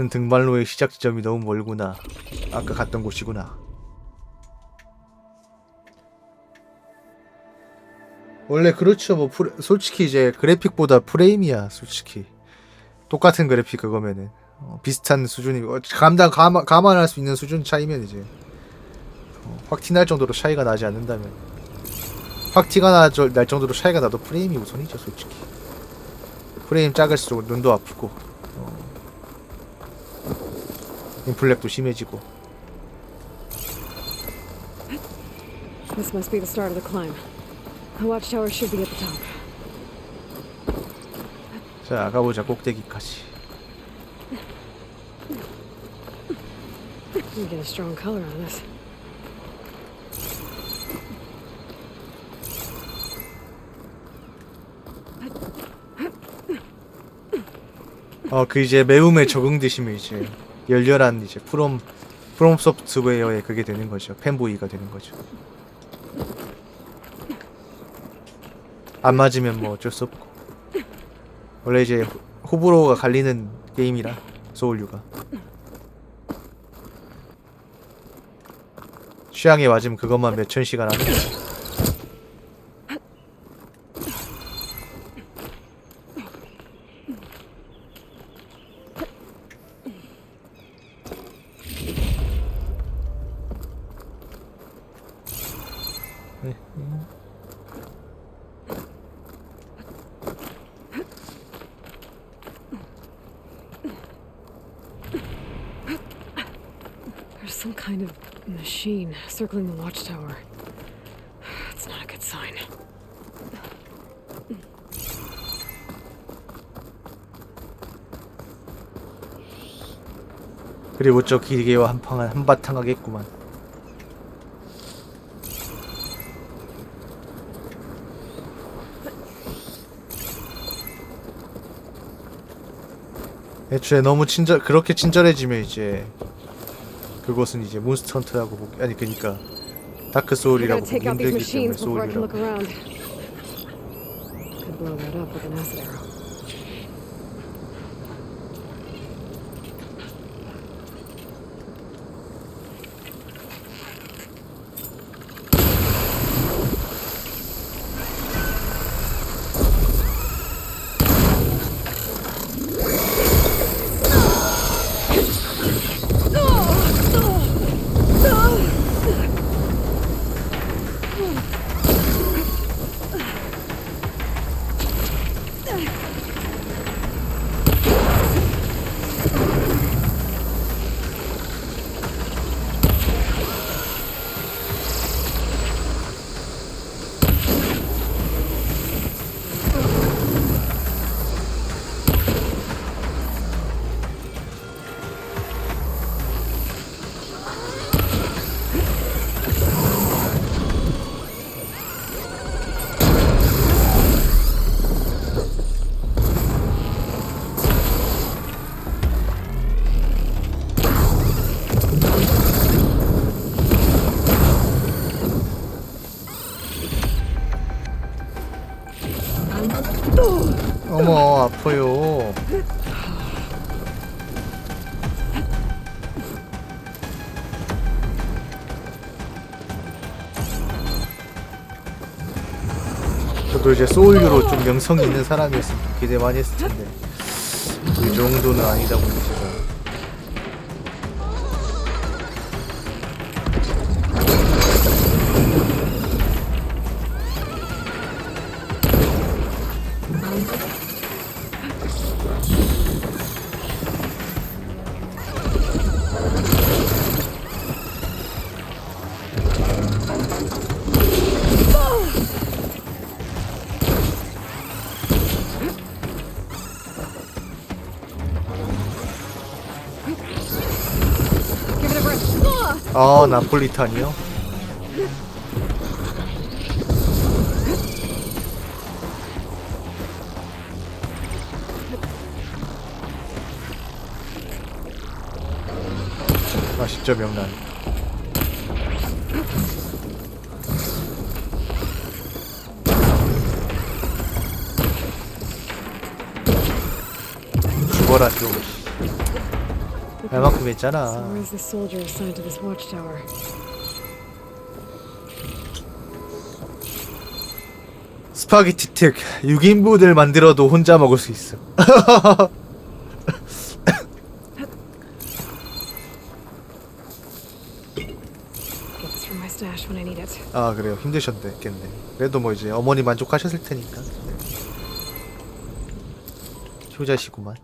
등반로의 시작 지점이 너무 멀구나. 아까 갔던 곳이구나. 원래 그렇죠. 뭐 솔직히 이제 그래픽보다 프레임이야. 솔직히 똑같은 그래픽 그거면은 비슷한 수준이 감안할 수 있는 수준 차이면 이제 확 티날 정도로 차이가 나지 않는다면, 확 티가 날 정도로 차이가 나도 프레임이 우선이죠. 솔직히 프레임 작을수록 눈도 아프고 인플렉도 심해지고. This must be the start of the climb. The watchtower should be at the top. 자, 가보자. 꼭대기까지. You get a strong color on this. 그 이제 매움에 적응되시면 이제 열렬한 이제 프롬 소프트웨어에 그게 되는 거죠. 팬보이가 되는 거죠. 안 맞으면 뭐 어쩔 수 없고. 원래 이제 호불호가 갈리는 게임이라 소울류가. 취향에 맞으면 그것만 몇천 시간 하는 거야. There's some kind of machine circling the watchtower. It's not a good sign. 그리고 저 기계와 한바탕 하겠구만. 애초에 너무 그렇게 친절해지면 이제 그곳은 이제 몬스터 헌트라고 아니 그니까 다크 소울이라고 보기 힘들기 때문에 소울이라고. Could blow that up with an acid arrow. 어머, 아파요. 저도 이제 소울류로 좀 명성이 있는 사람이었으면 좀 기대 많이 했을 텐데 이 정도는 아니다 보니 제가. 나폴리탄이요? 맛있죠, 명란. 죽어라, 좀. 얼마큼 So 했잖아. where's the soldier assigned to this watchtower? 스파게티 특 6인분을 만들어도 혼자 먹을 수 있어. Get this from my stash when I need it. 아 그래요. 힘드셨겠네. 그래도 뭐 이제 어머니 만족하셨을 테니까. 효자시구만.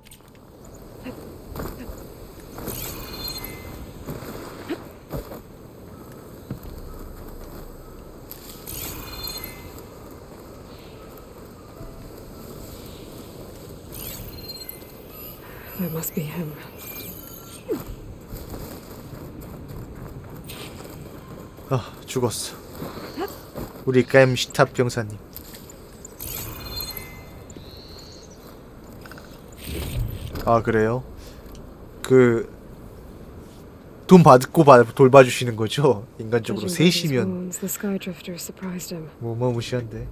That must be him. 아 죽었어. 우리 겜시탑 병사님. 아 그래요? 그 돈 받고 돌봐주시는 거죠? 인간적으로 Judging by his 셋이면 wounds, the sky drifter surprised him. 무시한데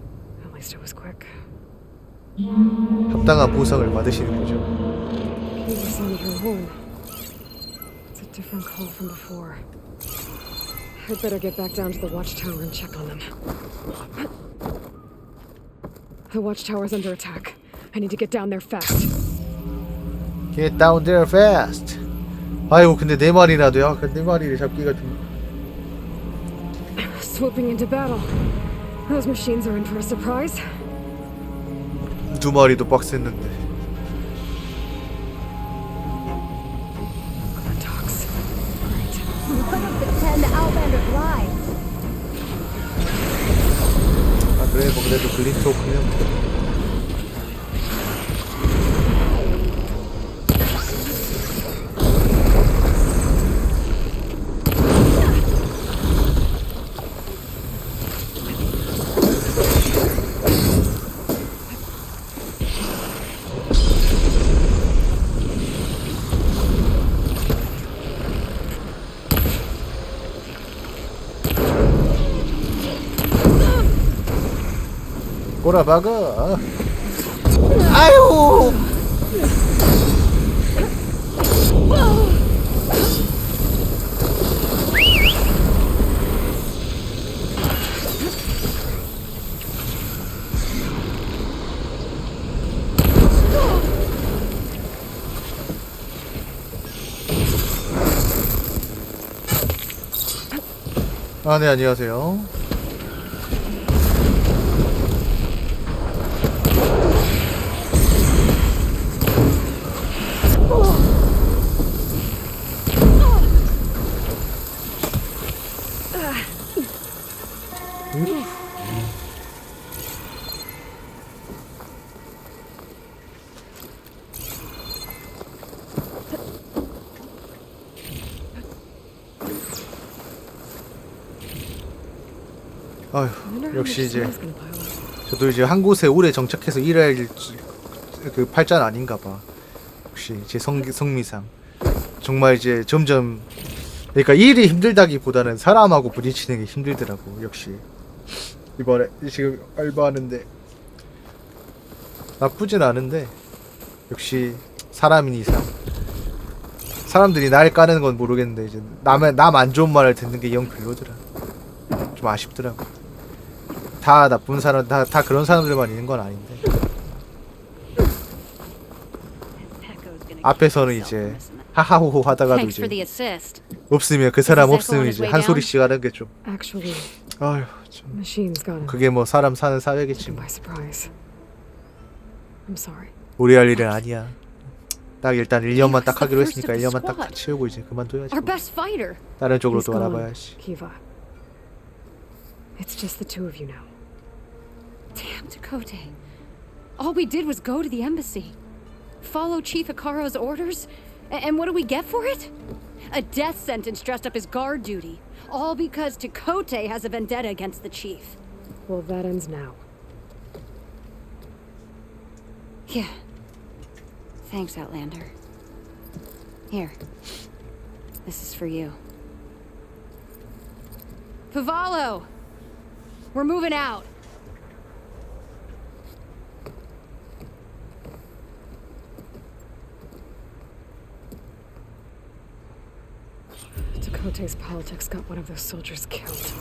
At least it was quick. 합당한 보상을 받으시는 거죠. Kiva sounded her horn. It's a different call from before. I'd better get back down to the watchtower and check on them. The watchtower's under attack. I need to get down there fast. Get down there fast. 아이고 근데 네 마리라도요. 네 마리를 잡기가 좀 Swooping into battle. Those machines are in for a surprise. 두 마리도 빡셌는데. Talks. Great. Put up the 10 Outlander live. 아 그래 뭐 그래도 글린토크면 꼬라박아. 아유. 아, 네, 안녕하세요. 아휴, 역시 이제 저도 이제 한 곳에 오래 정착해서 일할 그 팔자는 아닌가봐. 역시 제 성미상 정말 이제 점점 그러니까 일이 힘들다기보다는 사람하고 부딪히는 게 힘들더라고. 역시 이번에 지금 알바하는데 나쁘진 않은데 역시 사람인 이상 사람들이 날 까는 건 모르겠는데 이제 남 안 좋은 말을 듣는 게 영 별로더라. 좀 아쉽더라고. 다 나쁜 사람 다 그런 사람들만 있는 건 아닌데 앞에서는 이제 하하호호 하다가도 이제 없으면 그 사람 없으면 이제 한 소리씩 하는 게 좀 Actually, 아휴 좀 machines got him 그게 뭐 사람 사는 사회겠지 뭐. by surprise. I'm sorry. 우리 할 일은 아니야. 딱 일단 1년만 딱 하기로 했으니까 1년만 딱 채우고 이제 그만둬야지 Our 뭐. best fighter. 다른 쪽으로 He's 또 gone, 알아봐야지. Kiva. It's just the two of you now. Damn Dakota. All we did was go to the embassy. Follow Chief Hikaro's orders? And what do we get for it? A death sentence dressed up as guard duty. All because Takote has a vendetta against the chief. Well, that ends now. Yeah. Thanks, Outlander. Here. This is for you. Pavalo! We're moving out. Cote's politics got one of those soldiers killed.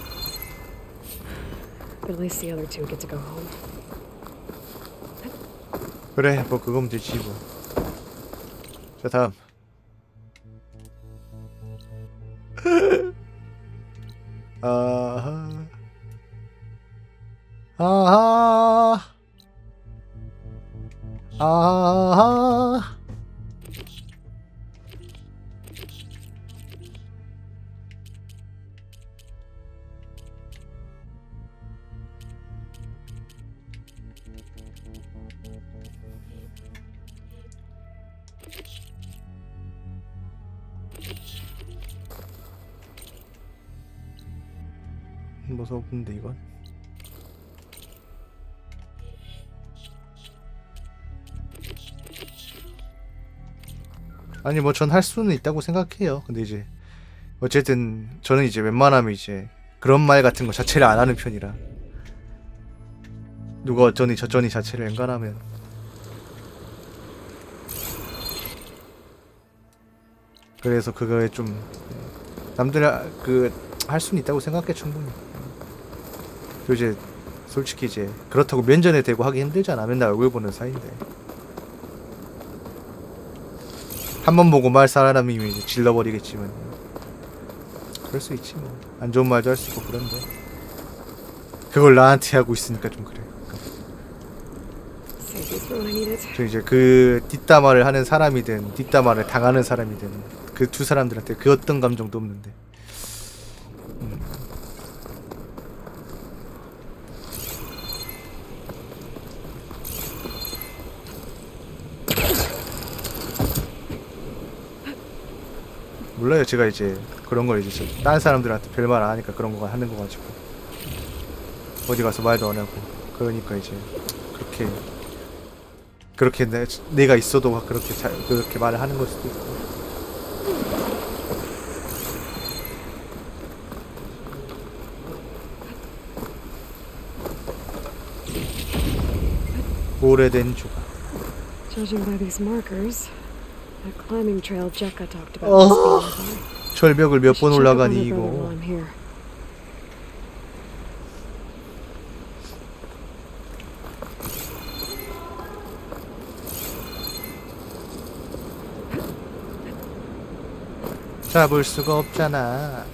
But at least the other two get to go home. 그래 뭐 그거면 되지 뭐. 자 다음. 아하 아하 아하 무서운데 이건 아니 뭐 전 할 수는 있다고 생각해요. 근데 이제 어쨌든 저는 이제 웬만하면 이제 그런 말 같은 거 자체를 안 하는 편이라 누가 어쩌니 저쩌니 자체를 연관하면 그래서 그거에 좀 남들 그 할 수는 있다고 생각해 충분히. 또 이제 솔직히 이제 그렇다고 면전에 대고 하기 힘들잖아. 맨날 얼굴 보는 사이인데 한 번 보고 말 사람이면 이제 질러버리겠지만 그럴 수 있지 뭐. 안 좋은 말도 할 수 있고 그런데 그걸 나한테 하고 있으니까 좀 그래. 저 이제 그 뒷담화를 하는 사람이든 뒷담화를 당하는 사람이든 그 두 사람들한테 그 어떤 감정도 없는데 몰라요. 제가 이제 그런 걸 이제 다른 사람들한테 별말 안 하니까 그런 거 하는 거 가지고 어디 가서 말도 안 하고 그러니까 이제 그렇게 내가 있어도 그렇게 말을 하는 걸 수도 있고. 오래된 조각. Judging by these markers, that climbing trail Jekka talked about must be nearby. 절벽을 몇 번 Should check up on 올라가니 her brother 이거. while I'm here. 잡을 수가 없잖아.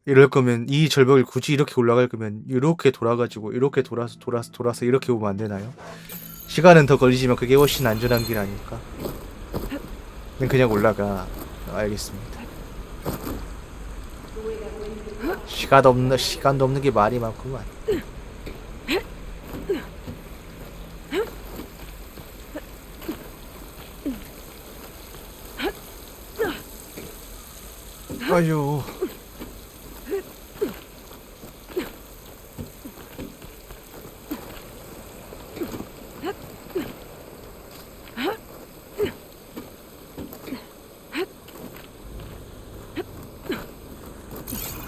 이럴 거면 이 절벽을 굳이 이렇게 올라갈 거면 이렇게 돌아가지고 이렇게 돌아서 이렇게 오면 안 되나요? 시간은 더 걸리지만 그게 훨씬 안전한 길 아닐까? 그냥 올라가. 알겠습니다. 시간도 없는 게 말이 많구만. 아유.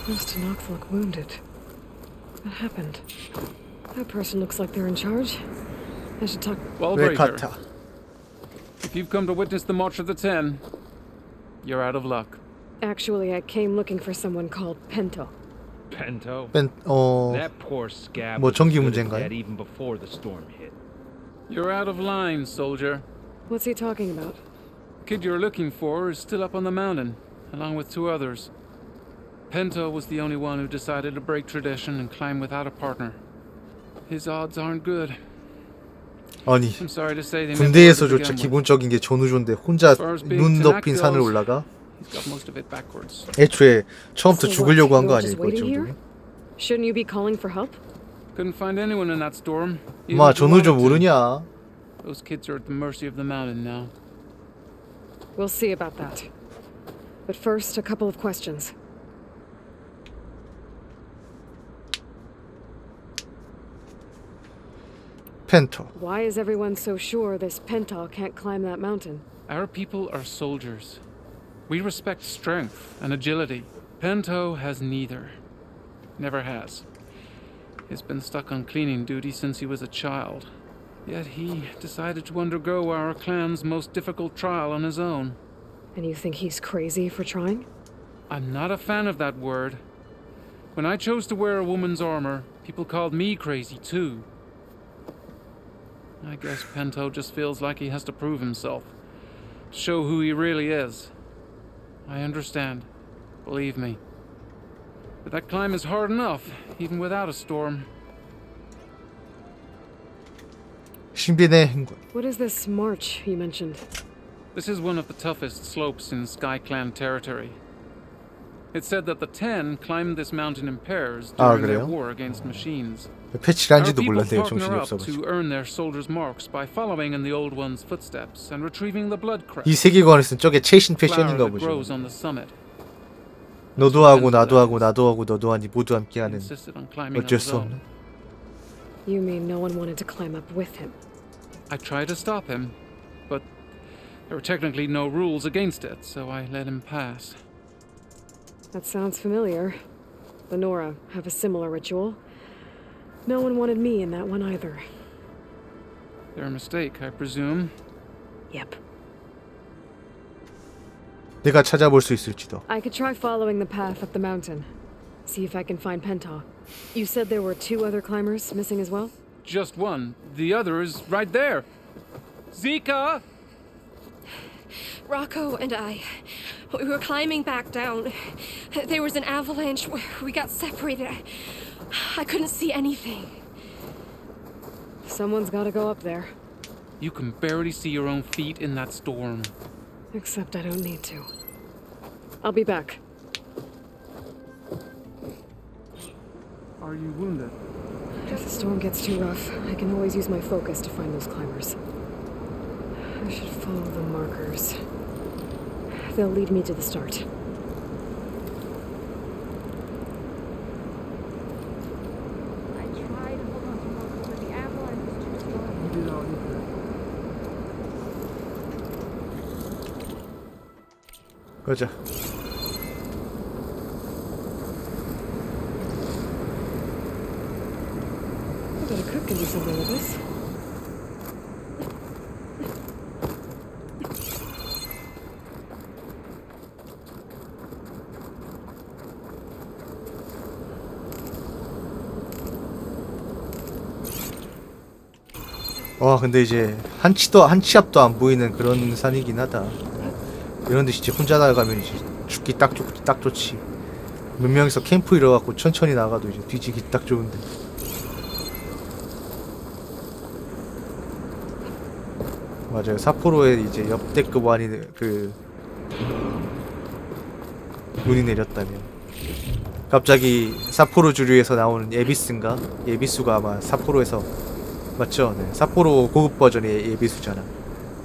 Most Enoch look wounded. What happened? That person looks like they're in charge. I should talk. Well, 왜 Breaker, 같아? if you've come to witness the March of the Ten, you're out of luck. Actually, I came looking for someone called Pento. Pento? That That poor scab 뭐 was 전기 as good as 문제인가요? dead even before the storm hit. You're out of line, soldier. What's he talking about? The kid you're looking for is still up on the mountain, along with two others. Pento was the only one who decided to break tradition and climb without a partner. His odds aren't good. 아니 I'm sorry to say they 군대에서조차 기본적인 게 전우조인데 혼자 눈 높인 산을 올라가? He's got most of it backwards. 애초에 처음부터 So 죽으려고 what, 한 거 you're 아니에요? just 그 waiting here? 정도면? Shouldn't you be calling for help? Couldn't find anyone in that storm. even 마 if we 전우조 wanted to. 모르냐? Those kids are at the mercy of the mountain now. We'll see about that. But first, a couple of questions. 펜터. Why is everyone so sure this Pento can't climb that mountain? Our people are soldiers. We respect strength and agility. Pento has neither. Never has. He's been stuck on cleaning duty since he was a child. Yet he decided to undergo our clan's most difficult trial on his own. And you think he's crazy for trying? I'm not a fan of that word. When I chose to wear a woman's armor, people called me crazy too. I guess Pento just feels like he has to prove himself, to show who he really is. I understand, believe me. But that climb is hard enough, even without a storm. 신비의 행군. What is this march you mentioned? This is one of the toughest slopes in Sky Clan territory. It's said that the Ten climbed this mountain in pairs during their 그래요? war against machines. 패치를 Our 한지도 people 몰랐네요. partner 정신이 up 없어가지고. to earn their soldiers' marks by following in the old one's footsteps and retrieving the blood crest. 이 세계관에서는 저게 최신 flower 패션인가 that grows 보죠. on the summit. 너도 하고 나도 하고 나도 하고 너도 하니 모두 함께하는 Insisted on climbing on 어쩔 his 수 own. 없는. You mean no one wanted to climb up with him? I tried to stop him, but there were technically no rules against it, so I let him pass. That sounds familiar. The Nora have a similar ritual. No one wanted me in that one either. Their mistake, I presume. Yep. 내가 찾아볼 수 있을지도. I could try following the path up the mountain. See if I can find Penta. You said there were 2 other climbers missing as well? Just one. The other is right there. Zika! Rocco and I, we were climbing back down. There was an avalanche. We got separated. I couldn't see anything. Someone's gotta go up there. You can barely see your own feet in that storm. Except I don't need to. I'll be back. Are you wounded? If the storm gets too rough, I can always use my focus to find those climbers. I should follow the markers. They'll lead me to the start. I tried to hold on to Rocco, but the avalanche was too strong. 가자. I bet a cook can do something with this. 와 근데 이제 한 치 앞도 안 보이는 그런 산이긴 하다. 이런데 진짜 혼자 나가면 이제 죽기 딱 좋지. 몇 명이서 캠프 이뤄갖고 천천히 나가도 이제 뒤지기 딱 좋은데. 맞아요. 삿포로에 이제 역대급 완이 그 눈이 내렸다면 갑자기 삿포로 주류에서 나오는 예비스인가? 예비수가 아마 삿포로에서 맞죠? 네. 삿포로 고급 버전의 예비수잖아.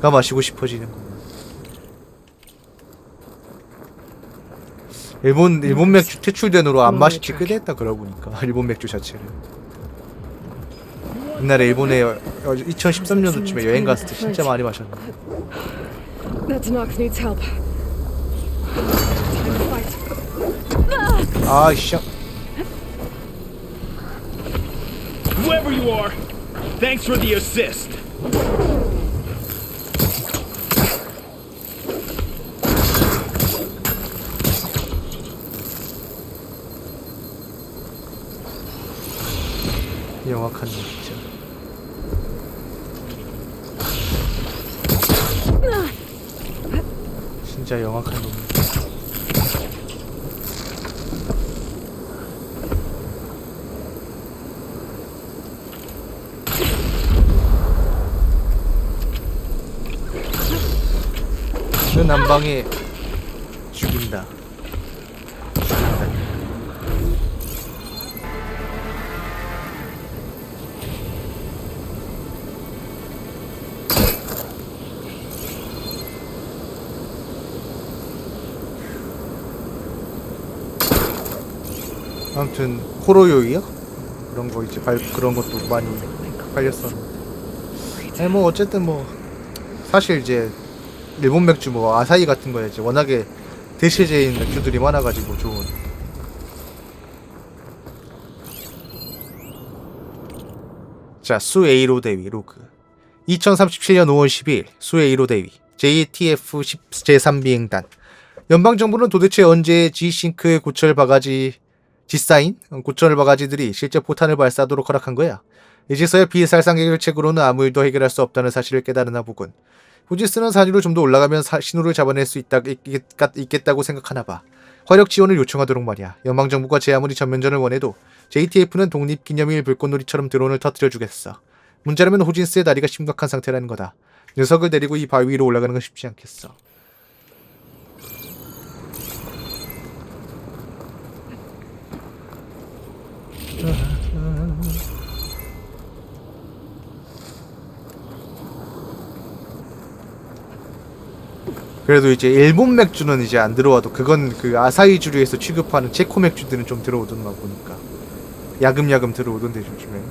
가 마시고 싶어지는구나. 일본 맥주 퇴출된 후로 안 마시지 꽤 됐다 그러고 보니까 일본 맥주 자체를. 옛날에 일본에 2013년도쯤에 여행 갔을 때 진짜 많이 마셨는데. That Nox needs help. Time to fight. 아 씨. Whoever you are, thanks for the assist. 영악한 놈 진짜. 진짜 영악한 놈. 눈 한 방에 죽인다. 아무튼 호로요이요? 그런 거 이제 그런 것도 많이 팔렸었는데. 아니 뭐 어쨌든 뭐 사실 이제 일본 맥주 뭐 아사히 같은 거야 이제 워낙에 대체제인 맥주들이 많아가지고 좋은. 제작자 수에이로 대위 로그 2037년 5월 12일 수에이로 대위 JTF 제3비행단 연방정부는 도대체 언제 G싱크의 고철 바가지 G사인 고철 바가지들이 실제 포탄을 발사하도록 허락한 거야. 이제서야 비살상 해결책으로는 아무 일도 해결할 수 없다는 사실을 깨달으나 보군. 굳이 쓰는 산위로 좀 더 올라가면 신호를 잡아낼 수 있겠다고 생각하나 봐. 화력 지원을 요청하도록 말이야. 연방정부가 제 아무리 전면전을 원해도 JTF는 독립기념일 불꽃놀이처럼 드론을 터뜨려주겠어. 문제라면 호진스의 다리가 심각한 상태라는 거다. 녀석을 데리고 이 바위 위로 올라가는 건 쉽지 않겠어. 그래도 이제 일본 맥주는 이제 안 들어와도 그건 그 아사히 주류에서 취급하는 체코 맥주들은 좀 들어오던가 보니까 야금야금 들어오던데 요즘에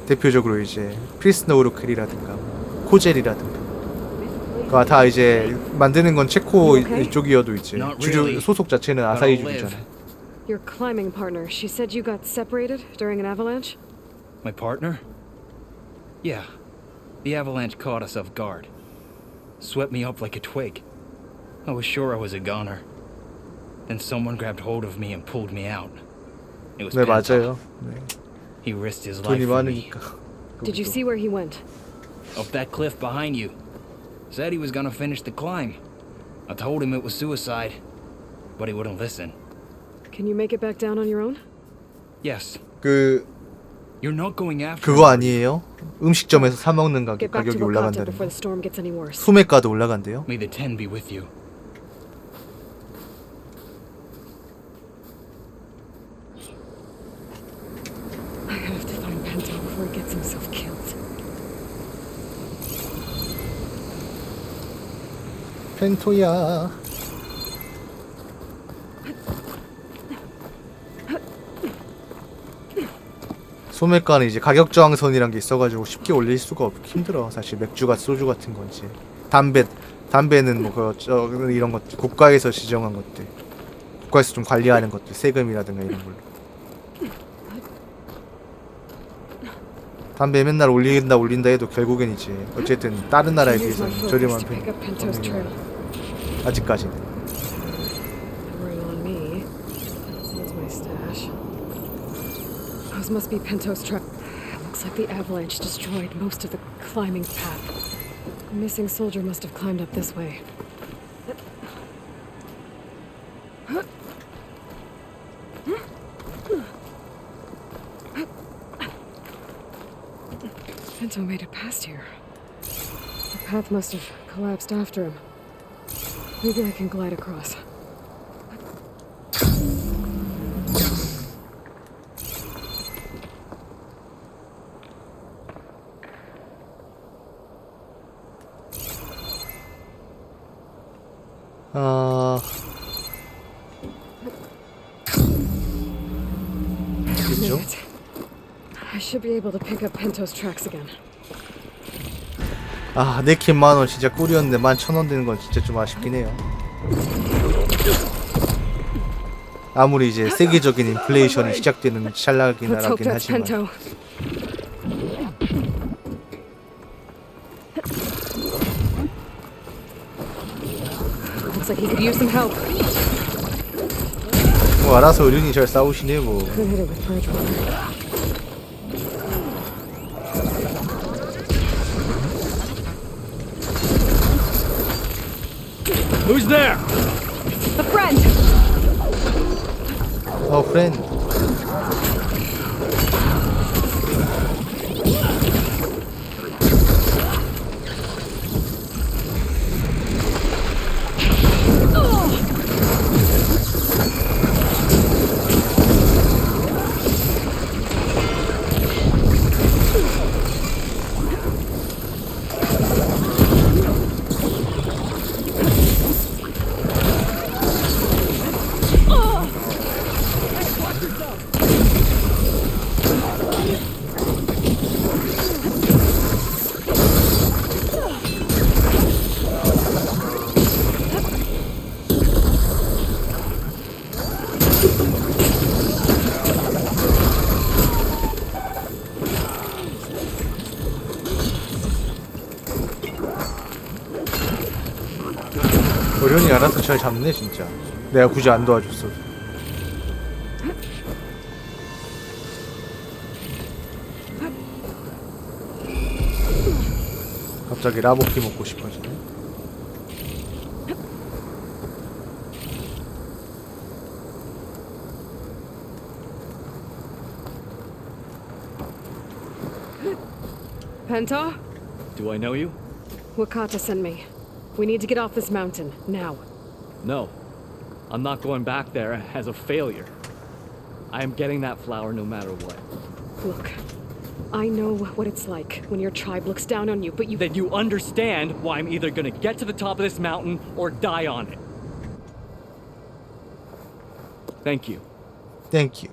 대표적으로 이제 필스너 오르클이라든가 코젤이라든가 다 이제 만드는 건 체코 이쪽이어도 이제 주류 소속 자체는 아사히 주류잖아. Your climbing partner, she said you got separated during an avalanche? My partner? Yeah. The avalanche caught us off guard. Swept me up like a twig. I was sure I was a goner. Then someone grabbed hold of me and pulled me out. It was 네, Penta. 맞아요. 네. He risked his life 돈이 for me. 많으니까. Did you see where he went? Up that cliff behind you. Said he was gonna finish the climb. I told him it was suicide, but he wouldn't listen. Can you make it back down on your own? Yes. You're not going after 그거 him. 아니에요? 음식점에서 사 먹는 Get back to 가격이 Wakata 올라간다는 before 거. the storm gets any worse. 소매가도 올라간대요. May the 10 be with you. I have to find Pento before he gets himself killed. 펜토야. 소매가는 이제 가격 저항선이란 게 있어가지고 쉽게 올릴 수가 힘들어. 사실 맥주가 소주 같은 건지 담배는 뭐 이런 것들 국가에서 지정한 것들, 국가에서 좀 관리하는 것들, 세금이라든가 이런 걸로. 담배 맨날 올린다 해도 결국엔 이제 어쨌든 다른 나라에 Use my 비해서는 focus 저렴한 to pick up Pento's trail. 아직까지는. Right on me. That's my stash. Those must be Pento's trail. Looks like the avalanche destroyed most of the climbing path. The missing soldier must have climbed up this way. Pento made it past here. The path must have collapsed after him. Maybe I can glide across. 그죠? I should be able to pick up Pento's tracks again. 아, 네킨 10,000원 진짜 꿀이었는데 11,000원 되는 건 진짜 좀 아쉽긴 해요. 아무리 이제 세계적인 인플레이션이 시작되는 찰나긴 Let's hope 하긴 that's 하지만 Pento. Looks like he could use some help. 뭐 알아서 어른이 잘 싸우시네 뭐. Could hit it with purge water. Who's there? A friend! 프렌드. 어련히 알아서 잘 잡네 진짜. 내가 굳이 안 도와줬어. 갑자기 라볶이 먹고 싶어지네. Penta? Do I know you? Wakata sent me. We need to get off this mountain, now. No. I'm not going back there as a failure. I am getting that flower no matter what. Look, I know what it's like when your tribe looks down on you, but you... Then you understand why I'm either gonna get to the top of this mountain or die on it. Thank you. Thank you.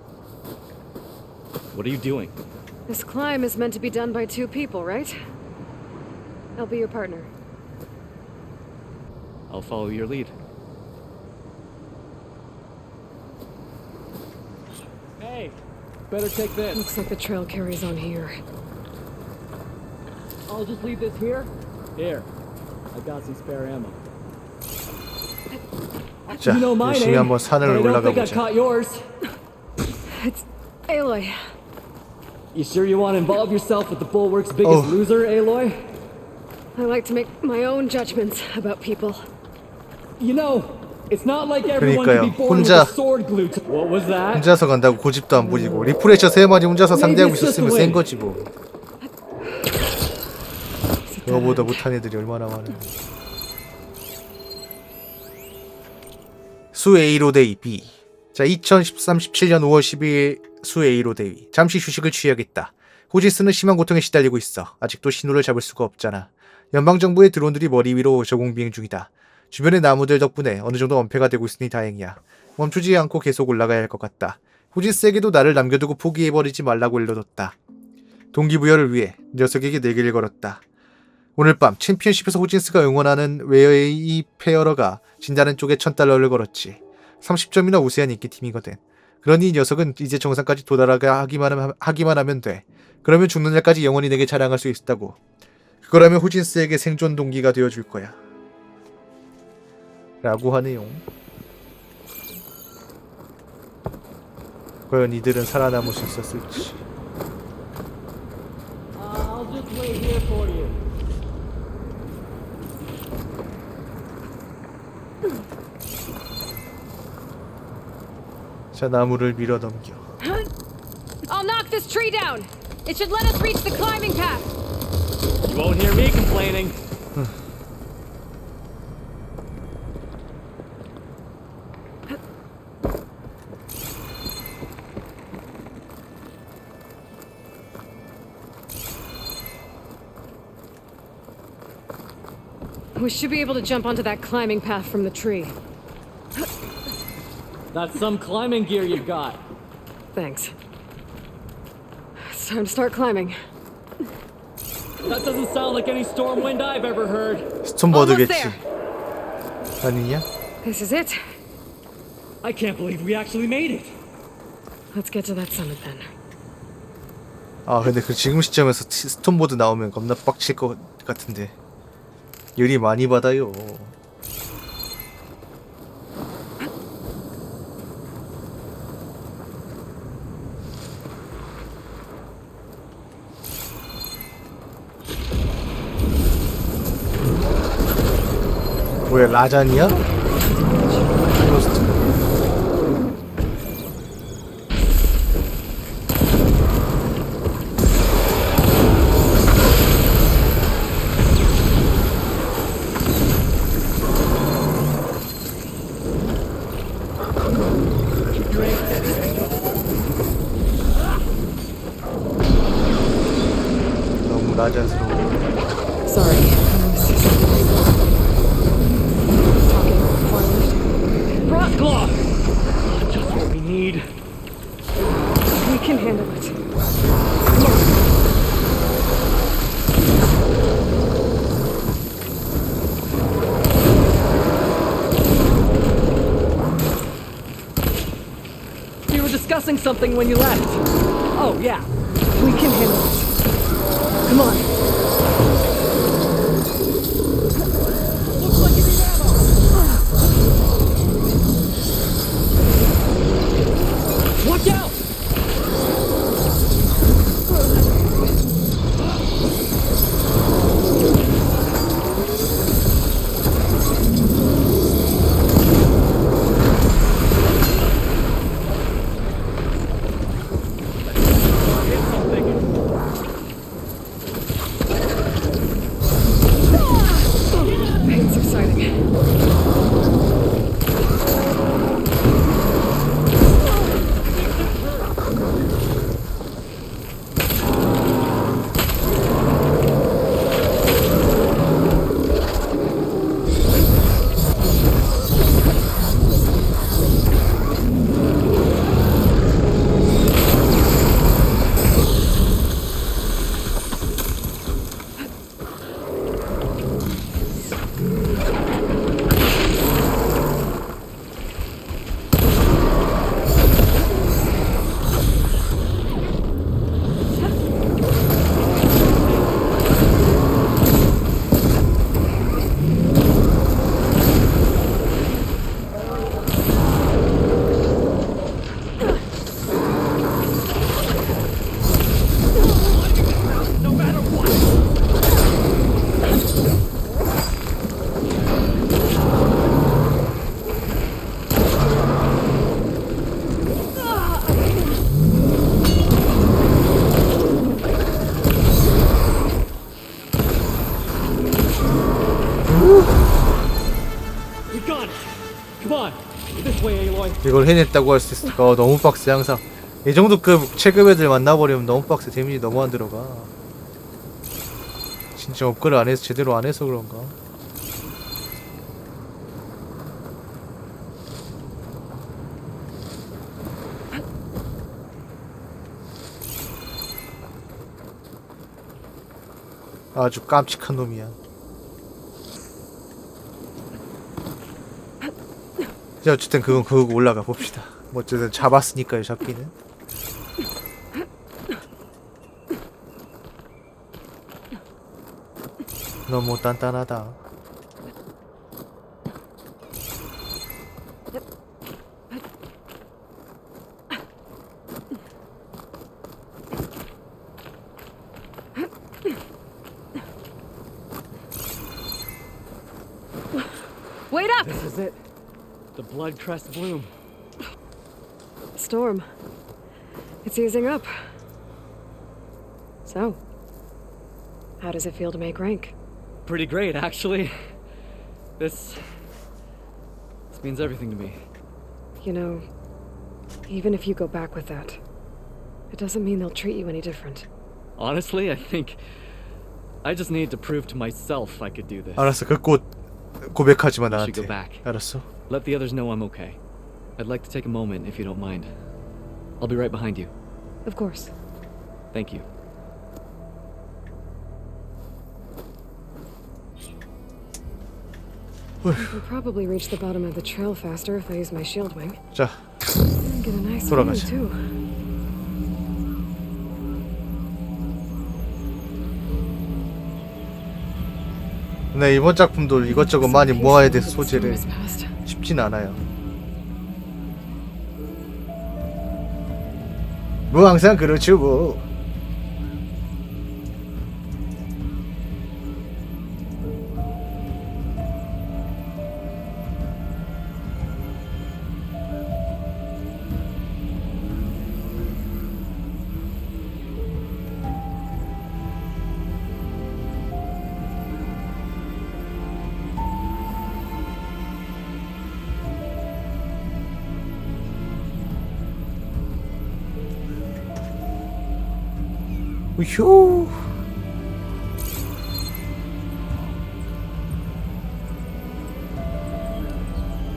What are you doing? This climb is meant to be done by two people, right? I'll be your partner. I'll follow your lead. Hey, better take this. Looks like the trail carries on here. I'll just leave this here. Here, I got some spare ammo. 자, You know my 열심히 name, 한번 but 산을 I don't 올라가 think I 보자. caught yours. It's Aloy. You sure you want to involve yourself with the Bulwark's biggest loser, Aloy? I like to make my own judgments about people. You know, it's not like everyone can be 그러니까요. born with 혼자- a sword glued to... What was that? 혼자서 간다고 고집도 안 부리고 리프레셔 3마리 혼자서 상대하고 있었으면 센 거지 뭐. 그거보다 못한 애들이 얼마나 많아. 수에이로데이 B. 자, 2013-17년 5월 12일 수에이로데이. 잠시 휴식을 취하겠다. 호지스는 심한 고통에 시달리고 있어. 아직도 신호를 잡을 수가 없잖아. 연방정부의 드론들이 머리 위로 저공비행 중이다. 주변의 나무들 덕분에 어느 정도 엄폐가 되고 있으니 다행이야. 멈추지 않고 계속 올라가야 할 것 같다. 호지스에게도 나를 남겨두고 포기해버리지 말라고 일러뒀다. 동기부여를 위해 녀석에게 내기를 걸었다. 오늘 밤 챔피언십에서 호진스가 응원하는 웨어의 페어러가 진다는 쪽에 $1,000를 걸었지. 30점이나 우세한 인기팀이거든. 그러니 이 녀석은 이제 정상까지 도달하게 하기만 하면 돼. 그러면 죽는 날까지 영원히 내게 자랑할 수 있다고. 그거라면 호진스에게 생존 동기가 되어줄 거야. 라고 하네요. 과연 이들은 살아남을 수 있었을지. I'll just wait here for you. 자, 나무를 밀어 넘겨. I'll knock this tree down. It should let us reach the climbing path. You won't hear me complaining. We should be able to jump onto that climbing path from the tree. That's some climbing gear you've got. Thanks. It's time to start climbing. That doesn't sound like any storm wind I've ever heard. 스톤버드겠지. 아니냐? This is it. I can't believe we actually made it. Let's get to that summit then. 아, 근데 그 지금 시점에서 스톤보드 나오면 겁나 빡칠 것 같은데. 열이 많이 받아요. 뭐야, 라자니야? 토스트. 너무 라자스러워. Sorry. Rock claw. Just what we need. We can handle it. We were discussing something when you left. Oh, yeah. We can handle it. Come on. Looks like you need ammo. Come on. This way, Aloy. 이걸 해냈다고 할 수 있을까? 너무 빡세 항상. 이 정도급 체급 애들 만나버리면 너무 빡세. 데미지 너무 안 들어가. 진짜 업그레이드 안 해서 제대로 안 해서 그런가? 아주 깜찍한 놈이야. 자, 어쨌든 그거 올라가 봅시다. 뭐 어쨌든 잡았으니까요, 잡기는. 너무 단단하다. Wait up! This is it. The blood crest bloom. Storm. It's easing up. So, how does it feel to make rank? Pretty great, actually. This means everything to me. You know, even if you go back with that, it doesn't mean they'll treat you any different. Honestly, I think I just need to prove to myself I could do this. 알았어, 그 꽃 고백하지 마 You should go 나한테. back. 알았어. Let the others know I'm okay. I'd like to take a moment if you don't mind. I'll be right behind you. Of course. Thank you. We'll probably reach the bottom of the trail faster if I use my shield wing. 자, And get a nice view 돌아가자. too. 네, 이번 작품도 이것저것 많이 모아야 돼서 Peaceful, but the 소재를 storm has passed. 쉽진 않아요. 뭐 항상 그렇죠 뭐. 우효.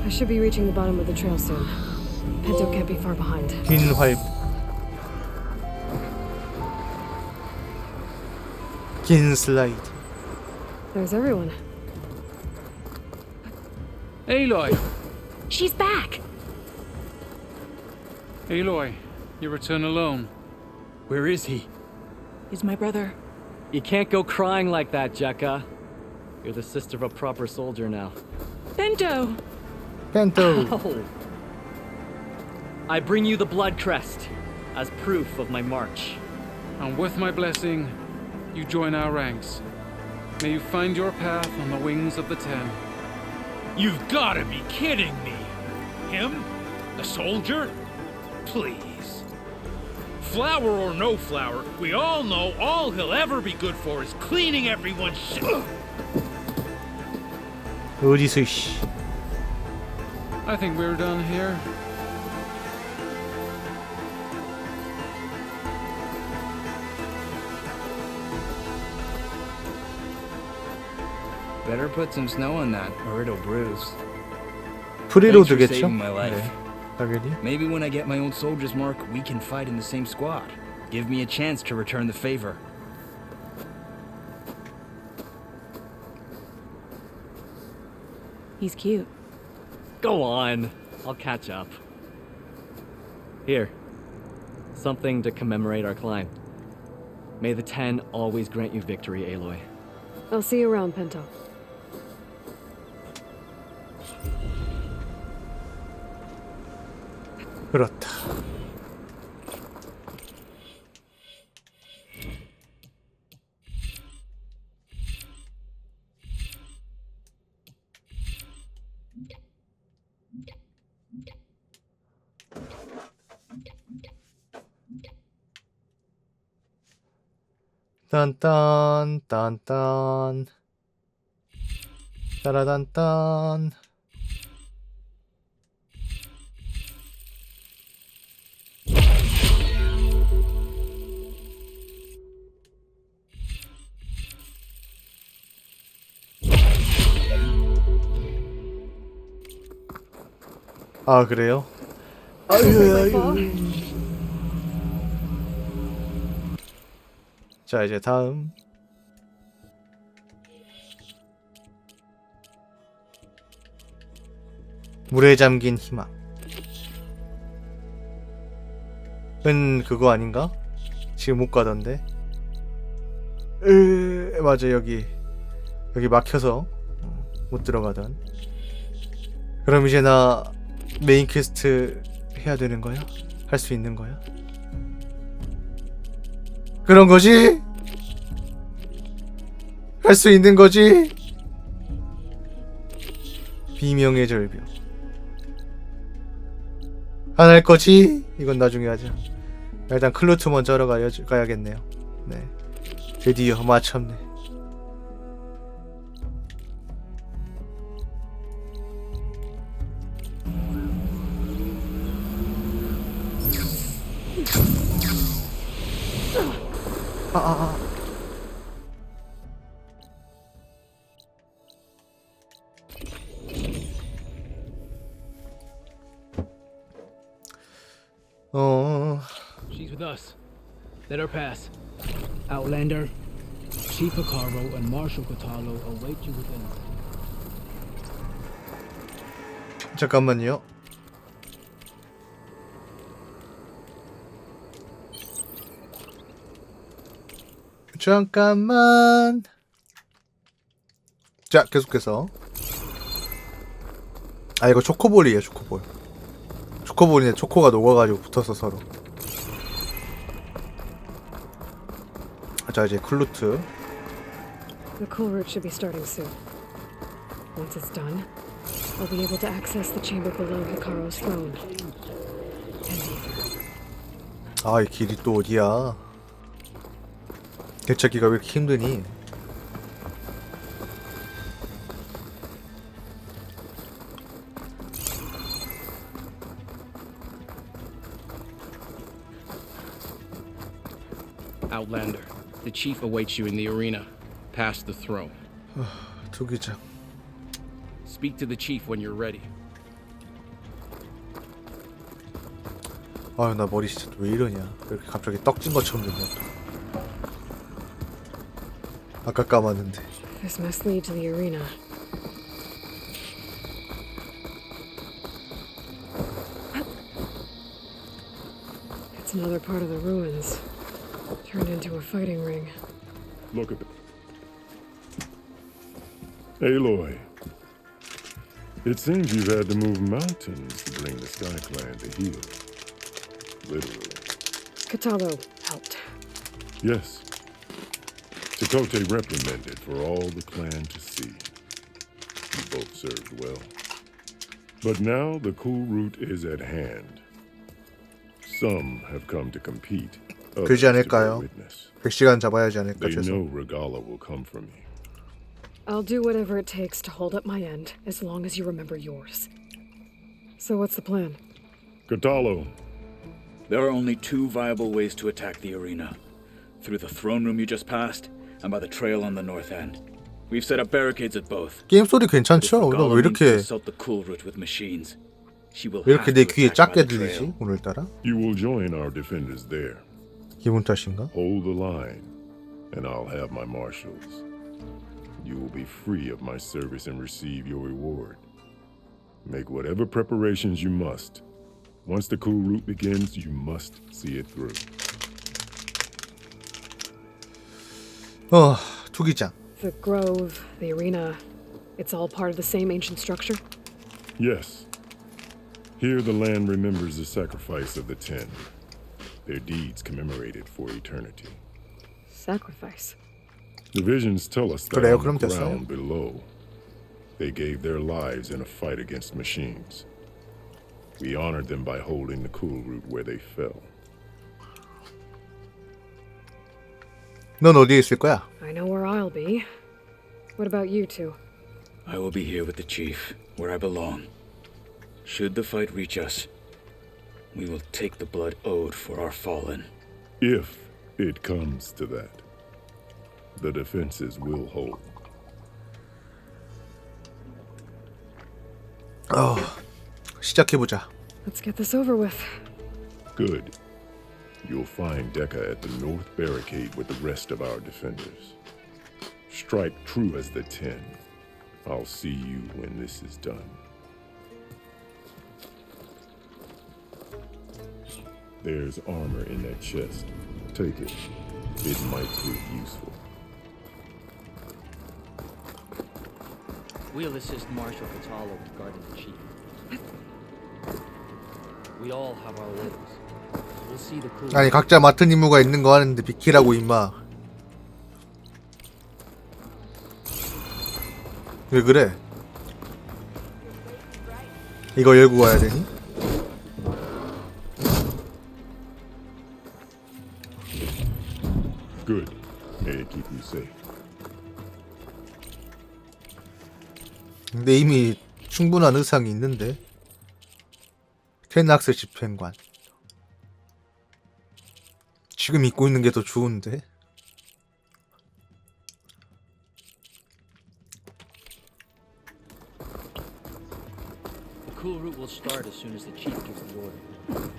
I should be reaching the bottom of the trail soon. Pinto can't be far behind. 긴 활. 긴 슬라이드. There's everyone. Aloy! She's back! Aloy, you return alone. Where is he? He's my brother. You can't go crying like that, Jekka. You're the sister of a proper soldier now. Bento! 펜토. Oh. I bring you the blood crest as proof of my march. And with my blessing, you join our ranks. May you find your path on the wings of the Ten. You've gotta be kidding me! Him? A soldier? Please. Flower or no flower, we all know all he'll ever be good for is cleaning everyone's shit. 어디서 씨. I think we're done here. Better put some snow on that, or it'll bruise. 프리로드겠죠? saving my life. 네, 당연히. Maybe when I get my old soldier's mark, we can fight in the same squad. Give me a chance to return the favor. He's cute. Go on. I'll catch up. Here. Something to commemorate our climb. May the Ten always grant you victory, Aloy. I'll see you around, Pinto. 그렇다. 딴딴 딴딴 따라단딴. 아 그래요? 자 이제 다음 물에 잠긴 희망. 은 그거 아닌가? 지금 못 가던데. 맞아 여기 막혀서 못 들어가던. 그럼 이제 나 메인 퀘스트 해야 되는 거야? 할 수 있는 거야? 그런 거지? 할 수 있는 거지? 비명의 절벽. 안 할 거지? 이건 나중에 하자. 일단 클루트 먼저 하러 가야겠네요. 네. 드디어 마쳤네. She's with us. Let her pass. Outlander, Chief Hikaru and Marshal Katalo await you within. 잠깐만요. 잠깐만. 자, 계속해서. 아, 이거 초코볼이에요, 초코볼. 초코볼인데 초코가 녹아가지고 붙어서 서로. 자, 이제 클루트. The cool route should be starting soon. Once it's done, I'll be able to access the chamber below Hikaru's throne. And Ether. 아, 이 길이 또 어디야? 개찾기가 왜 이렇게 힘드니? Outlander, the chief awaits you in the arena, past the throne. 투기장. Speak to the chief when you're ready. 아유, 나 머리 진짜 왜 이러냐? 왜 이렇게 갑자기 떡진 것처럼 됐냐 또. 아까 까봤는데. This must lead to the arena. It's another part of the ruins, turned into a fighting ring. Look at it. Aloy. It seems you've had to move mountains to bring the Sky Clan to heel. Literally. Katalo helped. Yes. Chakotay reprimanded for all the clan to see. You both served well. But now the cool route is at hand. Some have come to compete. 되지 Others to bear 않을까요? witness. 100시간 잡아야지 않을까 They know 죄송. Regala will come for me. I'll do whatever it takes to hold up my end, as long as you remember yours. So what's the plan? Katalo, There are only two viable ways to attack the arena. Through the throne room you just passed, and by the trail on the north end. We've set up barricades at both. 게임 소리 괜찮죠? 나 왜 이렇게 Assault the cool route with machines. She will 왜 이렇게 have 내 to 귀에 attack by 작게 the trail. 들리지 오늘따라? you will join our defenders there. 기분 탓인가? Hold the line, and I'll have my marshals. You will be free of my service and receive your reward. Make whatever preparations you must. Once the cool route begins, you must see it through. 투기장. The grove, the arena, it's all part of the same ancient structure? Yes. Here the land remembers the sacrifice of the 10. Their deeds commemorated for eternity. Sacrifice. The visions tell us that 그래요? on 그럼 the 됐어요. ground below, they gave their lives in a fight against machines. We honored them by holding the cool route where they fell. 넌 어디에 있을 거야? I know where I'll be. What about you two? I will be here with the chief, where I belong. Should the fight reach us, we will take the blood owed for our fallen. If it comes to that, the defenses will hold. 시작해보자. Let's get this over with. Good. You'll find Deca at the north barricade with the rest of our defenders. Strike true as the 10. I'll see you when this is done. There's armor in that chest. Take it. It might prove useful. We'll assist Marshal Catalo with guarding the chief. We all have our orders. We'll see the cool. 아니 각자 맡은 임무가 있는 거 하는데 비키라고 임마. 왜 그래? 이거 열고 가야 되니? Good. May it keep you safe. 근데 이미 충분한 의상이 있는데. 텐낙스 집행관. 지금 입고 있는 게 더 좋은데. The cool route will start as soon as the chief gives the order.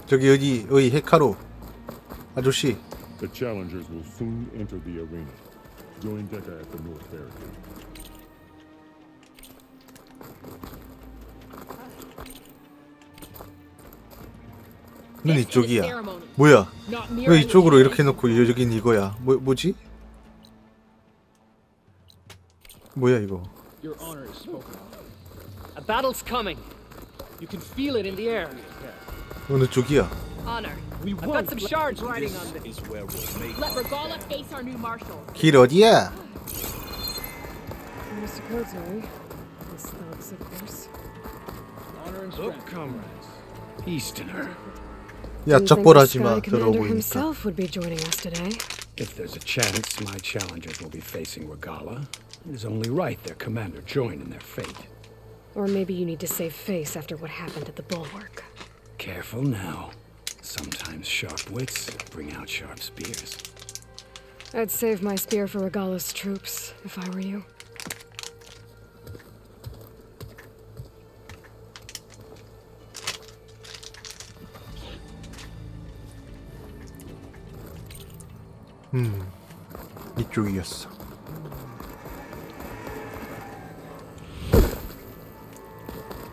저기 어디 헤카로 아저씨. The challengers will soon enter the arena. Join Deca at the north barricade. 는 이쪽이야. 뭐야? 왜 이쪽으로 이렇게 놓고 여긴 이거야? 뭐지? 뭐야 이거? Your honor is spoken of. A battle's coming. You can feel it in the air. 어느 쪽이야? Honor. We I've got some shards riding on This is where we'll make Let Regala face our new marshal. 길 어디야? Mr. Kote. This thugs, of course. honor and Look, strength. comrades. Easterner. 야 Didn't think the 쩍벌하지마 Sky Commander 들어보니까. himself would be joining us today. If there's a chance my challengers will be facing Regala, it is only right their commander join in their fate. Or maybe you need to save face after what happened at the Bulwark. Careful now. Sometimes sharp wits bring out sharp spears. I'd save my spear for Regala's troops, if I were you. 이쪽이었어.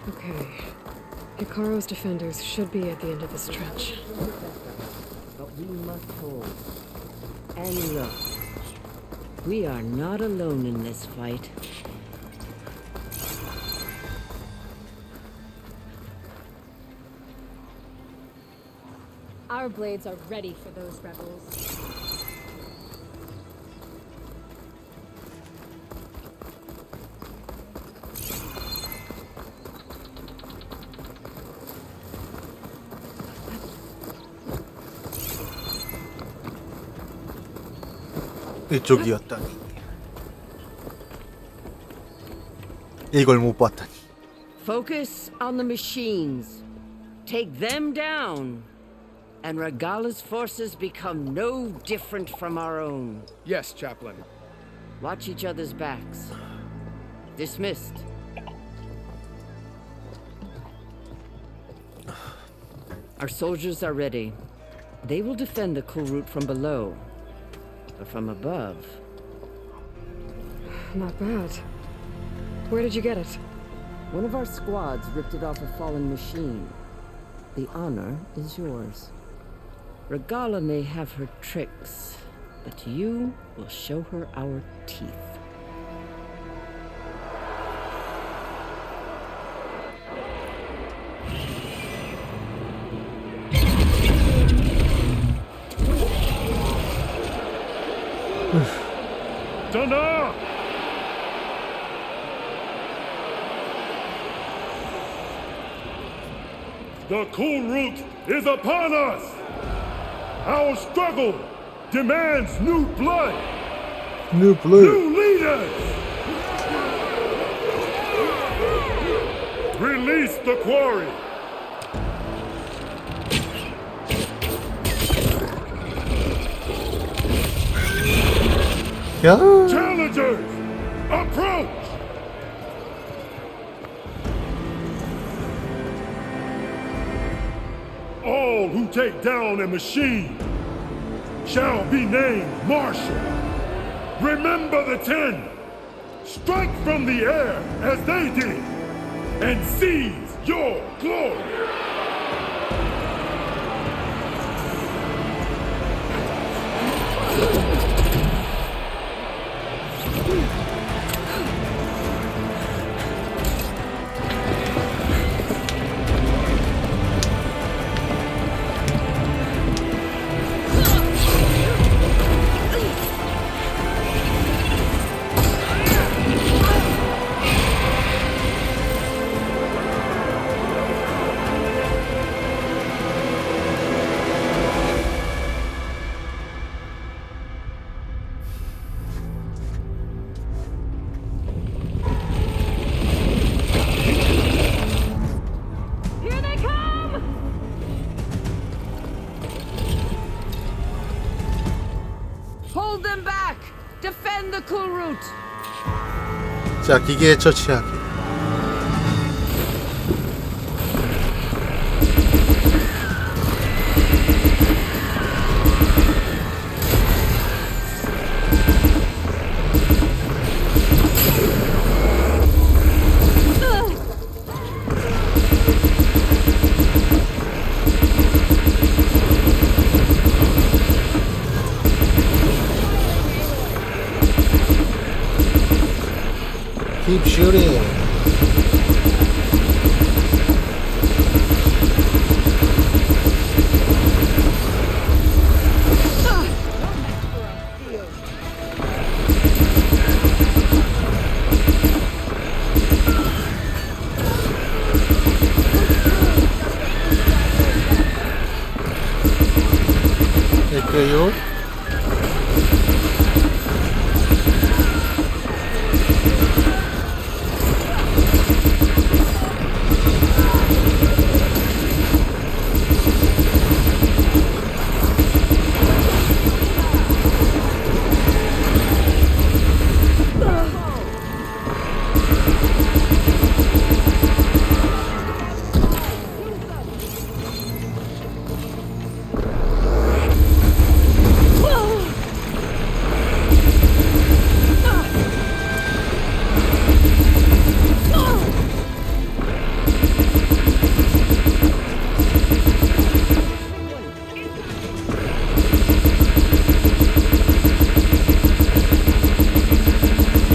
Okay. Hikaru's defenders should be at the end of this trench. But we must hold. And look, we are not alone in this fight. Our blades are ready for those rebels. 이쪽이었다니. 이걸 못 봤다니. Focus on the machines. Take them down. And Regala's forces become no different from our own. Yes, Chaplain. Watch each other's backs. Dismissed. Our soldiers are ready. They will defend the cool route from below. But from above... Not bad. Where did you get it? One of our squads ripped it off a fallen machine. The honor is yours. Regala may have her tricks, but you will show her our teeth. Thunder! The cool route is upon us! Our struggle demands new blood! New blood. New leaders! Release the quarry! 야. Challengers, approach! all who take down a machine shall be named Marshal. Remember the 10. Strike from the air as they did and seize your glory. 자, 기계에 처치하기. Keep shooting. 됐고요.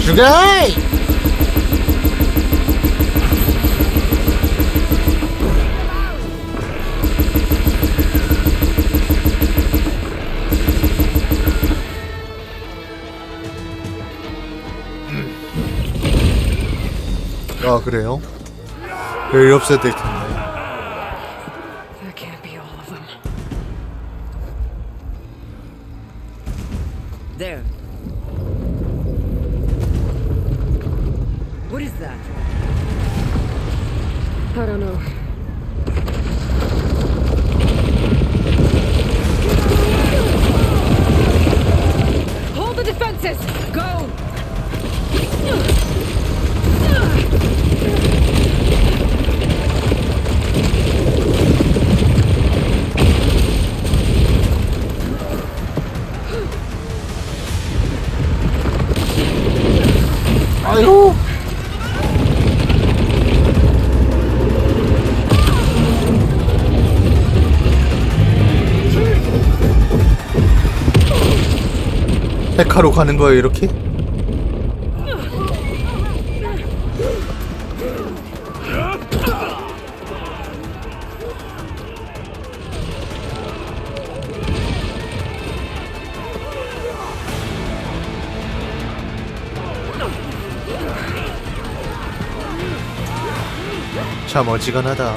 죽어! 아, 그래요? 별일 없어도 될 텐데. That can't be all of them. There. What is that? I don't know. Hold the defenses! Go! 아이고. 백화로 가는 거예요, 이렇게? 참 어지간하다.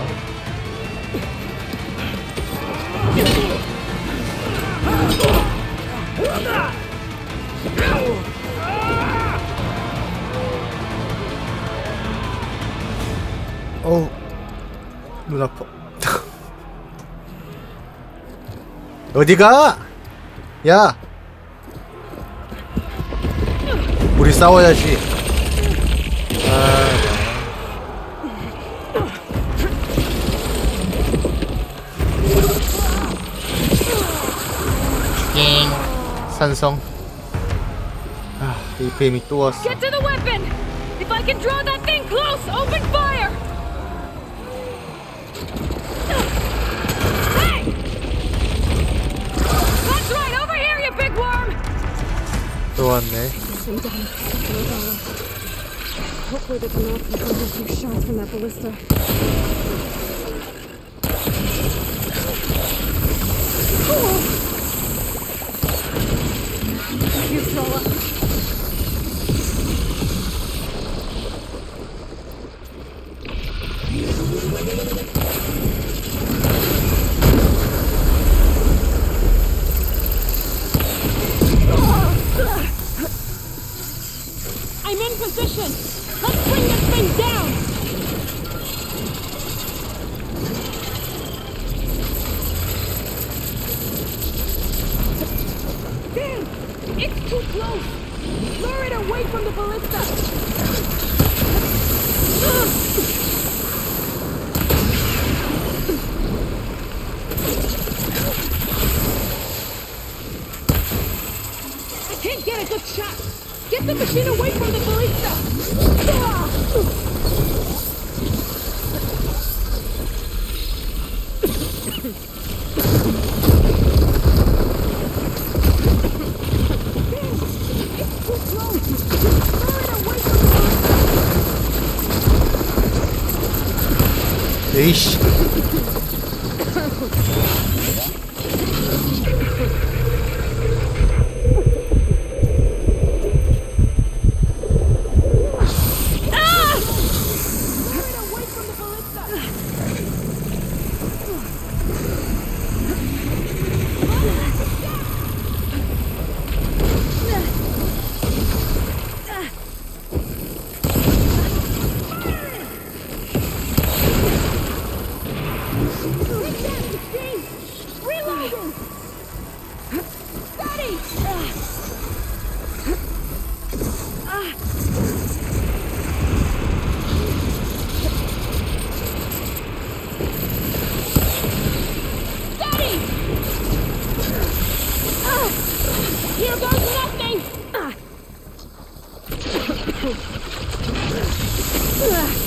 어우, 눈 아파. 어디가? 야, 우리 싸워야지. 아. 찬성. 아, 이 뱀이 또 왔어. Get to the weapon! If I can draw that thing close, open fire! Hey! That's right, over here, you big worm! 또 왔네. Hopefully there's enough to cover a few shots from that ballista. You Strolla. I'm in position. Let's bring this thing down. Damn! It's too close. Lure it away from the ballista. I can't get a good shot. Get the machine away from the ballista! 에이씨.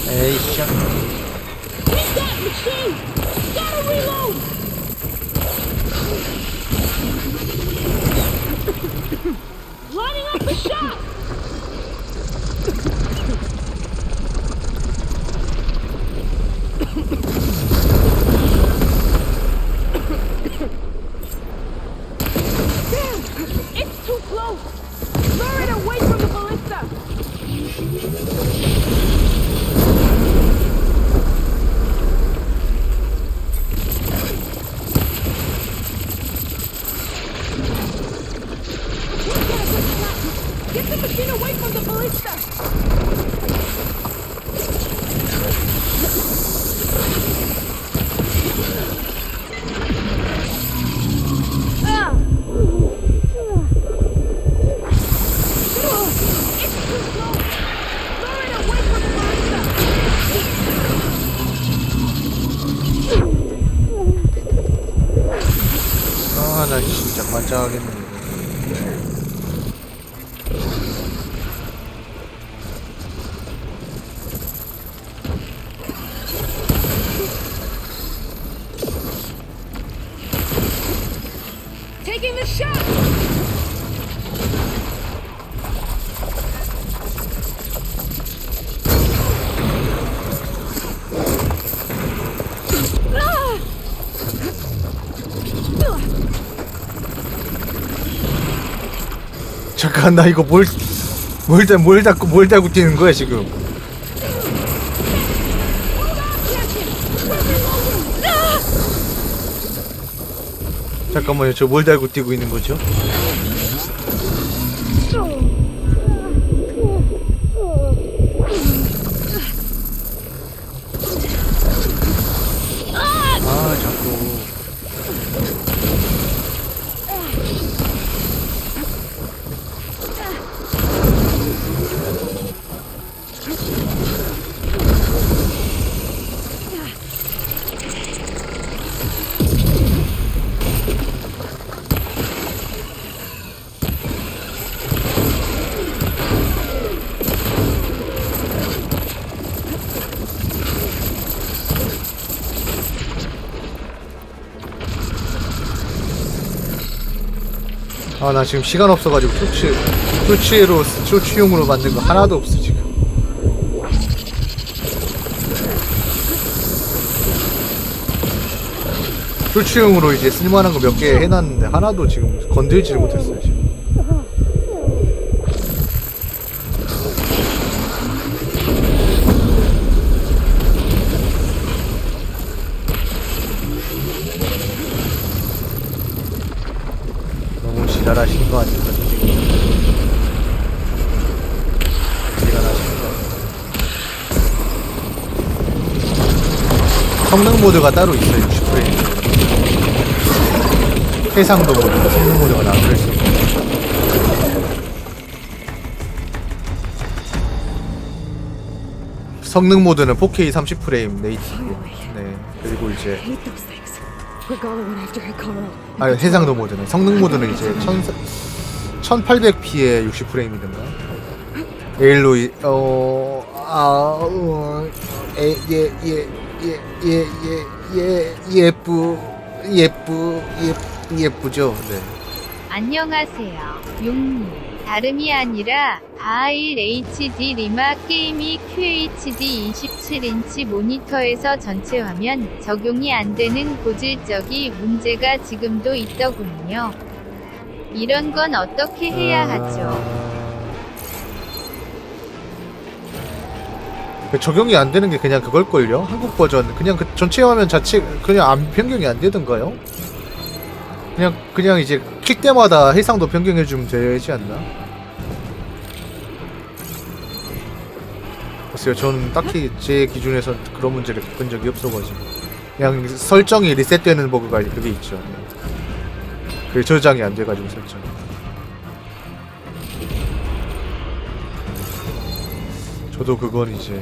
에이씨. Take that machine! Gotta reload! Lining up the shot! Damn! It's too close! Lure it away from the ballista! Get the machine away from the ballista! 아, 나 진짜 반짝하겠네. Taking the shot! 잠깐, 나 이거 뭘 달고 뛰는 거야 지금? 잠깐만요, 저 뭘 달고 뛰고 있는 거죠? 아, 자꾸. 아, 나 지금 시간 없어가지고 쇼츠용으로 만든 거 하나도 없어 지금. 쇼츠용으로 이제 쓸만한 거 몇 개 해놨는데 하나도 지금 건들지를 못했어요 지금. 너무 지랄하신 거 아닙니까 지금? 지랄하신 거. 성능 모드가 따로 있어요. 60프레임. 해상도 모드, 성능 모드가 나와 있어. 성능 모드는 4K 30프레임 네이티브. 네. 그리고 이제 아니 해상도 모드는 성능 모드는 이제 1800p에 60프레임이던가. 에일로이 예쁘죠. 네. 안녕하세요. 용님. 다름이 아니라 바하일 HD 리마 게임이 QHD 27인치 모니터에서 전체 화면 적용이 안 되는 고질적인 문제가 지금도 있더군요. 이런 건 어떻게 해야 하죠? 적용이 안 되는 게 그냥 그걸걸요? 한국 버전 그냥 그 전체 화면 자체 그냥 안 변경이 안 되던가요? 그냥 이제 킬 때마다 해상도 변경해주면 되지 않나? 글쎄요, 저는 딱히 제 기준에서 그런 문제를 겪은 적이 없어가지고 그냥 설정이 리셋되는 버그가 그게 있죠. 그게 저장이 안 돼가지고 설정. 저도 그건 이제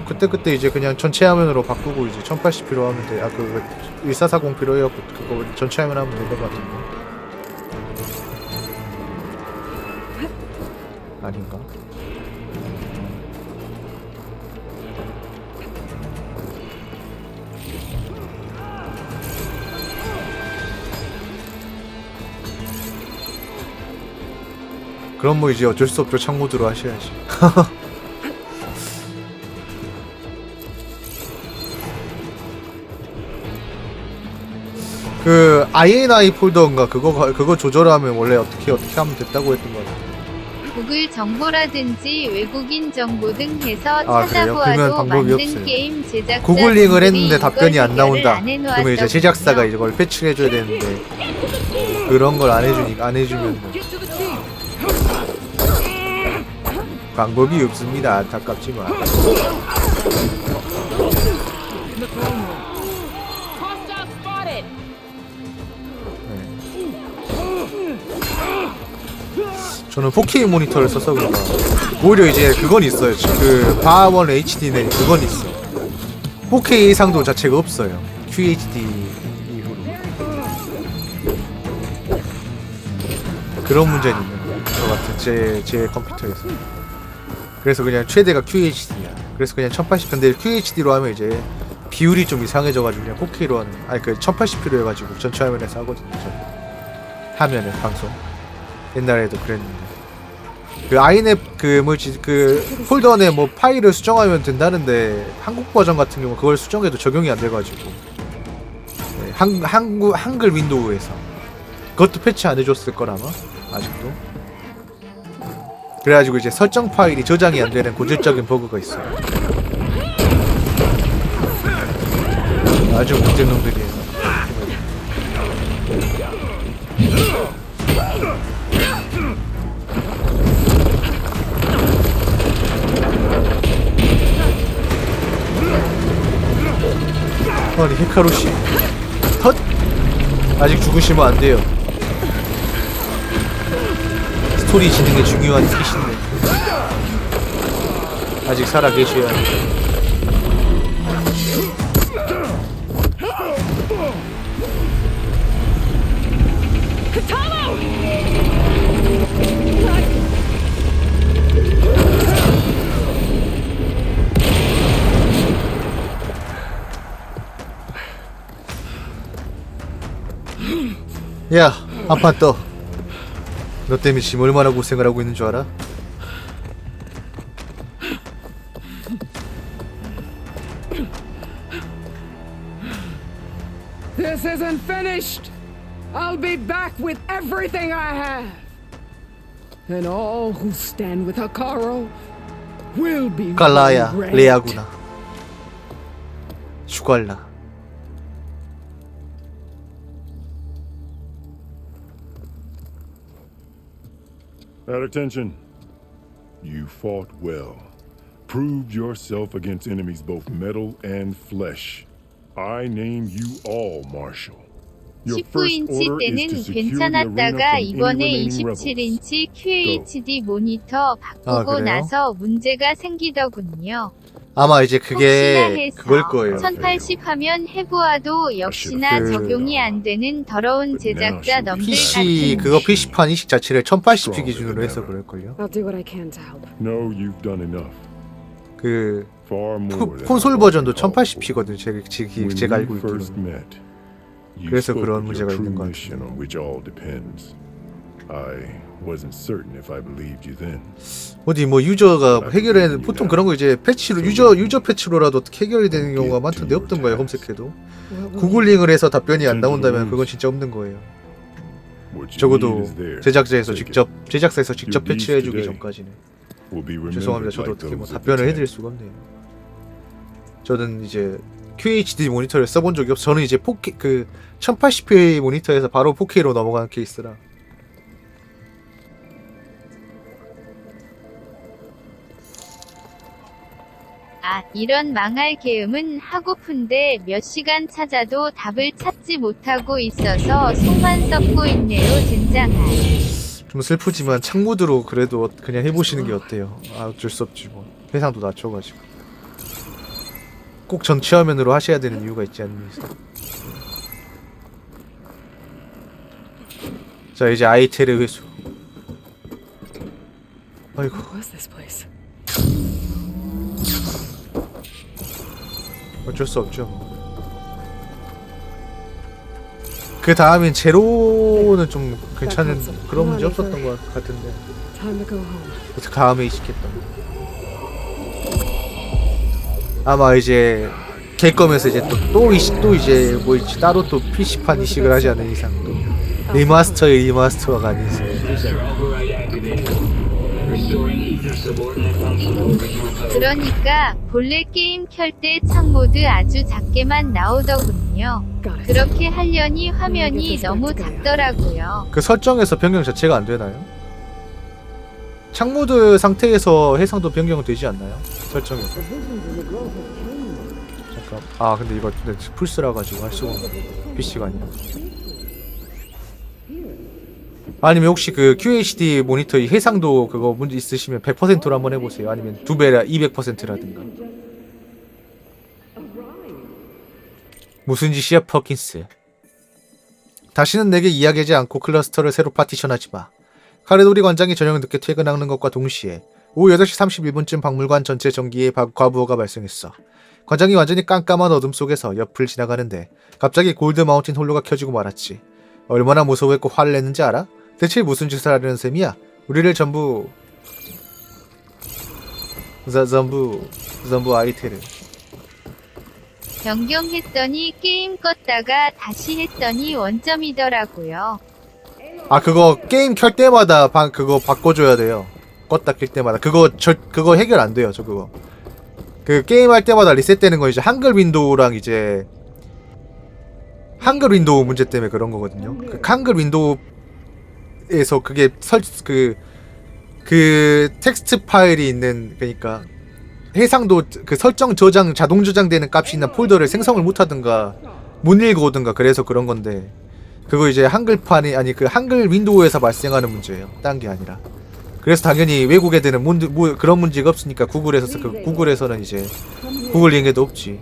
그때 이제 그냥 전체 화면으로 바꾸고 이제 1080p로 하면 돼. 아, 그 1440p로 해갖고 그거 전체 화면 하면 될 것 같은데. 아닌가? 그럼 뭐 이제 어쩔 수 없죠. 창모드로 하셔야지. 그 INI 폴더인가 그거 조절하면 원래 어떻게 하면 됐다고 했던 것 같아요. 구글 정보라든지 외국인 정보 등 해서 아, 그래요? 그러면 찾아보아도 방법이 만든 없어요. 게임 제작자 구글링을 했는데 분들이 답변이 이걸 안 나온다. 해결을 안 그러면 이제 제작사가 이걸 패치를 해줘야 되는데 그런 걸 안 해주면 뭐 방법이 없습니다. 안타깝지만. 저는 4K 모니터를 써서 그런가 오히려 이제 그건 있어요. 그 바하원 HD는 그건 있어. 4K 해상도 자체가 없어요. QHD 이후로 그런 문제는 있는 것 같은 제 컴퓨터에서. 그래서 그냥 최대가 QHD야. 그래서 그냥 1080. 근데 QHD로 하면 이제 비율이 좀 이상해져가지고 그냥 4K로 하는. 아니 그 1080p로 해가지고 전체 화면에서 하거든요. 화면에 방송. 옛날에도 그랬는데 그 아이넷 그 뭐지 그 폴더 안에 뭐 파일을 수정하면 된다는데 한국 버전 같은 경우 그걸 수정해도 적용이 안 돼가지고 네, 한글 윈도우에서 그것도 패치 안 해줬을 거라마 아직도. 그래가지고 이제 설정 파일이 저장이 안 되는 고질적인 버그가 있어요. 아주 문제 놈들이에요. 아니 히카루씨 헛! 아직 죽으시면 안 돼요. 스토리 진행에 중요한 스키신데 아직 살아 계셔야 해요. 야, 한판 떠. 너 때문에 지금 얼마나 고생을 하고 있는 줄 알아? This isn't finished. I'll be back with everything I have. And all who stand with Hikaru will be 깔라야, regret. 레아구나. 슈갈라. At attention. You fought well. Proved yourself against enemies both metal and flesh. I name you all marshal. Your first 19인치 order is to 때는 secure the arena 괜찮았다가 from any 이번에 remaining rebels. 27인치 QHD 모니터 바꾸고 그래요? 나서 문제가 생기더군요. 아마 이제 혹시나 그게 해서 그걸 거예요. 1080 화면 해보아도 역시나 그- 적용이 안 되는 더러운 제작자 놈들 PC 같은 그거 PC판 이식 자체를 1080p 기준으로 해서 그럴걸요. I'll do what I can to help. No, you've done enough. 그 Far more than 콘솔 I 버전도 called for. 1080p거든요. When 제가 we 알고 first 있기로는. met, you 그래서 spoke 그런 of 문제가 your 있는 true 것 mission on which all depends. I wasn't certain if I believed you then. 어디 뭐 유저가 해결해 보통 그런 거 이제 패치로 유저 패치로라도 해결이 되는 경우가 많던데 없던 거예요. 검색해도 구글링을 해서 답변이 안 나온다면 그건 진짜 없는 거예요. 적어도 제작사에서 직접 패치해주기 전까지는. 죄송합니다. 저도 어떻게 뭐 답변을 해드릴 수가 없네요. 저는 이제 QHD 모니터를 써본 적이 없어. 저는 이제 4K 그 1080p 모니터에서 바로 4K로 넘어가는 케이스라. 아, 이런 망할 계음은 하고픈데 몇 시간 찾아도 답을 찾지 못하고 있어서 속만 썩고 있네요. 젠장한. 좀 슬프지만 창모드로 그래도 그냥 해보시는 게 어때요? 아, 어쩔 수 없지 뭐. 해상도 낮춰가지고. 꼭 전체 화면으로 하셔야 되는 이유가 있지 않는 이상. 자, 이제 아이텔의 회수. 아이고. What's this place? 어쩔 수 없죠. 그 다음엔 제로는 좀 괜찮은 그런 문제 없었던 것 같은데. Time to go home. 그래서 다음에 이식했던 거. 아마 이제 개껌에서 이제 또 이제 뭐 있지 따로 또 PC판 이식을 하지 않는 이상 또 리마스터의 리마스터가 아닌 이상. 그러니까 본래 게임 켤 때 창모드 아주 작게만 나오더군요. 그렇게 하려니 화면이 너무 작더라고요. 그 설정에서 변경 자체가 안 되나요? 창모드 상태에서 해상도 변경은 되지 않나요? 설정에서. 잠깐. 아 근데 이거 플스라 가지고 할 수가 없네. PC가 아니야. 아니면 혹시 그 QHD 모니터 이 해상도 그거 문제 있으시면 100%로 한번 해보세요. 아니면 2배라 200%라든가. 무슨 짓이야 퍼킨스. 다시는 내게 이야기하지 않고 클러스터를 새로 파티션하지 마. 카레도리 관장이 저녁 늦게 퇴근하는 것과 동시에 오후 8시 31분쯤 박물관 전체 전기에 과부하가 발생했어. 관장이 완전히 깜깜한 어둠 속에서 옆을 지나가는데 갑자기 골드 마운틴 홀로가 켜지고 말았지. 얼마나 무서워했고 화를 냈는지 알아? 대체 무슨 짓을 하려는 셈이야? 우리를 전부 아이테를 변경했더니 게임 껐다가 다시 했더니 원점이더라고요. 아 그거 게임 켤 때마다 그거 바꿔줘야 돼요. 껐다 켤 때마다 그거 해결 안 돼요. 저 그거 그 게임 할 때마다 리셋되는 거 이제 한글 윈도우랑 이제 한글 윈도우 문제 때문에 그런 거거든요. 그 한글 윈도우에서 그게 그 텍스트 파일이 있는 그러니까 해상도 그 설정 저장 자동 저장되는 값이 있는 폴더를 생성을 못 하든가 못 읽어오든가 그래서 그런 건데 그거 이제 한글판이 아니 그 한글 윈도우에서 발생하는 문제예요. 딴 게 아니라. 그래서 당연히 외국 애들은 뭐 그런 문제가 없으니까 구글에서는 이제 구글링에도 없지.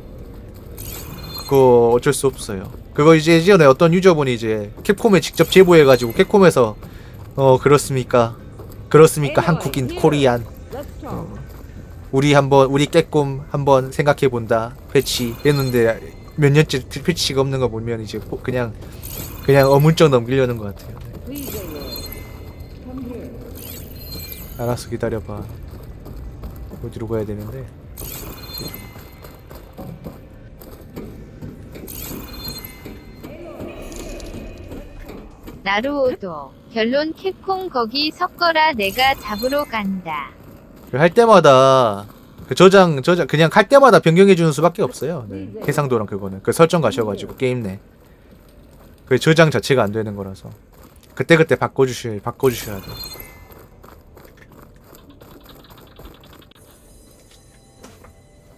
그거 어쩔 수 없어요. 그거 이제 예전에 어떤 유저분이 이제 캡콤에 직접 제보해가지고 캡콤에서 그렇습니까 한국인 코리안 우리 깨꼼 한번 생각해본다 패치 했는데 몇 년째 패치가 없는 거 보면 이제 그냥 그냥 어문쩍 넘기려는 것 같아요. 네. Please, Aloy. Come here. 알았어, 기다려봐. 어디로 가야 되는데? 나루오도 결론 캡콤 거기 섞어라 내가 잡으러 간다. 할 때마다 그 저장 그냥 할 때마다 변경해 주는 수밖에 없어요. 네. 해상도랑 그거는 그 설정 가셔가지고 게임 내 그 저장 자체가 안 되는 거라서 그때그때 바꿔주셔야 돼.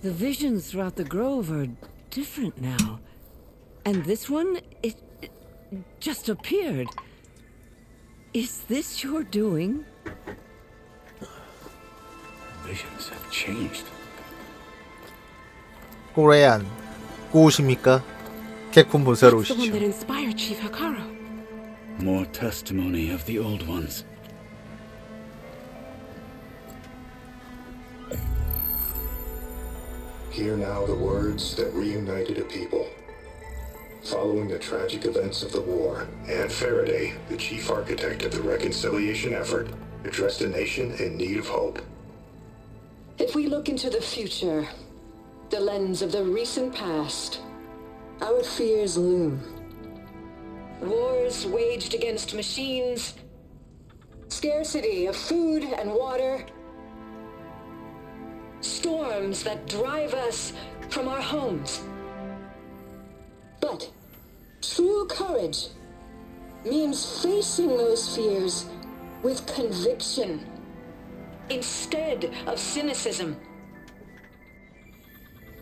The visions throughout the grove are different now. And this one, it just appeared. Is this your doing? Visions have changed. 코레안 꼬우십니까? 캡콤 본사로 That's the one 오시죠. that inspired Chief Hikaru. More testimony of the old ones. Hear now the words that reunited a people. Following the tragic events of the war, Anne Faraday, the chief architect of the reconciliation effort, addressed a nation in need of hope. If we look into the future, the lens of the recent past, our fears loom. Wars waged against machines, scarcity of food and water, storms that drive us from our homes. But true courage means facing those fears with conviction instead of cynicism.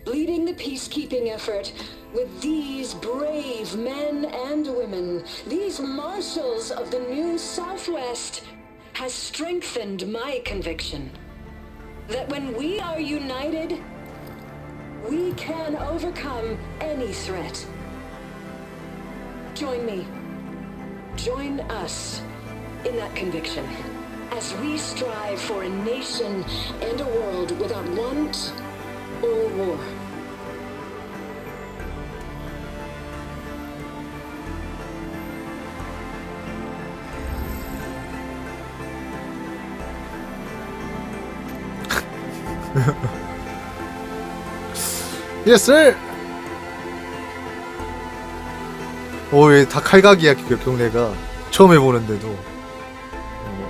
Leading the peacekeeping effort with these brave men and women, these marshals of the new Southwest, has strengthened my conviction that when we are united, we can overcome any threat. Join me. Join us in that conviction as we strive for a nation and a world without want or war. Yes, sir. 오, 얘 다 칼각이야, 경례가. 처음 해보는데도.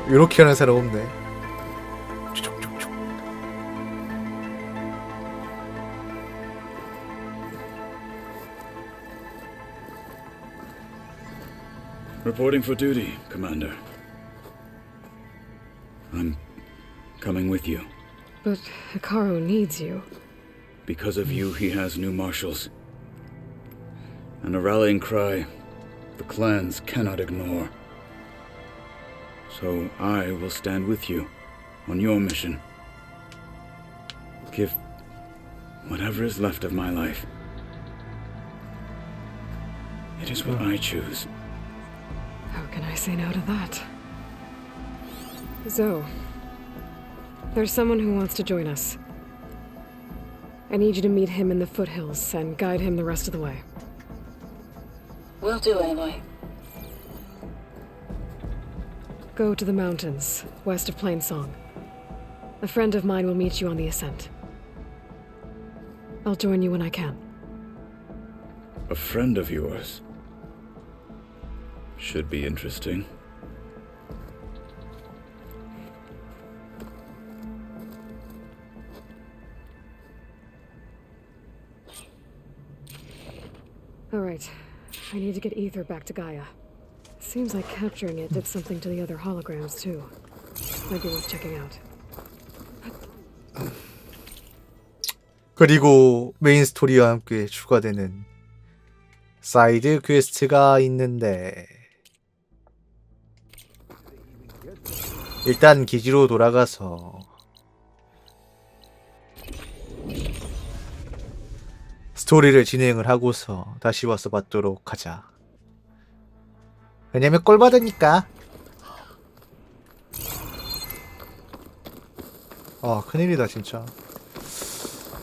이렇게 하는 사람 없네. Reporting for duty, Commander. I'm coming with you. But Hikaru needs you. Because of you, he has new marshals. And a rallying cry the clans cannot ignore. So I will stand with you on your mission. Give whatever is left of my life. It is what I choose. How can I say no to that? Zoe, there's someone who wants to join us. I need you to meet him in the foothills and guide him the rest of the way. Will do, Aloy. Go to the mountains, west of Plainsong. A friend of mine will meet you on the ascent. I'll join you when I can. A friend of yours? Should be interesting. All right. I need to get Ether back to Gaia. Seems like capturing it did something to the other holograms, too. Might be worth checking out. 그리고 메인 스토리와 함께 추가되는 사이드 퀘스트가 있는데 일단 기지로 돌아가서 스토리를 진행을 하고서 다시 와서 받도록 하자. 왜냐면 꼴 받으니까. 아, 큰일이다 진짜.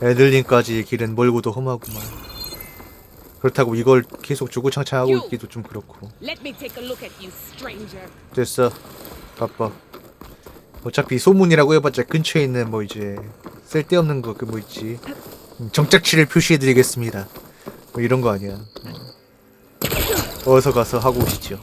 애들님까지 길은 멀고도 험하구만. 그렇다고 이걸 계속 주구장창하고 있기도 좀 그렇고. Let me take a look at you, stranger. 됐어. 바빠. 어차피 소문이라고 해봤자 근처에 있는 뭐 이제 쓸데없는 거 그 뭐 있지. 정착치를 표시해드리겠습니다. 뭐 이런 거 아니야. 어서 가서 하고 오시죠.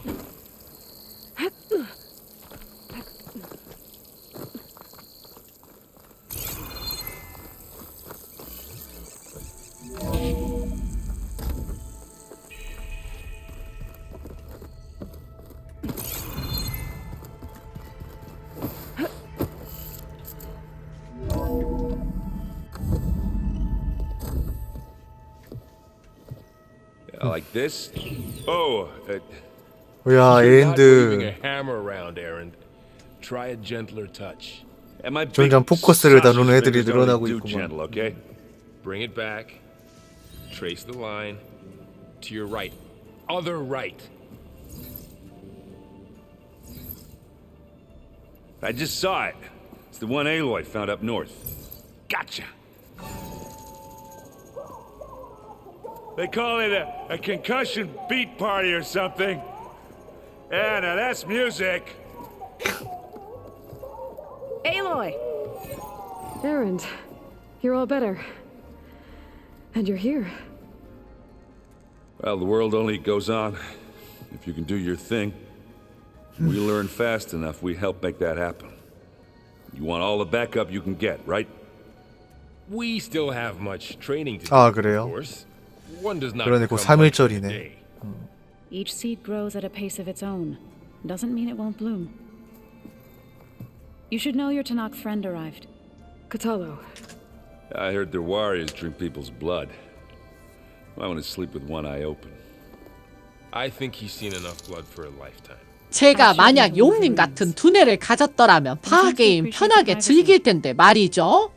Like this? Oh, 야, you're not waving a 엔드. hammer around, Aaron. Try a gentler touch. And my big 점점 포커스를 다루는 sausage 애들이 fingers 늘어나고 only do 있구만. gentle, okay? Bring it back. Trace the line to your right. Other right. I just saw it. It's the one Aloy found up north. Gotcha. They call it a concussion beat party or something. Yeah, now that's music. Aloy! Aaron, you're all better. And you're here. Well, the world only goes on if you can do your thing. We learn fast enough, we help make that happen. You want all the backup you can get, right? We still have much training to do, 아, of 그래요? course. One does not 그러네, 곧 become much in a 3일절이네. day. Each seed grows at a pace of its own. Doesn't mean it won't bloom. You should know your Tanakh friend arrived. Katalo. I heard their warriors drink people's blood. I want to sleep with one eye open. I think he's seen enough blood for a lifetime. 제가 만약 용님 같은 두뇌를 가졌더라면 파게임 편하게 즐길 텐데 말이죠.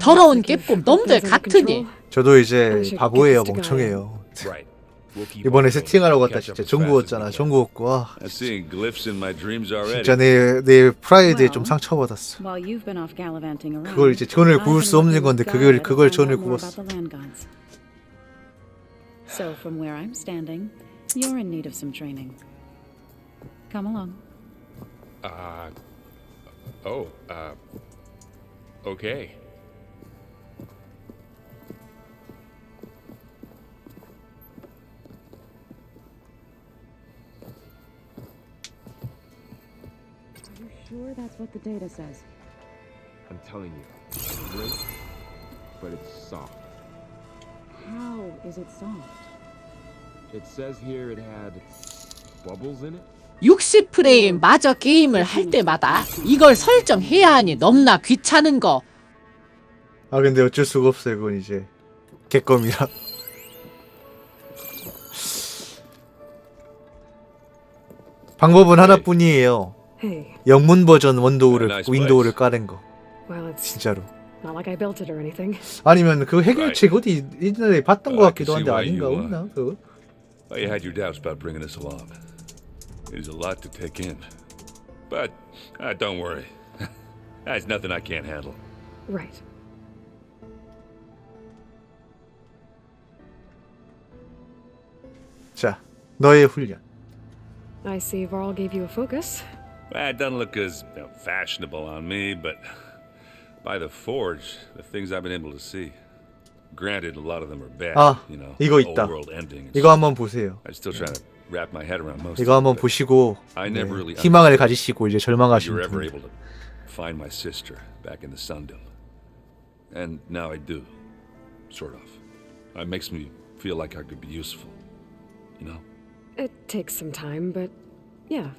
더러운 깨쁨 놈들 같으니. 저도 이제 바보예요, 멍청해요. 이번에 세팅하러 갔다 진짜 정구웠잖아, 정구웠고. 와, I'm seeing glyphs in my dreams already. 진짜 내 프라이드에 좀 상처받았어. While you've been off gallivanting around, 그걸 이제 전을 구울 수 없는 건데 그걸 전을 구웠어. So from where I'm standing, you're in need of some training. Come along. Okay. Are you sure that's what the data says? I'm telling you, it's great, but it's soft. How is it soft? It says here it had bubbles in it. 60프레임 마저 게임을 할 때마다 이걸 설정해야 하니 너무나 귀찮은 거. 아 근데 어쩔 수가 없어요. 그건 이제 개껌이라. 방법은 하나뿐이에요. 영문 버전 윈도우를 까는 거. 진짜로. Not like I built it or anything. 아니면 그 해결책 어디 인터넷에 봤던 것 같기도 한데 아닌가 없나 그거? You had your doubts about bringing us along. It is a lot to take in, but don't worry. That's nothing I can't handle. Right. 자, 너의 훈련. I see Varl gave you a focus. It doesn't look as fashionable on me, but by the forge, the things I've been able to see. Granted, a lot of them are bad. 아, you know, 이거 있다. old world ending. 이거 한번 보세요. I'm still trying to wrap my head around most. 이거 한번 보시고 I never really 희망을 가지시고 이제 절망하시는 you were ever 분. able to find my sister back in the Sundom, and now I do, sort of. It makes me feel like I could be useful, you know. It takes some time, but yeah.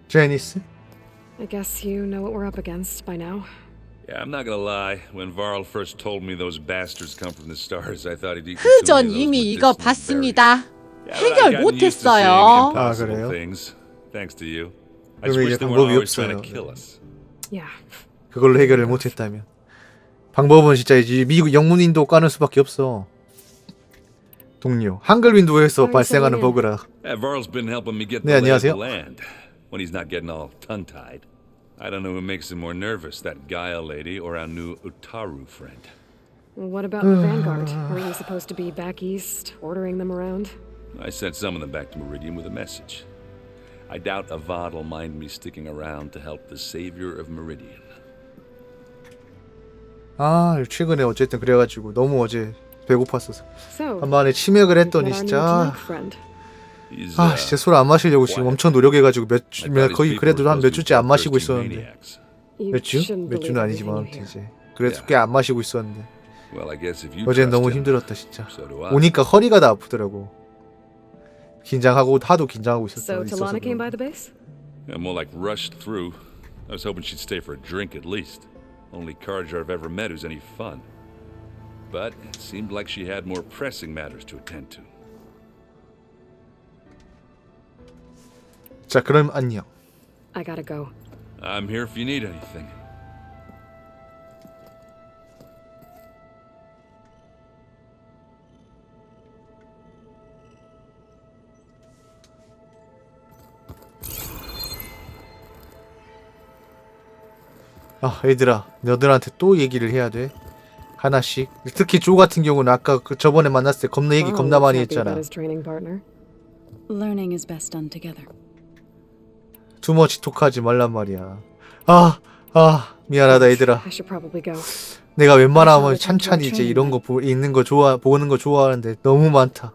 제니스? I guess you know what we're up against by now. Yeah, I'm not gonna lie. When Varl first told me those bastards come from the stars, I thought he'd eat 흐전 이미 이거 봤습니다. 해결 못했어요. 아 그래요? Thanks to you. 그러면 이제 방법이 없어요. Yeah. 그걸로 해결을 못했다면 방법은 진짜 이제 미국 영문 윈도우 까는 수밖에 없어. 동료 한글 윈도우에서 발생하는 버그라. Varl's been helping me get 네, the lay of the 안녕하세요. land when he's not getting all tongue-tied. I don't know who makes him more nervous, that Gaia lady or our new Utaru friend. What about the Vanguard? Weren't you supposed to be back east, ordering them around? I sent some of them back to Meridian with a message. I doubt Avad'll mind me sticking around to help the savior of Meridian. 아, 최근에 어쨌든 그래가지고 너무 어제 배고팠어서 한번에 치맥을 했더니 진짜 진짜 술 안 마시려고 지금 엄청 노력해가지고 거의 그래도 한 몇 주째 안 마시고 있었는데 몇 주? 몇 주는 아니지만 아무튼 이제 그래도 꽤 안 마시고 있었는데 어제는 너무 힘들었다 진짜. 오니까 허리가 다 아프더라고. 긴장하고 하도 긴장하고 있었어. So Talana came by the base? Yeah, more like rushed through. I was hoping she'd stay for a drink at least. Only Carja I've ever met who's any fun. But it seemed like she had more pressing matters to attend to. 자, 그럼 안녕. I gotta go. I'm here if you need anything. 아, 얘들아, 너들한테 또 얘기를 해야 돼. 하나씩. 특히 조 같은 경우는 아까 저번에 만났을 때 겁나 얘기 겁나 많이 했잖아. Learning is best done together. 투머치 톡하지 말란 말이야. 미안하다 얘들아. 내가 웬만하면 찬찬히 이제 이런 거 보는 거 좋아하는데 너무 많다.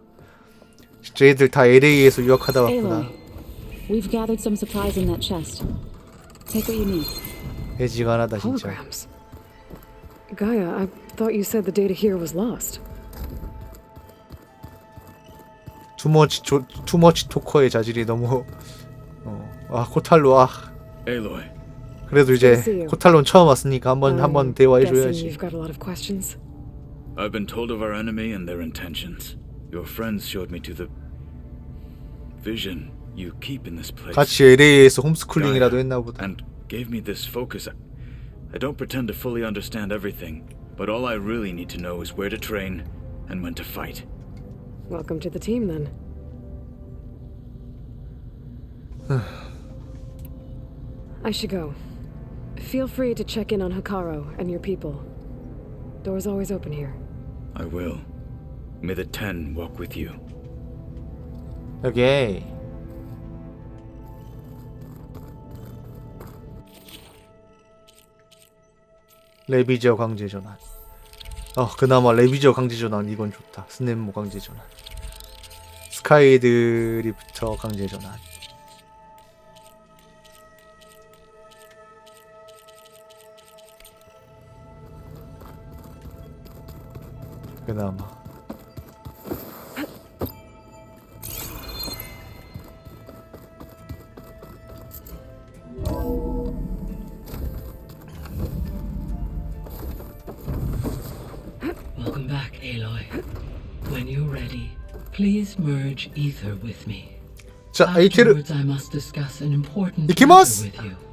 진짜 얘들 다 LA에서 유학하다 왔구나. We've gathered some supplies in that chest. Take what you need. 애지간하다 진짜. Gaia, I thought you said the data here was lost. 투머치 토커의 자질이 너무 코탈로 에일로이. 그래도 이제 코탈로는 처음 왔으니까 한번 대화해 줘야지. You've got a lot of questions. I've been told of our enemy and their intentions. Your friends showed me to the vision you keep in this place. 같이 LA에서 홈스쿨링이라도 했나 보다. And gave me this focus. I don't pretend to fully understand everything, but all I really need to know is where to train and when to fight. Welcome to the team, then. I should go. Feel free to check in on Hikaru and your people. Door's always open here. I will. May the 10 walk with you. Okay. 레비저 강제 전환. 그나마 레비저 강제 전환 이건 좋다. 스냅모 강제 전환. 스카이드리프터 강제 전환. 그나마. Welcome back, Aloy. When you're ready, please merge ether with me. 자, 에이테르. Afterwards, I must discuss an important 이키마스. matter with you.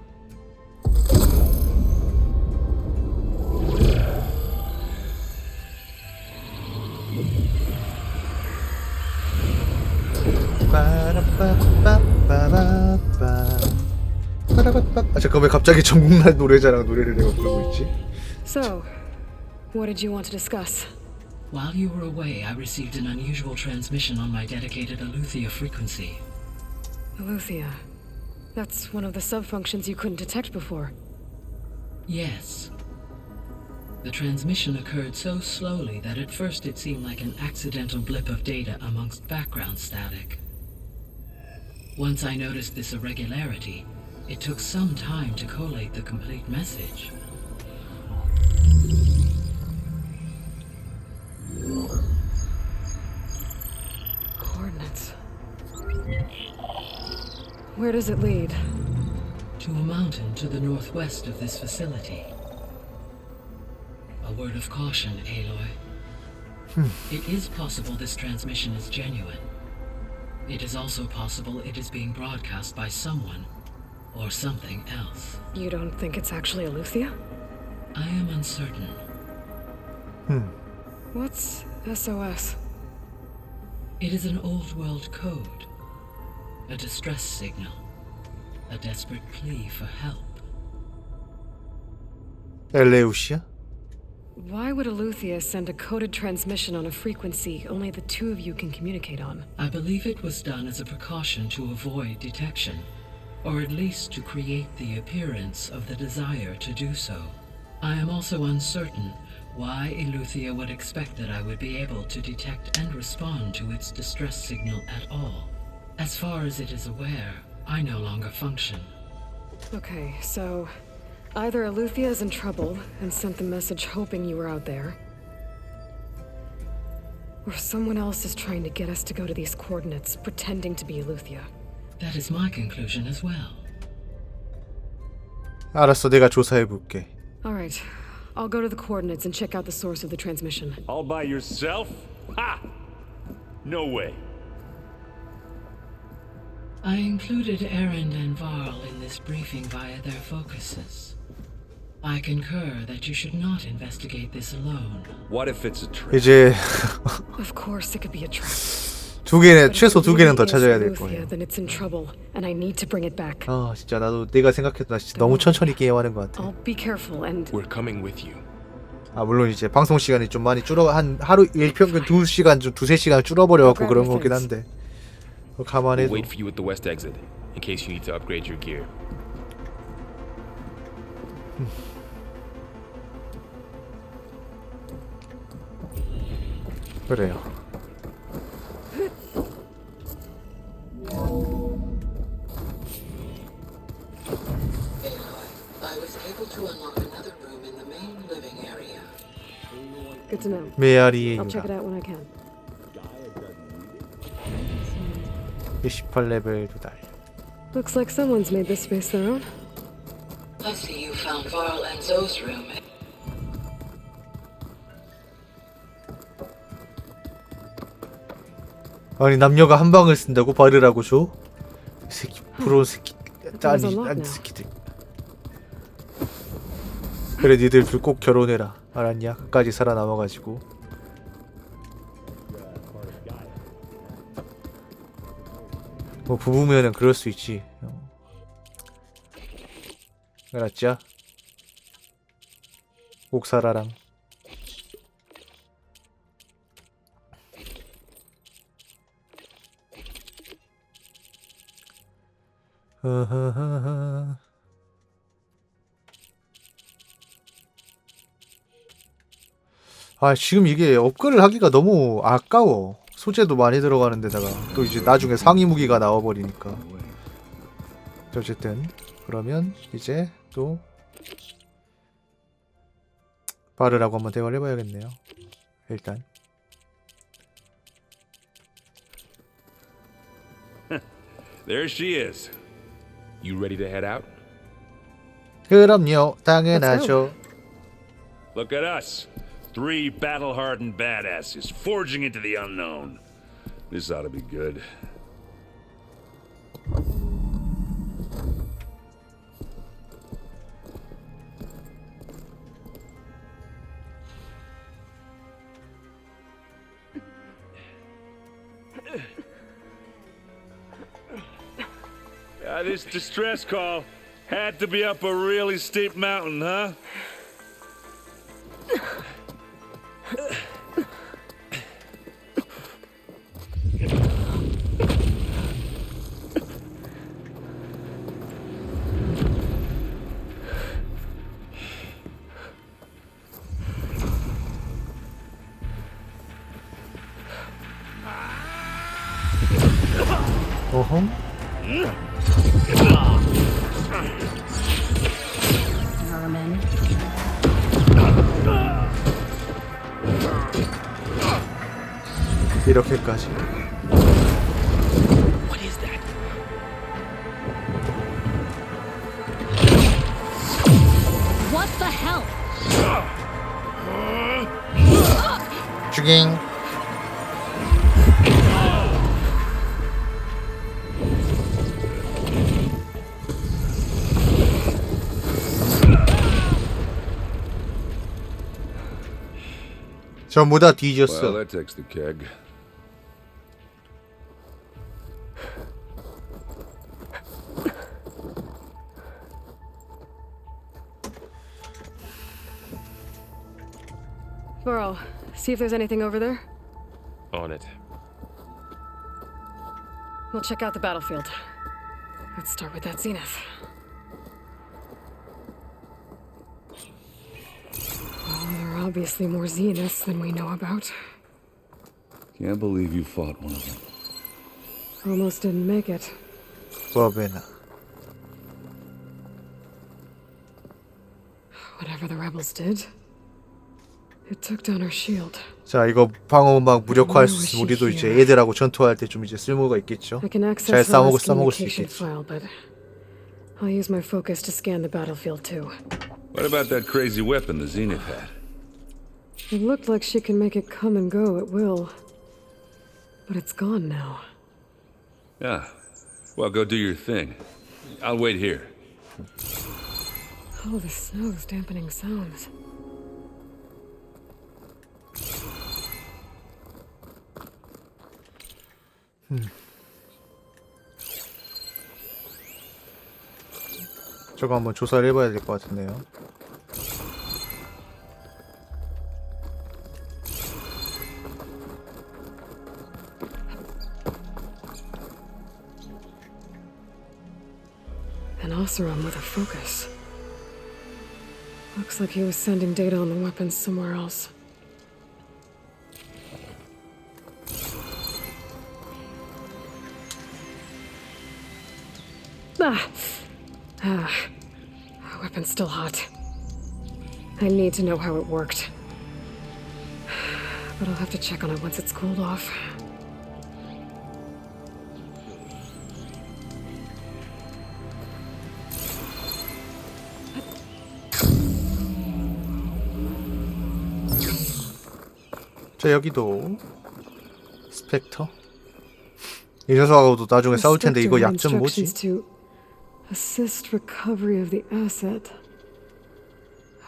잠깐 왜 갑자기 전국날 노래자랑 노래를 내가 부르고 있지? So, what did you want to discuss? While you were away, I received an unusual transmission on my dedicated Aletheia frequency. Aletheia. That's one of the sub-functions you couldn't detect before. Yes. The transmission occurred so slowly that at first it seemed like an accidental blip of data amongst background static. Once I noticed this irregularity, it took some time to collate the complete message. Coordinates. Where does it lead? To a mountain to the northwest of this facility. A word of caution, Aloy. It is possible this transmission is genuine. It is also possible it is being broadcast by someone or something else. You don't think it's actually Aletheia? I am uncertain. What's SOS? It is an old world code. A distress signal. A desperate plea for help. 엘레우시아? Why would Eleuthia send a coded transmission on a frequency only the two of you can communicate on? I believe it was done as a precaution to avoid detection, or at least to create the appearance of the desire to do so. I am also uncertain why Eleuthia would expect that I would be able to detect and respond to its distress signal at all. As far as it is aware, I no longer function. Okay, so either Eleuthia is in trouble and sent the message hoping you were out there, or someone else is trying to get us to go to these coordinates pretending to be Eleuthia. That is my conclusion as well. 알았어, 내가 조사해볼게. Alright, I'll go to the coordinates and check out the source of the transmission. All by yourself? Ha! No way. I included Erend and Varl in this briefing via their focuses. I concur that you should not investigate this alone. What if it's a trick? 이제 Of course it could be a trap. 두 개는 최소 두 개는 더 찾아야 될 거예요. Then it's in trouble, and I need to bring it back. 아 진짜 나도 내가 생각했던 진짜 너무 천천히 게임하는 것 같아. I'll be careful and. We're coming with you. 아 물론 이제 방송 시간이 좀 많이 한 하루 일평균 2시간 좀 2-3시간 줄어버려갖고 그런 거긴 한데 감안해도. We'll wait for you at the west exit in case you need to upgrade your gear. 그래요. I was able to unlock another room in the main living area. Good to know. 메아리의 I'll check it out when I can. 18레벨 도달. Looks like someone's made this space their own. I see you found Varl and Zoe's room. 아니 남녀가 한 방을 쓴다고 바르라고 줘? 새끼 부러운 새끼 짠 새끼들. 그래 니들 둘 꼭 결혼해라 알았냐? 끝까지 살아남아가지고. 뭐 부부면은 그럴 수 있지. 알았죠? 꼭 살아랑. 아 지금 이게 업글을 하기가 너무 아까워. 소재도 많이 들어가는 데다가 또 이제 나중에 상위 무기가 나와버리니까. 어쨌든 그러면 이제 또 바르라고 한번 대화를 해봐야겠네요. 일단 There she is. You ready to head out? 그럼요, 당연하죠. Look at us. 3 battle-hardened badasses forging into the unknown. This ought to be good. This distress call had to be up a really steep mountain, huh? 어허? Vermin. 이렇게까지. What is that? What the hell? 죽잉. 전부 다 뒤졌어. Well, that takes the keg. Burrow, see if there's anything over there. On it. We'll check out the battlefield. Let's start with that zenith. Well, there are obviously more zeniths than we know about. Can't believe you fought one of them. Almost didn't make it. 버베나. Whatever the rebels did, it took down our shield. 자, 이거 방어막 무력화할 수 있으면 우리도 이제 애들하고 전투할 때 좀 이제 쓸모가 있겠죠. I can 잘 access 싸먹을 Lala's 수 communication 있겠죠. file, but I'll use my focus to scan the battlefield too. What about that crazy weapon the Zenith had? It looked like she can make it come and go at will, but it's gone now. Yeah. Well, go do your thing. I'll wait here. Oh, the snow's dampening sounds. 저거 한번 조사를 해봐야 될 것 같은데요. An Oseram with a focus. Looks like he was sending data on the weapons somewhere else. Weapon's still hot. I need to know how it worked. But I'll have to check on it once it's cooled off. 자, 여기도 스펙터. 이 녀석하고도 나중에 싸울 텐데 이거 약점 뭐지? To assist recovery of the asset.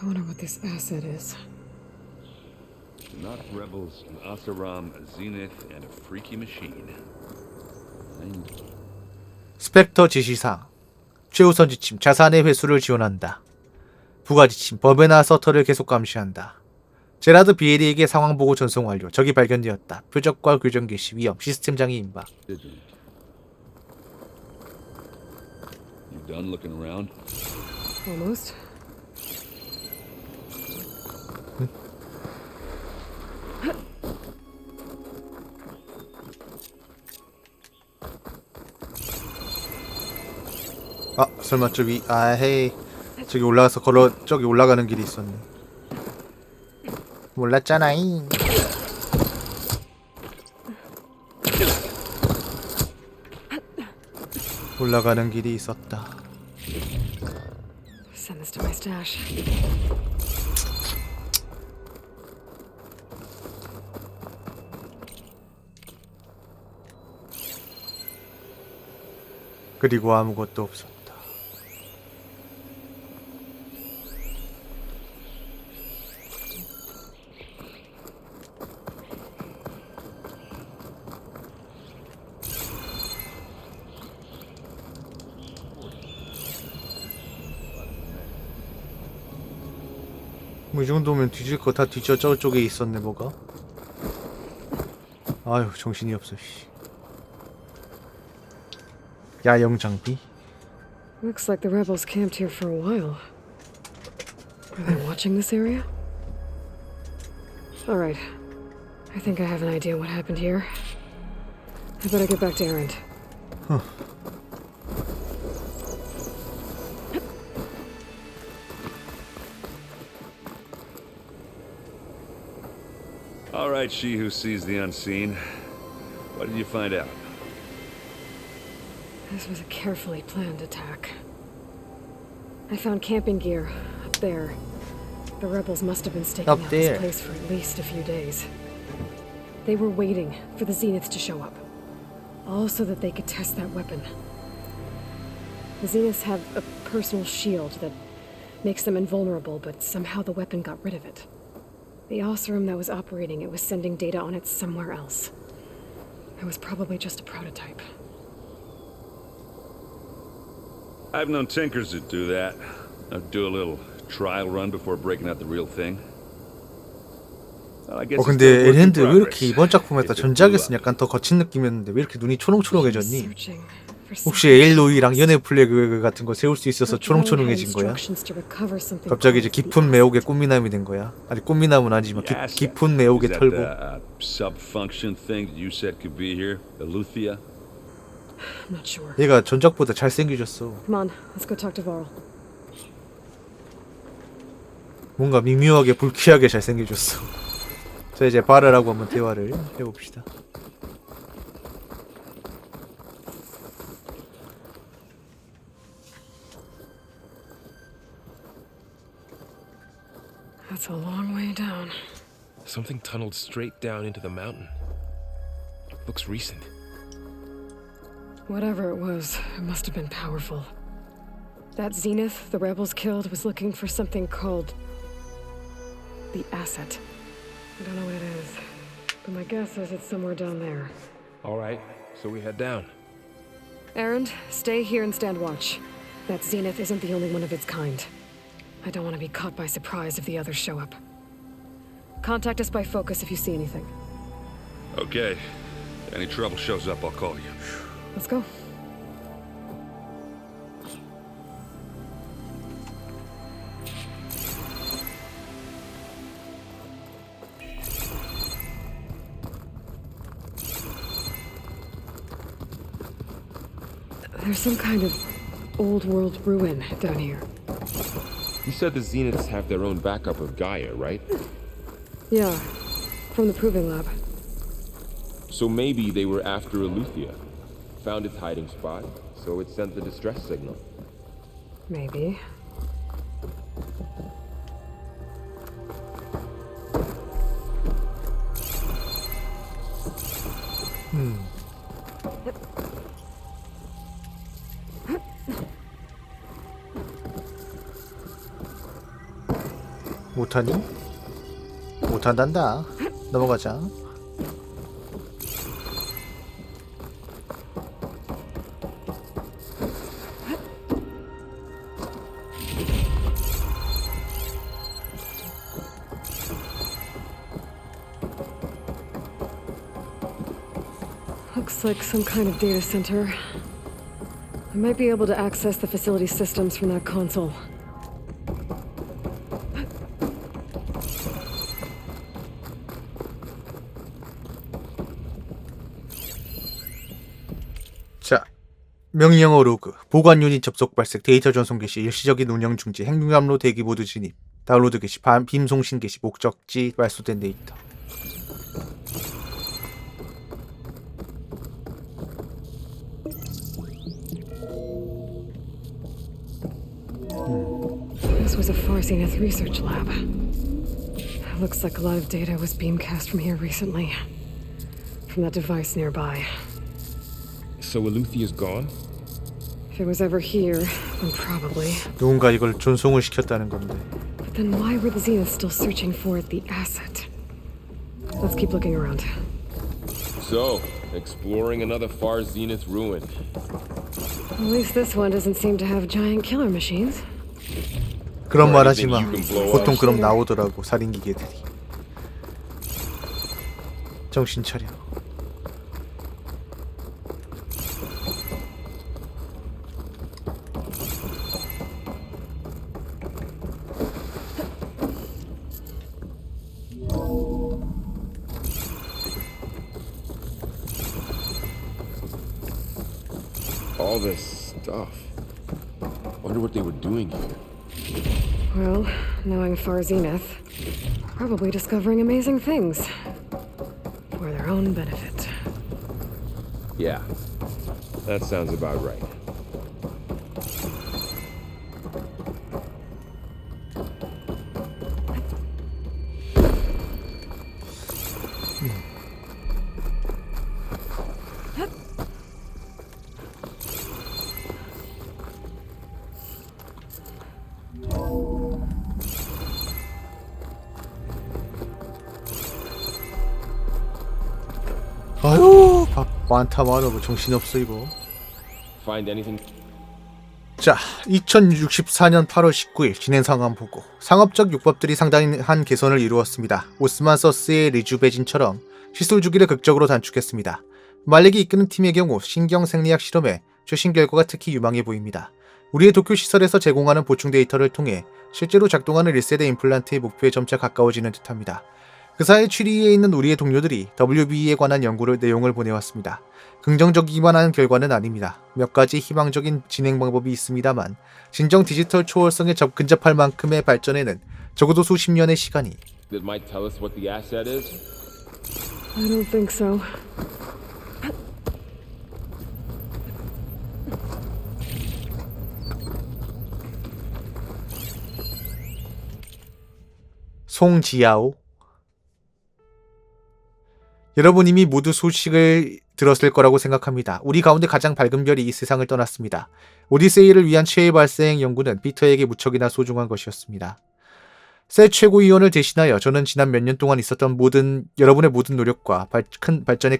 I wonder what this asset is. Not rebels, an Oseram, a Zenith, and a freaky machine. 스펙터 지시사항. 최우선 지침, 자산의 회수를 지원한다. 부가 지침, 버베나 서터를 계속 감시한다. 제라드 비에리에게 상황 보고 전송 완료. 적이 발견되었다. 표적과 교정 개시, 위험, 시스템 장애 임박. You done looking around? Almost. 아, 설마 저기 헤이 저기 올라가서 저기 올라가는 길이 있었네. 몰랐잖아잉. 올라가는 길이 있었다. Send this to my stash. 그리고 아무것도 없었다. 뭐 이 정도면 뒤질 거 다 뒤져. 저쪽에 있었네 뭐가. 아유 정신이 없어. 야영 장비. Looks like the rebels camped here for a while. Are they watching this area? All right. I think I have an idea what happened here. I better get back to Erend. All right, she who sees the unseen. What did you find out? This was a carefully planned attack. I found camping gear up there. The rebels must have been staking out this place for at least a few days. They were waiting for the Zeniths to show up, all so that they could test that weapon. The Zeniths have a personal shield that makes them invulnerable, but somehow the weapon got rid of it. The Oseram that was operating it was sending data on it somewhere else. It was probably just a prototype. I've known tinkers that do that. Do a little trial run before breaking out the real thing. 근데 엘핸드 왜 이렇게 이번 작품에다 전작에서는 약간 더 거친 느낌이었는데 왜 이렇게 눈이 초롱초롱해졌니? 혹시 에일로이랑 연애 플래그 같은 거 세울 수 있어서 초롱초롱해진 거야? 갑자기 이제 깊은 매혹의 꽃미남이 된 거야? 아니 꽃미남은 아니지만 깊은 매혹의 털보. Sub-function thing that you said could be here, Eleuthia? I'm not sure. 얘가 전작보다 잘생겨졌어. Come on, let's go talk to Varl. 뭔가 미묘하게 불쾌하게 잘생겨졌어. 자 이제 바르라고 한번 대화를 해봅시다. That's a long way down. Something tunneled straight down into the mountain. Looks recent. Whatever it was, it must have been powerful. That Zenith the rebels killed was looking for something called the asset. I don't know what it is, but my guess is it's somewhere down there. All right, so we head down. Errand, stay here and stand watch. That Zenith isn't the only one of its kind. I don't want to be caught by surprise if the others show up. Contact us by focus if you see anything. Okay. If any trouble shows up, I'll call you. Let's go. There's some kind of old world ruin down here. You said the Zeniths have their own backup of Gaia, right? Yeah, from the proving lab. So maybe they were after Eleuthia. Found its hiding spot, so it sent the distress signal. Maybe. 못하니? 못한단다. 넘어가자. Looks like some kind of data center. I might be able to access the facility systems from that console. 자, 명령어 로그, 보관 유닛 접속 발색, 데이터 전송 개시, 일시적인 운영 중지, 행동감로 대기 모드 진입, 다운로드 개시, 빔 송신 개시, 목적지, 말소된 데이터. This was a Far Zenith research lab. Looks like a lot of data was beamcast from here recently. From that device nearby. So Eleuthia's gone? If it was ever here, then probably. 누군가 이걸 전송을 시켰다는 건데. But then why were the Zeniths still searching for the asset? Let's keep looking around. So, exploring another Far Zenith ruin. At least this one doesn't seem to have giant killer machines. 그런 말 하지 마. 보통 그럼 나오더라고, 살인기계들이. 정신 차려. All this stuff. Wonder what they were doing here. Well, knowing Far Zenith, probably discovering amazing things. For their own benefit. Yeah, that sounds about right. 아유, 밥 많다 많아. 뭐 정신없어 이거. Find anything? 자, 2064년 8월 19일 진행 상황 보고 상업적 요법들이 상당한 개선을 이루었습니다. 오스만 서스의 리주베진처럼 시술 주기를 극적으로 단축했습니다. 말렉이 이끄는 팀의 경우 신경 생리학 실험의 최신 결과가 특히 유망해 보입니다. 우리의 도쿄 시설에서 제공하는 보충 데이터를 통해 실제로 작동하는 1세대 임플란트의 목표에 점차 가까워지는 듯합니다. 그 사이 취리에 있는 우리의 동료들이 WB에 관한 내용을 보내왔습니다. 긍정적이기만 한 결과는 아닙니다. 몇 가지 희망적인 진행 방법이 있습니다만 진정 디지털 초월성에 근접할 만큼의 발전에는 적어도 수십 년의 시간이. That might tell us what the asset is? I don't think so. 송지야오. 여러분 이미 모두 소식을 들었을 거라고 생각합니다. 우리 가운데 가장 밝은 별이 이 세상을 떠났습니다. 오디세이를 위한 최애 발생 연구는 피터에게 무척이나 소중한 것이었습니다. 새 최고위원을 대신하여 저는 지난 몇 년 동안 있었던 여러분의 모든 노력과 큰 발전에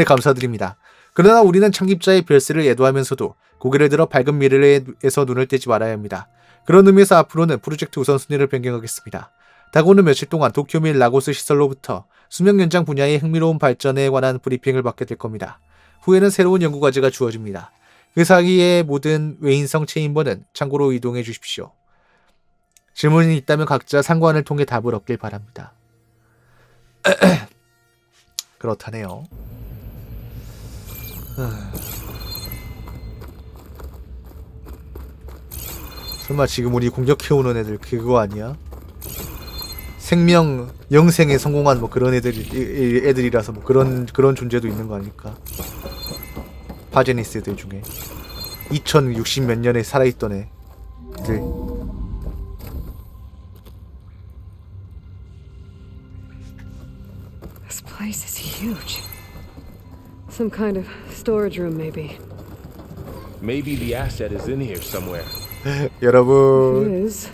감사드립니다. 그러나 우리는 창립자의 별세를 애도하면서도 고개를 들어 밝은 미래에서 눈을 떼지 말아야 합니다. 그런 의미에서 앞으로는 프로젝트 우선순위를 변경하겠습니다. 다가오는 며칠 동안 도쿄 및 라고스 시설로부터 수명 연장 분야의 흥미로운 발전에 관한 브리핑을 받게 될 겁니다. 후에는 새로운 연구 과제가 주어집니다. 그 사이에 모든 외인성 체인버는 참고로 이동해 주십시오. 질문이 있다면 각자 상관을 통해 답을 얻길 바랍니다. 그렇다네요. 설마 지금 우리 공격해오는 애들 그거 아니야? 생명 영생에 성공한 뭐 그런 애들이라서 뭐 그런 존재도 있는 거 아닐까? 파제니스 애들 중에 2060 몇 년에 살아있던 애들. This place is huge. Some kind of storage room, maybe. Maybe the asset is in here somewhere. 여러분. It is.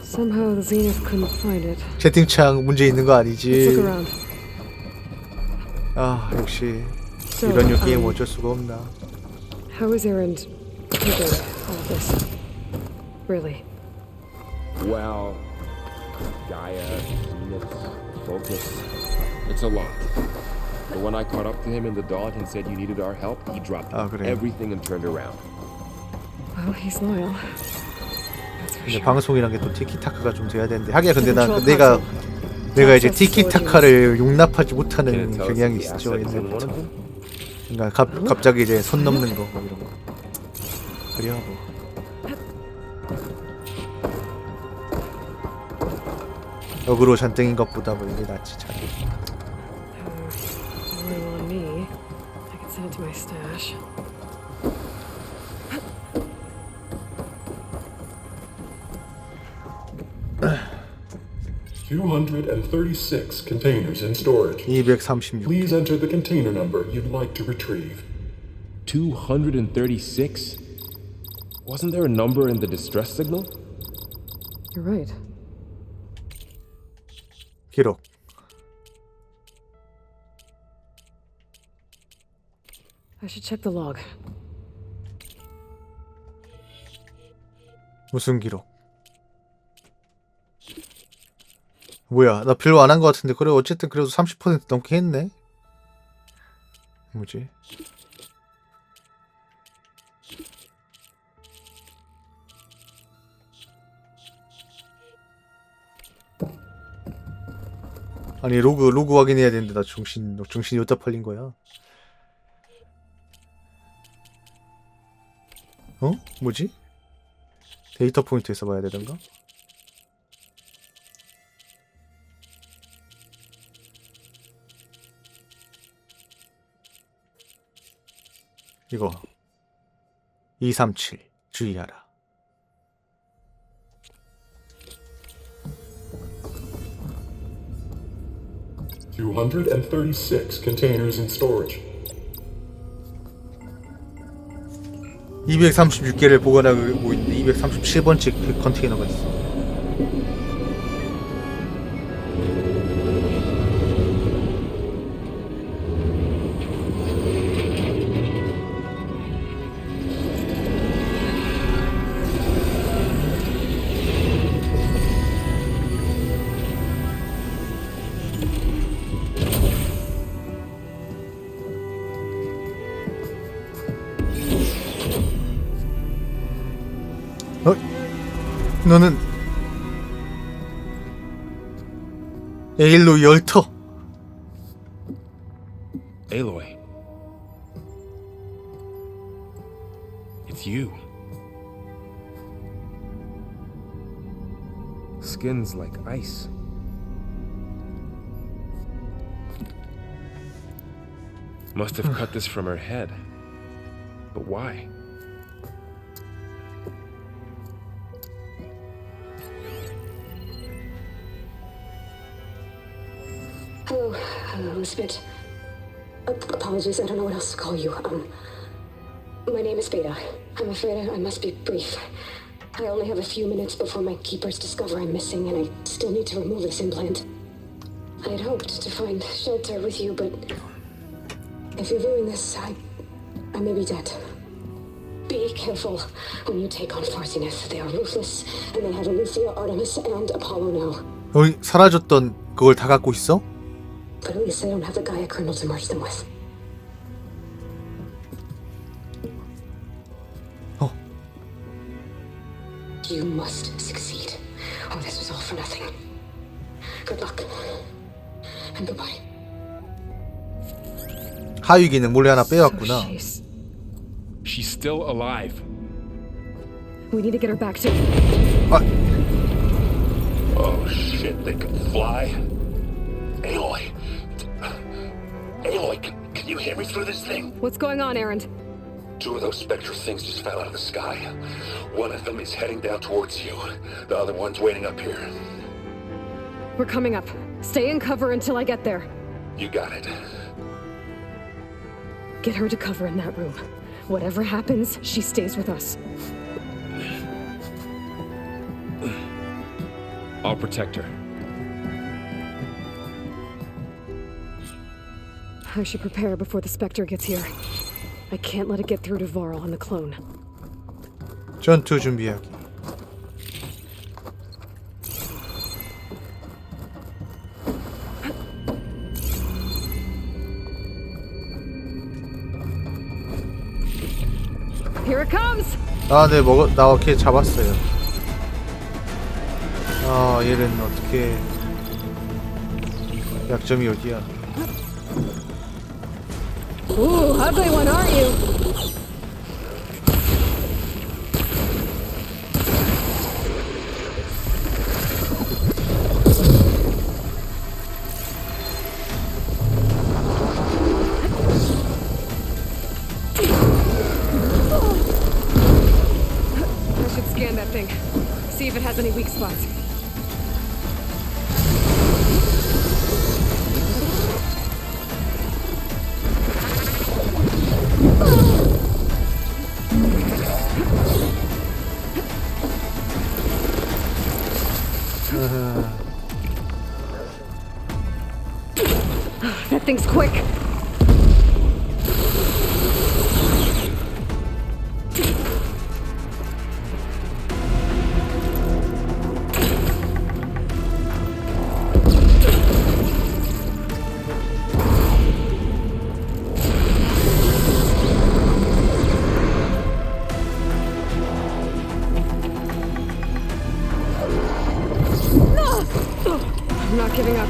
Somehow the Zenith couldn't find it. 채팅창 문제 있는 거 Let's 아니지? look around. 아 역시 이런 게임 어쩔 수가 없나. How is Erend taking all of this? Really? Well, Gaia, Zenith, Focus. It's a lot. But when I caught up to him in the dawn and said you needed our help, he dropped everything and turned around. Well, he's loyal. 근데 방송이란 게 또 티키타카가 좀 돼야 되는데 하기야 근데 내가 이제 티키타카를 용납하지 못하는 경향이 있죠 옛날부터. 그러니까 갑자기 이제 손 넘는 거 뭐 이런 거 그래야 뭐. 역으로 잔뜩인 것보다 뭐 이게 낫지 참. On me, I can send it to my stash. 236 containers in storage. 236. Please enter the container number you'd like to retrieve. 236? Wasn't there a number in the distress signal? You're right. 기록. I should check the log. 무슨 기록? 뭐야, 나 별로 안 한 것 같은데. 그래, 어쨌든 그래도 30% 넘게 했네. 뭐지? 아니 로그 확인해야 되는데 나 정신이 어디다 팔린 거야? 어? 뭐지? 데이터 포인트에서 봐야 되던가? 이거 237 주의하라. (236) containers in storage. 236개를 보관하고 있는데 237번째 컨테이너가 있어. 너는 에일로이 열터. Aloy. It's you. Skin's like ice. Must have cut this from her head. But why? Hello, Elizabeth. Apologies, I don't know what else to call you. My name is Beta. I'm afraid I must be brief. I only have a few minutes before my keepers discover I'm missing, and I still need to remove this implant. I had hoped to find shelter with you, but if you're viewing this, I may be dead. Be careful when you take on Farsiness. They are ruthless, and they have Aletheia, Artemis, and Apollo now. 너희 사라졌던 그걸 다 갖고 있어? But at least I don't have the Gaia kernel to merge them with. Oh. You must succeed, or this was all for nothing. Good luck, and goodbye. 하위 기능 몰래 하나 빼왔구나. She's still alive. We need to get her back to. Oh shit, they can fly? Aloy. Aloy, can you hear me through this thing? What's going on, Errand? 2 of those spectral things just fell out of the sky. One of them is heading down towards you. The other one's waiting up here. We're coming up. Stay in cover until I get there. You got it. Get her to cover in that room. Whatever happens, she stays with us. I'll protect her. I should prepare before the Spectre gets here. I can't let it get through to Varl on the clone. 전투 준비하기. Here it comes. 네, 나 걔 잡았어요. 얘는 어떻게 약점이 어디야? Ooh, ugly one, aren't you? I should scan that thing. See if it has any weak spots. That thing's quick. I'm not giving up.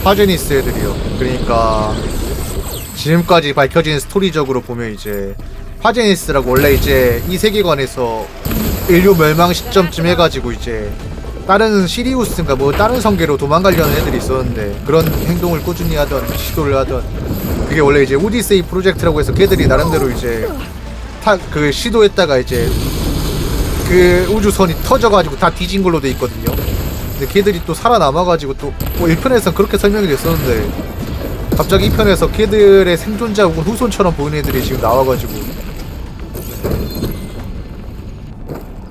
파제니스 애들이요. 그러니까 지금까지 밝혀진 스토리적으로 보면 이제 파제니스라고 원래 이제 이 세계관에서 인류 멸망 시점쯤 해가지고 이제 다른 시리우스인가 뭐 다른 성계로 도망가려는 애들이 있었는데 그런 행동을 꾸준히 하던 시도를 하던 그게 원래 이제 오디세이 프로젝트라고 해서 걔들이 나름대로 이제 그 시도했다가 이제 그 우주선이 터져가지고 다 뒤진 걸로 돼 있거든요. 근데 걔들이 또 살아남아가지고 또 뭐 1편에서는 그렇게 설명이 됐었는데 갑자기 2편에서 걔들의 생존자 혹은 후손처럼 보이는 애들이 지금 나와가지고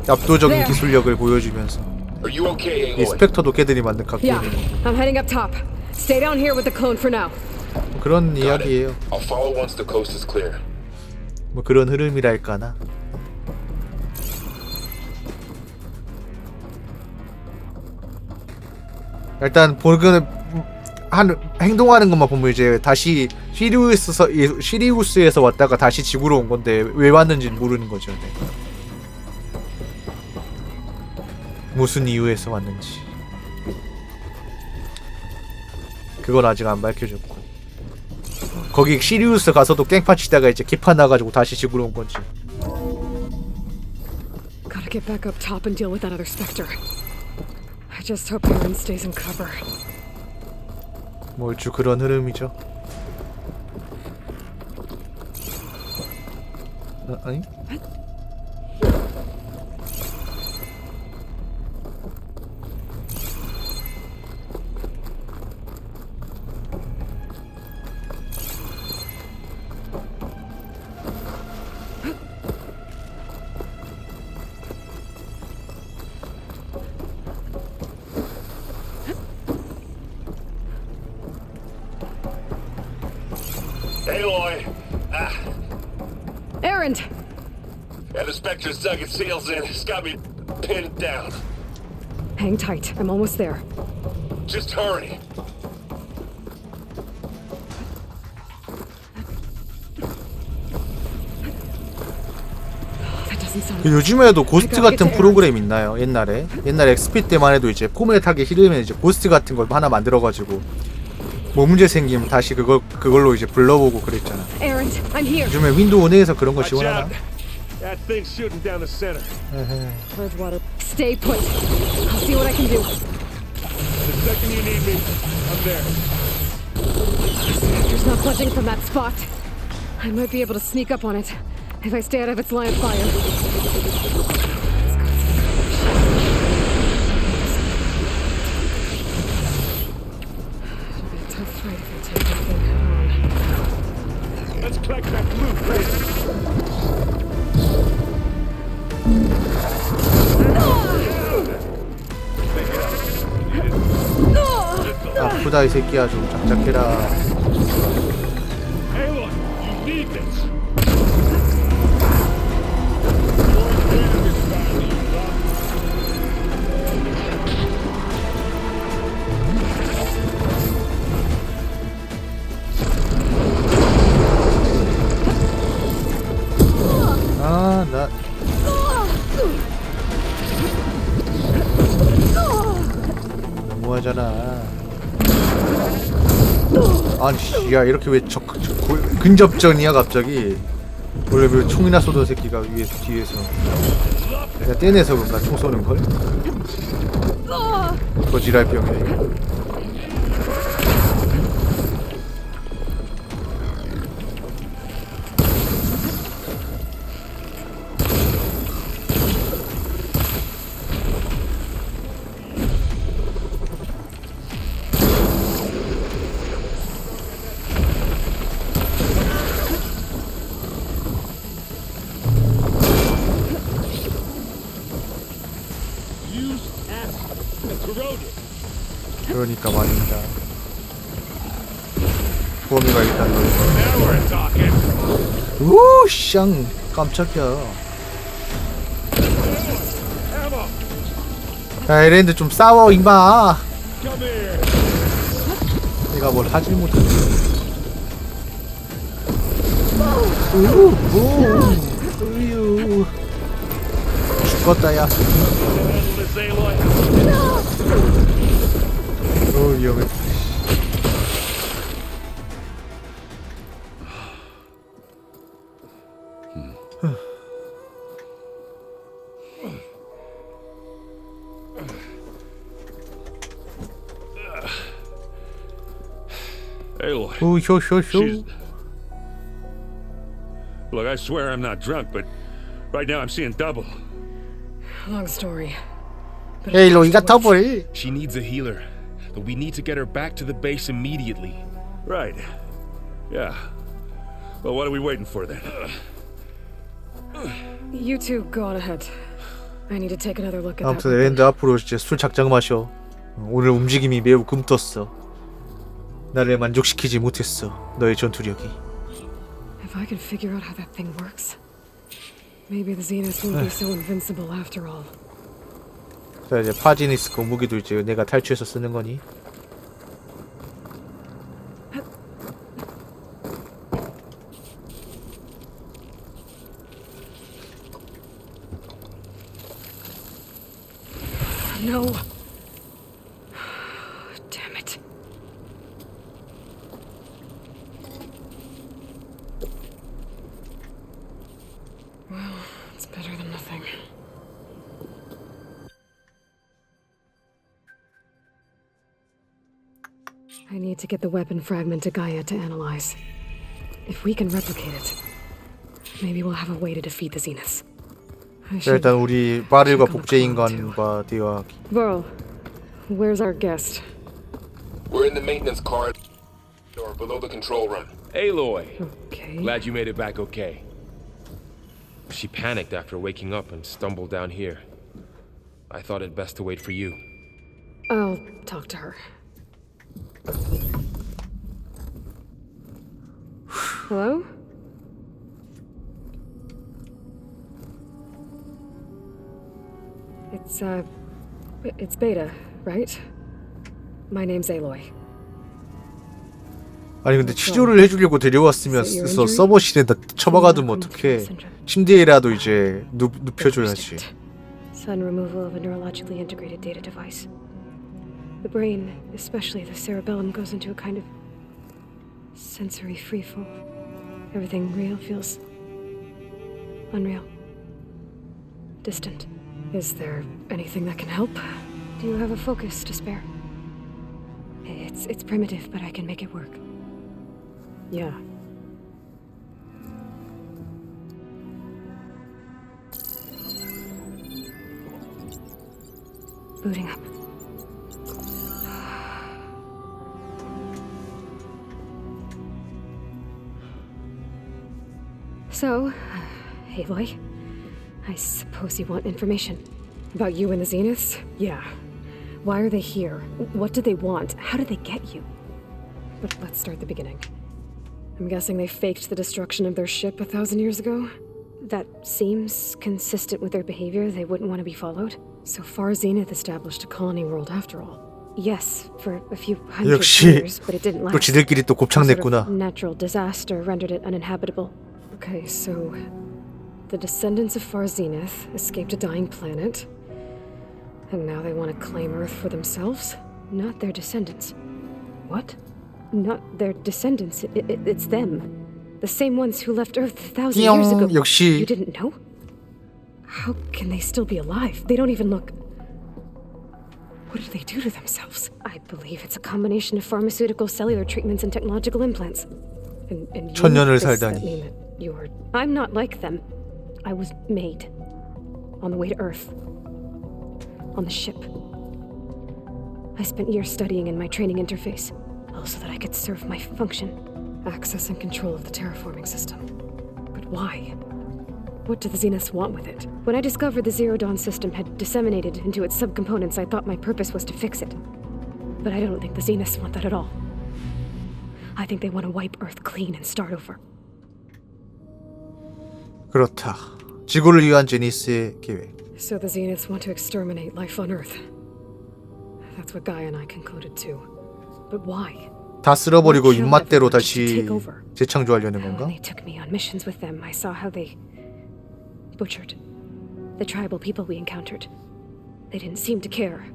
압도적인 기술력을 보여주면서 이 스펙터도 걔들이 만든 Yeah, 각본이고 I'm heading up top. Stay down here with the clone for now. 그런 이야기예요. I'll follow once the coast is clear. 뭐 그런 흐름이랄까나. 일단 행동하는 것만 보면 이제 다시 시리우스에서 왔다가 다시 지구로 온 건데 왜 왔는지 모르는 거죠. 네. 무슨 이유에서 왔는지 그건 아직 안 밝혀졌고 거기 시리우스 가서도 깽판 치다가 이제 개판 나가지고 다시 지구로 온 건지. Gotta get back up top and deal with that other specter. I just hope Aaron stays in cover. 뭐 얼추 그런 흐름이죠. 아니? Aloy! Aaron! Yeah, the Spectre's dug its heels in. It's got me pinned down. Hang tight. I'm almost there. Just hurry. 요즘에도 고스트 같은 프로그램 있나요? 옛날에 엑스피 때만 해도 이제 포맷 하기 싫으면 이제 고스트 같은 걸 하나 만들어가지고 뭐 문제 생기면 다시 그걸로 이제 불러보고 그랬잖아. Aaron, I'm here. 요즘에 윈도우 내에서 그런 거 지원하나? That thing's shooting down the center. Bridgewater, stay put. I'll see what I can do. The second you need me, I'm there. Spectre's not budging from that spot. I might be able to sneak up on it if I stay out of its line of fire. Let's collect that blue, 아프다 이 새끼야 좀 작작해라. Aloy, you need this. 나 너무하잖아. 아니 야 이렇게 왜 근접전이야 갑자기. 원래 왜 총이나 쏘던 새끼가 뒤에서 내가 떼내서 그런가 총 쏘는걸? 거지랄병이네 이거. 그러니까 말입니다. 범위가 일단 넓어. 우, 샹, 깜짝이야. 야, 이랬는데 좀 싸워, 임마. 내가 뭘 하질 못해. 우유. 죽었다, 야. 위험해. Aloy. 오, 쇼. Look, I swear I'm not drunk, but right now I'm seeing double. Long story. 에일로이가 더블. She needs a healer, but we need to get her back to the base immediately. Right. Yeah. Well, what are we waiting for then? You two go on ahead. I need to take another look at that. 아무튼 랜드 앞으로 이제 술 작정 마셔. 오늘 움직임이 매우 금떴어. 나를 만족시키지 못했어. 너의 전투력이. If I could figure out how that thing works, maybe the Zenith won't be so invincible after all. 자, 이제 파지니스크 무기도 이제 내가 탈취해서 쓰는 거니? No. Damn it. Well, it's better than nothing. I need to get the weapon fragment to Gaia to analyze. If we can replicate it, maybe we'll have a way to defeat the Zeniths. 자, 일단 우리 바릴과 복제인간과 대화하기. Varl, where's our guest? We're in the maintenance corridor below the control room. Aloy. Okay. Glad you made it back okay. She panicked after waking up and stumbled down here. I thought it best to wait for you. I'll talk to her. Hello? It's Beta, right? My name's Eiloi. 아니 근데 치료를 해주려고 데려왔으면 서버실에다 처박아두면 어떡해. 침대에라도 이제 눕혀줘야지. Sudden removal of a neurologically integrated data device. The brain, especially the cerebellum, goes into a kind of sensory freefall. Everything real feels unreal, distant. Is there anything that can help? Do you have a focus to spare? It's primitive, but I can make it work. Yeah. Booting up. So, Eiloi, I suppose you want information about you and the Zeniths? Yeah. Why are they here? What do they want? How did they get you? But let's start at the beginning. I'm guessing they faked the destruction of their ship 1,000 years ago? That seems consistent with their behavior. They wouldn't want to be followed. So far, Zenith established a colony world after all. Yes, for a few hundred years, but it didn't last. 또 지들끼리 또 곱창냈구나. Sort of natural disaster rendered it uninhabitable. Okay, so the descendants of Far Zenith escaped a dying planet, and now they want to claim Earth for themselves? Not their descendants. What? Not their descendants. It's them. The same ones who left Earth 1,000 years ago. 역시. You didn't know? How can they still be alive? They don't even look... What did they do to themselves? I believe it's a combination of pharmaceutical, cellular treatments, and technological implants. And you, 천년을 does that 살다니. mean that you're... I'm not like them. I was made. On the way to Earth. On the ship. I spent years studying in my training interface, all so that I could serve my function. Access and control of the terraforming system. But why? What do the Zeniths want with it? When I discovered the Zero Dawn system had disseminated into its subcomponents, I thought my purpose was to fix it. But I don't think the Zeniths want that at all. I think they want to wipe Earth clean and start over. 그렇다. 지구를 위한 제니스의 계획. So the Zeniths want to exterminate life on Earth. That's what Gaia and I concluded too. But why? 다 쓸어버리고 입맛대로 다시 재창조하려는 건가? When they took me on missions with them, I saw how they butchered the tribal people we encountered. They didn't seem to care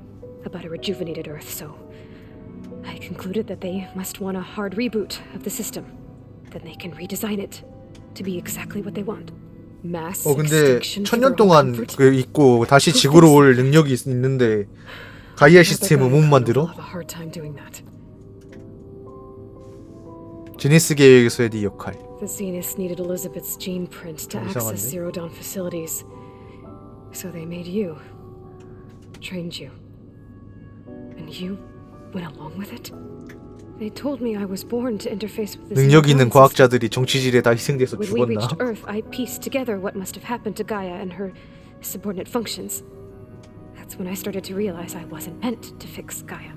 about a rejuvenated Earth, so I concluded that they must want a hard reboot of the system. Then they can redesign it to be exactly what they want. Mass 근데 extinction for 천년 their own 동안 comfort? 그 있고 다시 지구로 올 능력이 있는데 가이아 시스템은 못 만들어? I'll have a hard time doing that. 제니스 계획에서의 네 역할. The Zeniths needed Elizabeth's gene print to access Zero Dawn facilities. So they made you. Trained you. And you went along with it? They told me I was born to interface with the 능력 있는 Zero Dawn 과학자들이 정치질에 다 희생돼서 When we 죽었나? reached Earth, I pieced together what must have happened to Gaia and her subordinate functions. That's when I started to realize I wasn't meant to fix Gaia.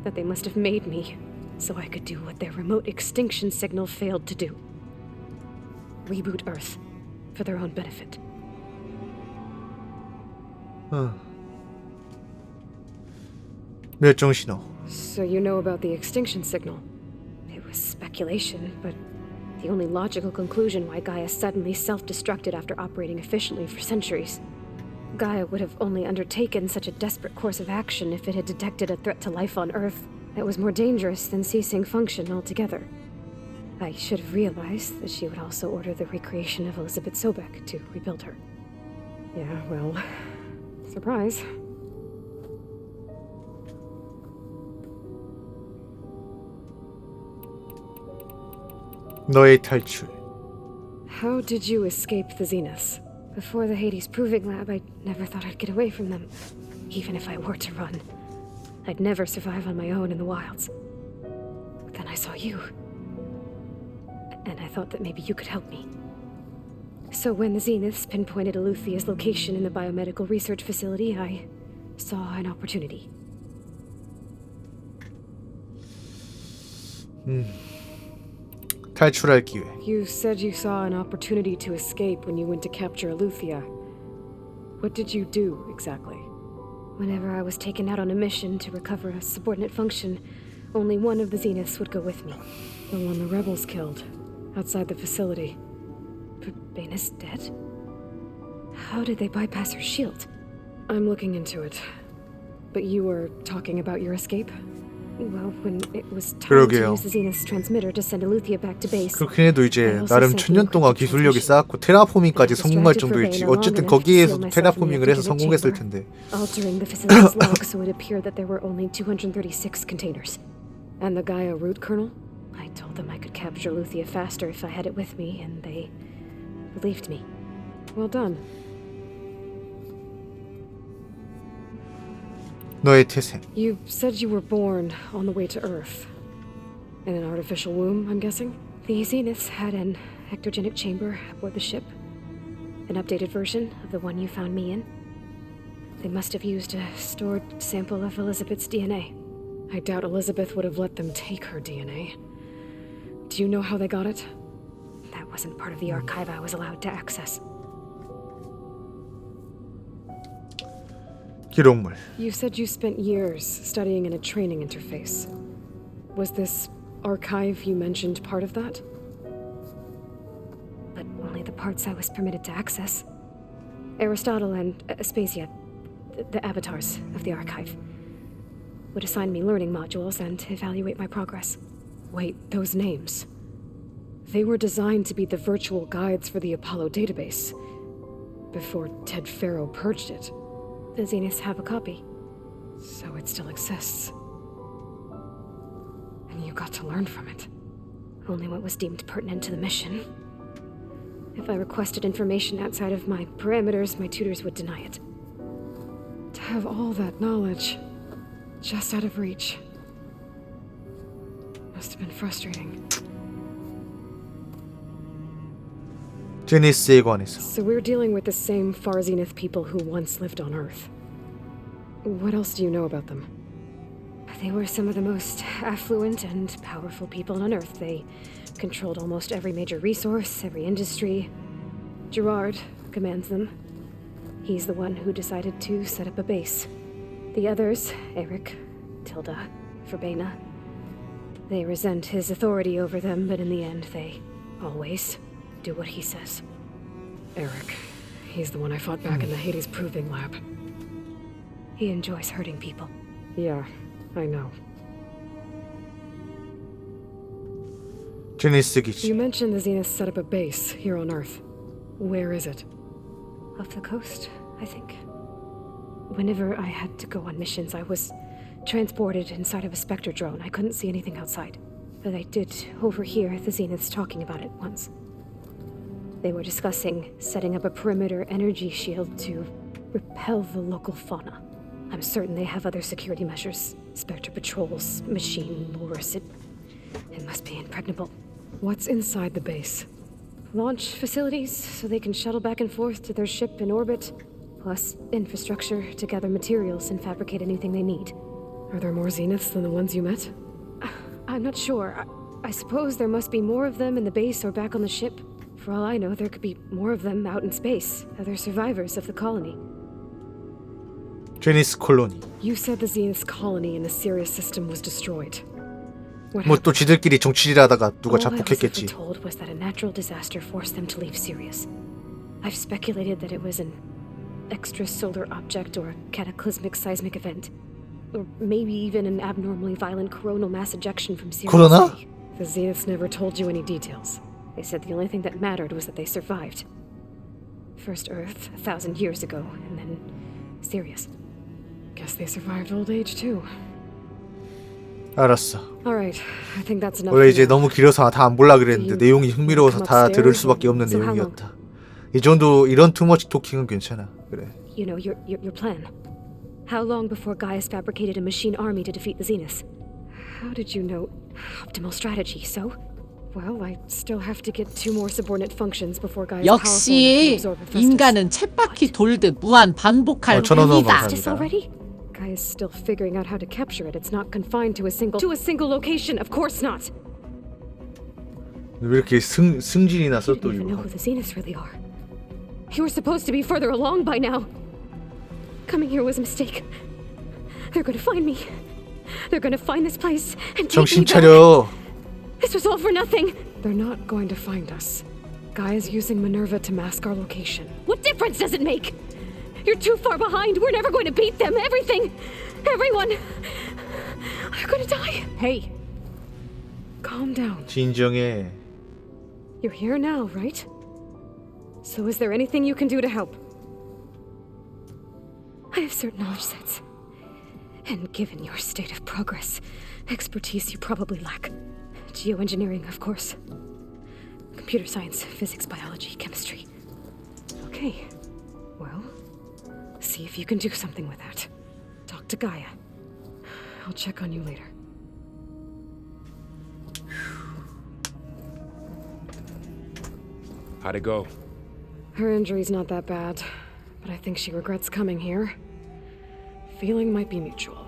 That they must have made me so I could do what their remote extinction signal failed to do. Reboot Earth for their own benefit. 멸종 신호. So you know about the extinction signal. It was speculation, but the only logical conclusion why Gaia suddenly self-destructed after operating efficiently for centuries. Gaia would have only undertaken such a desperate course of action if it had detected a threat to life on Earth that was more dangerous than ceasing function altogether. I should have realized that she would also order the recreation of Elizabeth Sobek to rebuild her. Yeah, well, surprise. 너의 탈출. How did you escape the Zeniths? Before the Hades Proving Lab, I never thought I'd get away from them, even if I were to run. I'd never survive on my own in the wilds. But then I saw you, and I thought that maybe you could help me. So when the Zeniths pinpointed Eleuthea's location in the biomedical research facility, I saw an opportunity. 탈출할 기회. You said you saw an opportunity to escape when you went to capture Eleuthia. What did you do, exactly? Whenever I was taken out on a mission to recover a subordinate function, only one of the Zeniths would go with me. The one the rebels killed, outside the facility. Baina's dead? How did they bypass her shield? I'm looking into it. But you were talking about your escape? Well, when it was time to use the Zenith's transmitter to send Eleuthia back to base. 그렇긴 해도 이제 나름 천년 동안 기술력이 쌓았고 테라포밍까지 성공할 정도였지. 어쨌든 거기에서도 테라포밍을 해서 성공했을 텐데. Altering the facility's log so it appeared that there were only 236 containers. And the Gaia root kernel? I told them I could capture Eleuthia faster if I had it with me, and they believed me. Well done. 너의 태생. You said you were born on the way to Earth. In an artificial womb, I'm guessing? The Zeniths had an ectogenic chamber aboard the ship. An updated version of the one you found me in. They must have used a stored sample of Elizabeth's DNA. I doubt Elizabeth would have let them take her DNA. Do you know how they got it? That wasn't part of the archive I was allowed to access. 기록물. You said you spent years studying in a training interface. Was this archive you mentioned part of that? But only the parts I was permitted to access. Aristotle and Aspasia, the avatars of the archive, would assign me learning modules and evaluate my progress. Wait, those names. They were designed to be the virtual guides for the Apollo database before Ted Farrow purged it. The Zeniths have a copy, so it still exists. And you got to learn from it. Only what was deemed pertinent to the mission. If I requested information outside of my parameters, my tutors would deny it. To have all that knowledge just out of reach must have been frustrating. 제니스에 관해서. So we're dealing with the same Far Zenith people who once lived on Earth. What else do you know about them? They were some of the most affluent and powerful people on Earth. They controlled almost every major resource, every industry. Gerard commands them. He's the one who decided to set up a base. The others, Eric, Tilda, Verbena, they resent his authority over them, but in the end, they always do what he says. Eric, he's the one I fought back in the Hades Proving Lab. He enjoys hurting people. Yeah, I know. 제니스 기지. You mentioned the Zeniths set up a base here on Earth. Where is it? Off the coast, I think. Whenever I had to go on missions, I was transported inside of a Spectre drone. I couldn't see anything outside. But I did overhear the Zeniths talking about it once. They were discussing setting up a perimeter energy shield to repel the local fauna. I'm certain they have other security measures. Spectre patrols, machine lures. It must be impregnable. What's inside the base? Launch facilities, so they can shuttle back and forth to their ship in orbit. Plus infrastructure to gather materials and fabricate anything they need. Are there more Zeniths than the ones you met? I'm not sure. I suppose there must be more of them in the base or back on the ship. For all I know, there could be more of them out in space. Other survivors of the colony. 제니스 콜로니. You said the Zenith's colony in the Sirius system was destroyed. 뭐 또 지들끼리 정치질하다가 누가 All I was 자폭했겠지. ever told was that a natural disaster forced them to leave Sirius. I've speculated that it was an extrasolar object or a cataclysmic seismic event. Or maybe even an abnormally violent coronal mass ejection from Sirius 코로나? City. The Zeniths never told you any details. They said the only thing that mattered was that they survived. First Earth, 1,000 years ago, and then Sirius. Guess they survived old age too. 알았어. Alright, I think that's enough. 원래 이제 너무 길어서 다 안 볼라 그랬는데 내용이 흥미로워서 다 들을 수밖에 없는 So how long? 내용이었다. 이 정도 이런 투머치 토킹은 괜찮아. 그래. You know, your plan. How long before Gaius fabricated a machine army to defeat the Zeniths? How did you know? Optimal strategy, so? Well, I still have to get 2 more subordinate functions before Gaius 역시 인간은 쳇바퀴 돌듯 무한 반복할 전원어가 Just already? Gaius still figuring out how to capture it. It's not confined to a single location. Of course not. 왜 이렇게 승진이 나서 또 You know 이거. who the Zeniths really are. You were supposed to be further along by now. Coming here was a mistake. They're gonna find me. They're gonna find this place and take 정신 me 차려. back. This was all for nothing. They're not going to find us. Gaia's using Minerva to mask our location. What difference does it make? You're too far behind. We're never going to beat them. Everything. Everyone. They're gonna die. Hey. Calm down. 진정해. You're here now, right? So is there anything you can do to help? I have certain knowledge sets. And given your state of progress, expertise you probably lack. Geoengineering, of course. Computer science, physics, biology, chemistry. Okay. Well, see if you can do something with that. Talk to Gaia. I'll check on you later. How'd it go? Her injury's not that bad, but I think she regrets coming here. Feeling might be mutual.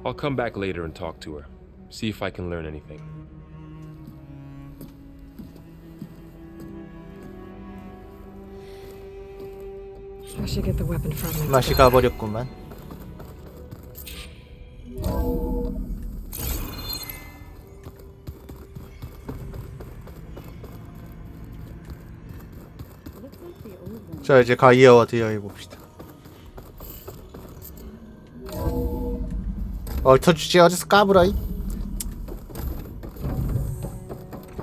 I'll come back later and talk to her. See if I can learn anything. I should get the weapon fragment. 맛이 가버렸구만. 자 이제 가이아와 대화해 봅시다. 얽혀주지 어디서 까불어이?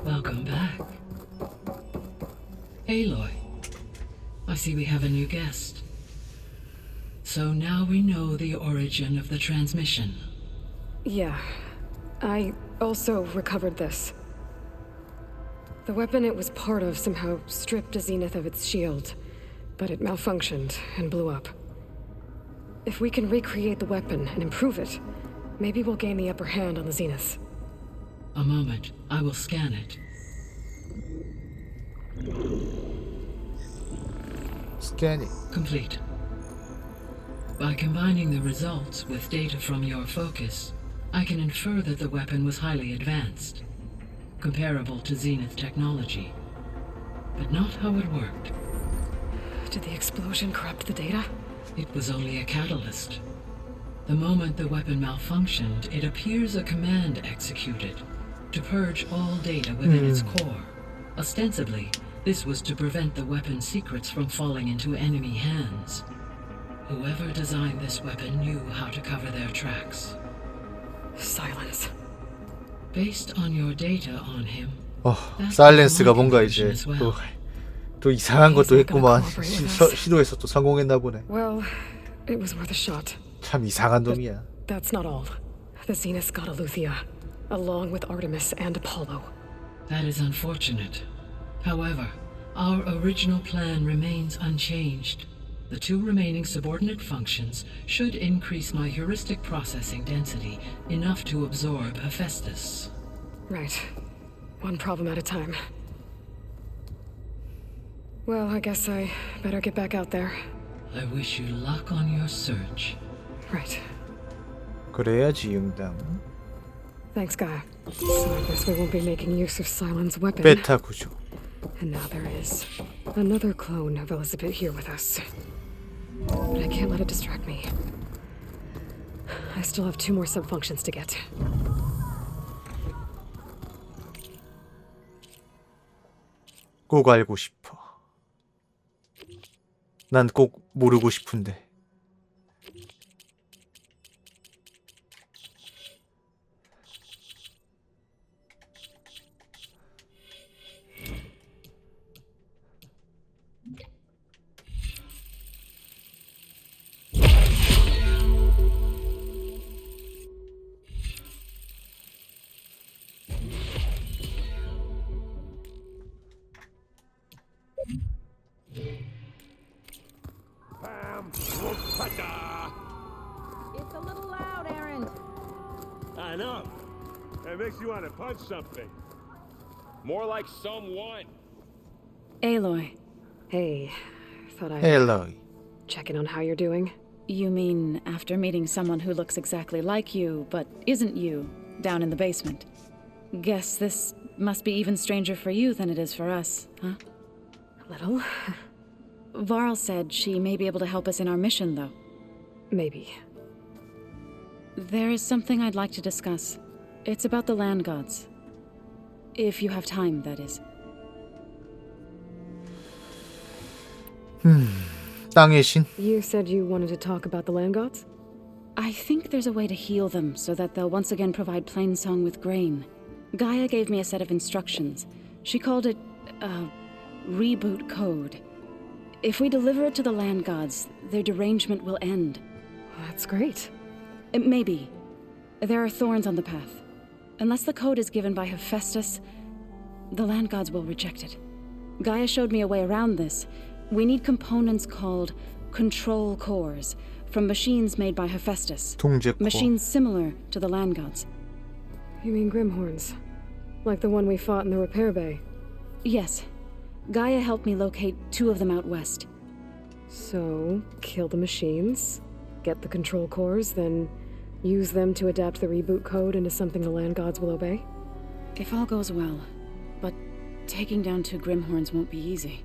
Welcome back. Aloy, I see we have a new guest. So now we know the origin of the transmission. Yeah. I also recovered this. The weapon it was part of somehow stripped a Zenith of its shield, but it malfunctioned and blew up. If we can recreate the weapon and improve it, maybe we'll gain the upper hand on the Zeniths. A moment, I will scan it. Scanning. Complete. By combining the results with data from your focus, I can infer that the weapon was highly advanced, comparable to Zenith technology, but not how it worked. Did the explosion corrupt the data? It was only a catalyst. The moment the weapon malfunctioned, it appears a command executed to purge all data within its core. Ostensibly, this was to prevent the weapon's secrets from falling into enemy hands. Whoever designed this weapon knew how to cover their tracks. Silence. Based on your data on him, 사일렌스가 뭔가 이제 또 이상한 것도 했구만. 시도해서 또 성공했나 보네. Well, it was worth a shot. 참 이상한 놈이야. That's not all. The Zenith got Aletheia, along with Artemis and Apollo. That is unfortunate. However, our original plan remains unchanged. The two remaining subordinate functions should increase my heuristic processing density enough to absorb Hephaestus. Right. One problem at a time. Well, I guess I better get back out there. I wish you luck on your search. Right. 그래야지 응당. Thanks, Gaia. So I guess we won't be making use of Cylon's weapon. 베타 구조. And now there is another clone of Elizabeth here with us. But I can't let it distract me. I still have 2 more sub-functions to get. 꼭 알고 싶어. 난 꼭 모르고 싶은데. It's a little loud, Aaron. I know. It makes you want to punch something. More like someone. Aloy. Hey, thought I'd Eiloi. check in on how you're doing. You mean after meeting someone who looks exactly like you, but isn't you, down in the basement? Guess this must be even stranger for you than it is for us, huh? A little. Varl said she may be able to help us in our mission, though. Maybe. There is something I'd like to discuss. It's about the land gods. If you have time, that is. 땅의 신. You said you wanted to talk about the land gods? I think there's a way to heal them so that they'll once again provide Plainsong with grain. Gaia gave me a set of instructions. She called it a reboot code. If we deliver it to the land gods, their derangement will end. That's great. Maybe. There are thorns on the path. Unless the code is given by Hephaestus, the land gods will reject it. Gaia showed me a way around this. We need components called control cores from machines made by Hephaestus. 통제 코. Machines similar to the land gods. You mean Grimhorns? Like the one we fought in the repair bay? Yes. Gaia helped me locate 2 of them out west. So, kill the machines, get the control cores, then use them to adapt the reboot code into something the land gods will obey? If all goes well. But taking down 2 Grimhorns won't be easy.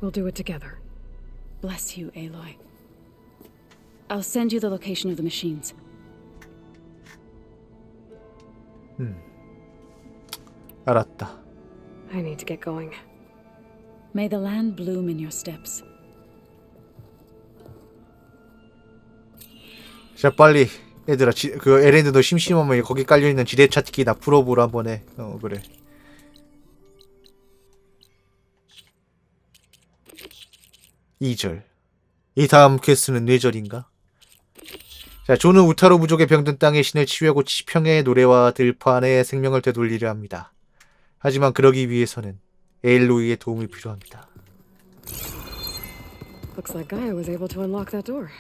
We'll do it together. Bless you, Aloy. I'll send you the location of the machines. 알았다. I need to get going. May the land bloom in your steps. 자 빨리 얘들아 그 에렌드 너 심심하면 거기 깔려있는 지뢰 찾기 나 풀어보라 한번 해. 그래. 이 절. 이 다음 퀘스트는 뇌절인가? 자, 조는 우타로 부족의 병든 땅의 신을 치유하고 치평의 노래와 들판에 생명을 되돌리려 합니다. 하지만 그러기 위해서는 에일로이의 도움이 필요합니다. Looks like Gaia was able to unlock that door.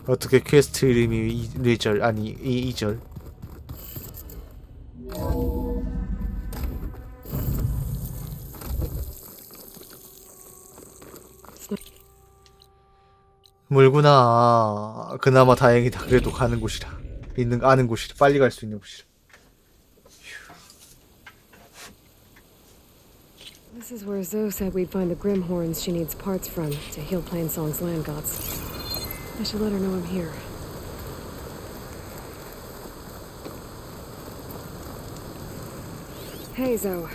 어떻게 퀘스트 이름이 뇌절 아니 이절. 물구나. 그나마 다행이다. 그래도 가는 곳이라. 아는 곳이라. 빨리 갈 수 있는 곳이라. This is where Zoe said we'd find the Grimhorns she needs parts from to heal Plainsong's land gods. I should let her know I'm here. Hey, Zoe.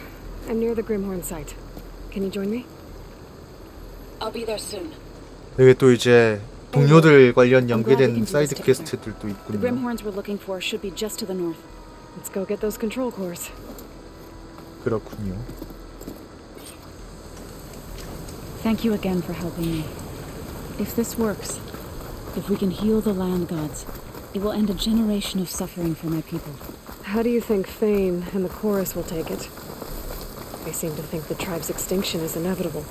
I'm near the Grimhorn site. Can you join me? I'll be there soon. 여기 또 이제 동료들 관련 연계된 사이드 퀘스트들도 The 있군요. Grimhorns we're looking for should be just to the north. Let's go get those control cores. 그렇군요. Thank you again for helping me. If this works, if we can heal the land gods, it will end a generation of suffering for my people. How do you think Thane and the chorus will take it? They seem to think the tribe's extinction is inevitable.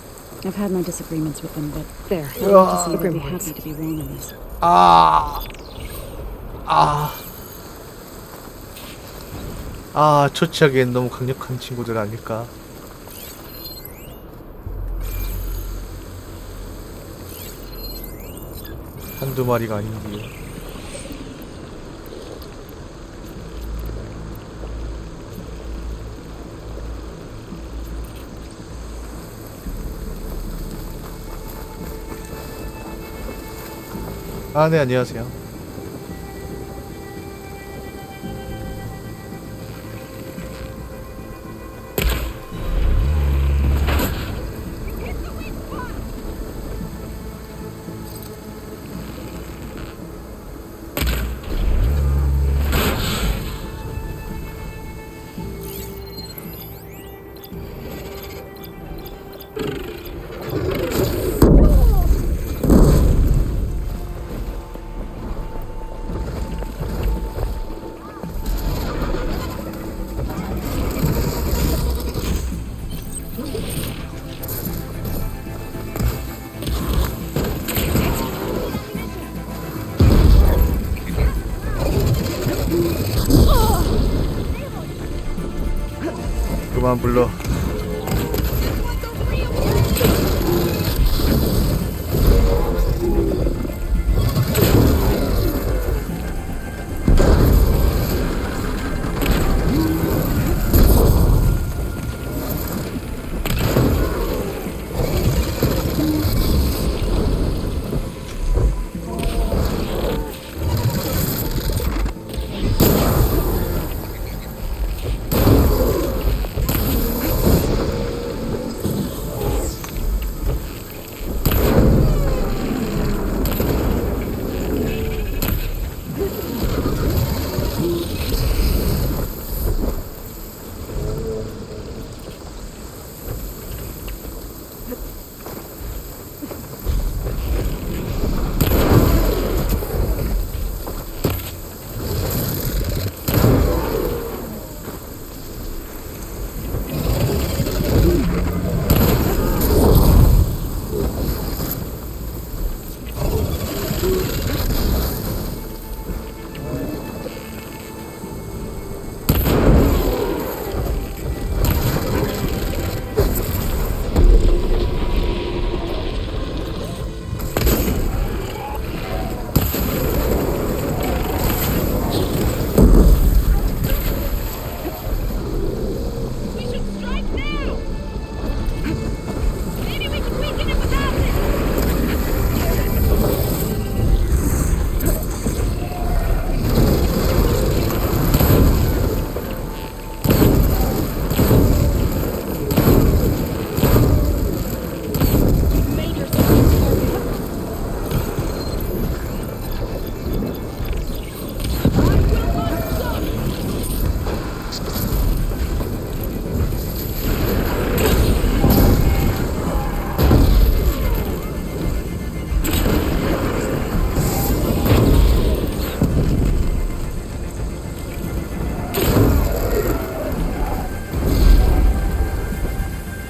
I've had my disagreements with them, but there. I want to see they'll be happy to be wrong on this. 초치하기엔 너무 강력한 친구들 아닐까. 한두 마리가 아닌데요. 네, 안녕하세요. 그만 불러.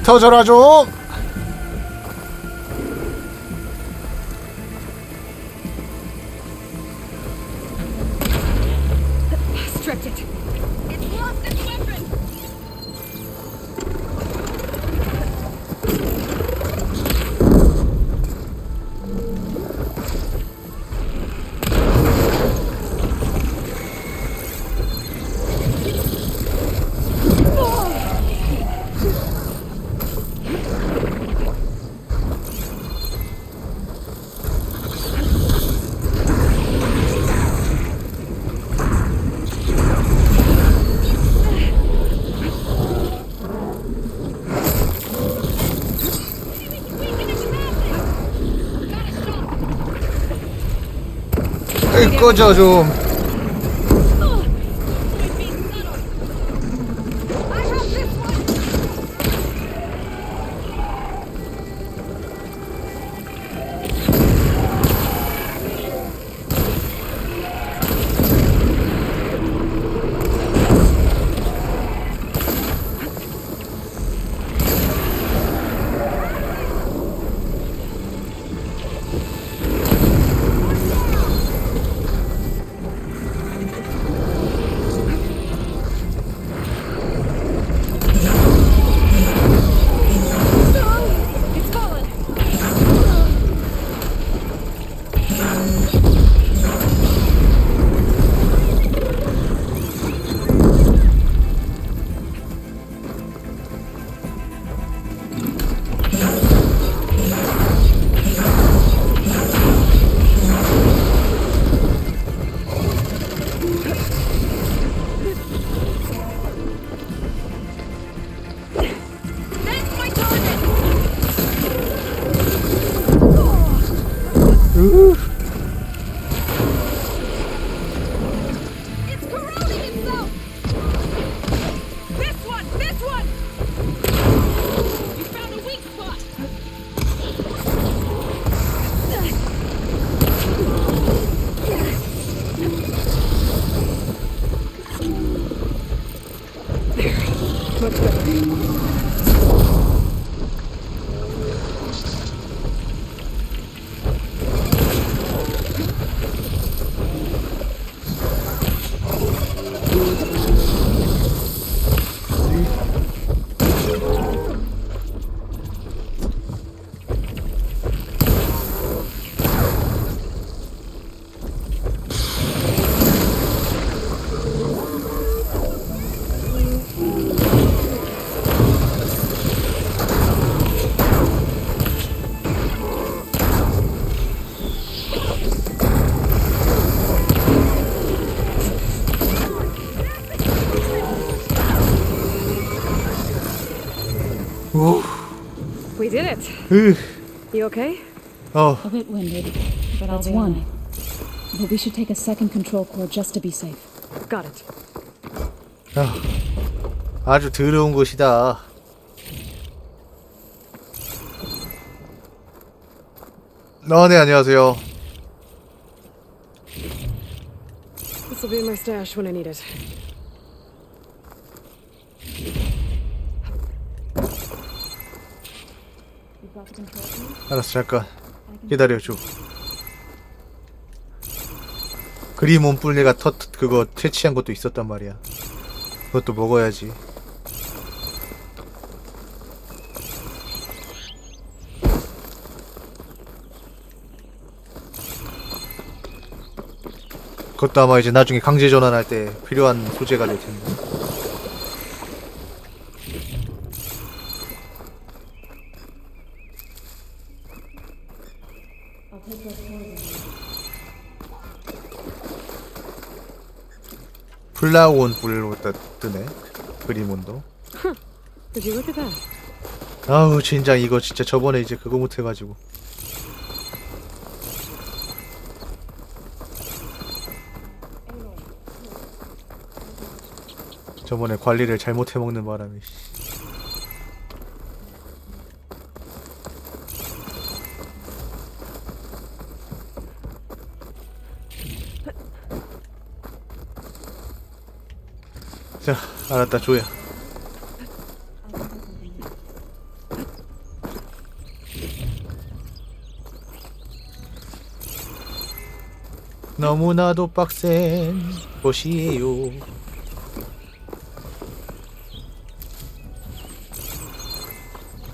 터져라 좀. Stretch it. It's lost its weapon. 꺼져 좀. We did it. You okay? Oh. A bit winded, but that's one. But we should take a second control core just to be safe. Got it. 아주 더러운 곳이다. 네, 안녕하세요. This will be in my stash when I need it. 알았어, 잠깐 기다려줘. 그림 온뿔내가 그거 퇴치한 것도 있었단 말이야. 그것도 먹어야지. 그것도 아마 이제 나중에 강제 전환할 때 필요한 소재가 될 텐데. 플라운 불로 뜨네. 그림온도. Did you look at that? 아우 젠장 이거 진짜 저번에 이제 그거 못해가지고. 저번에 관리를 잘못해먹는 바람에. 자, 알았다, 조야. 너무나도 빡센 것이에요.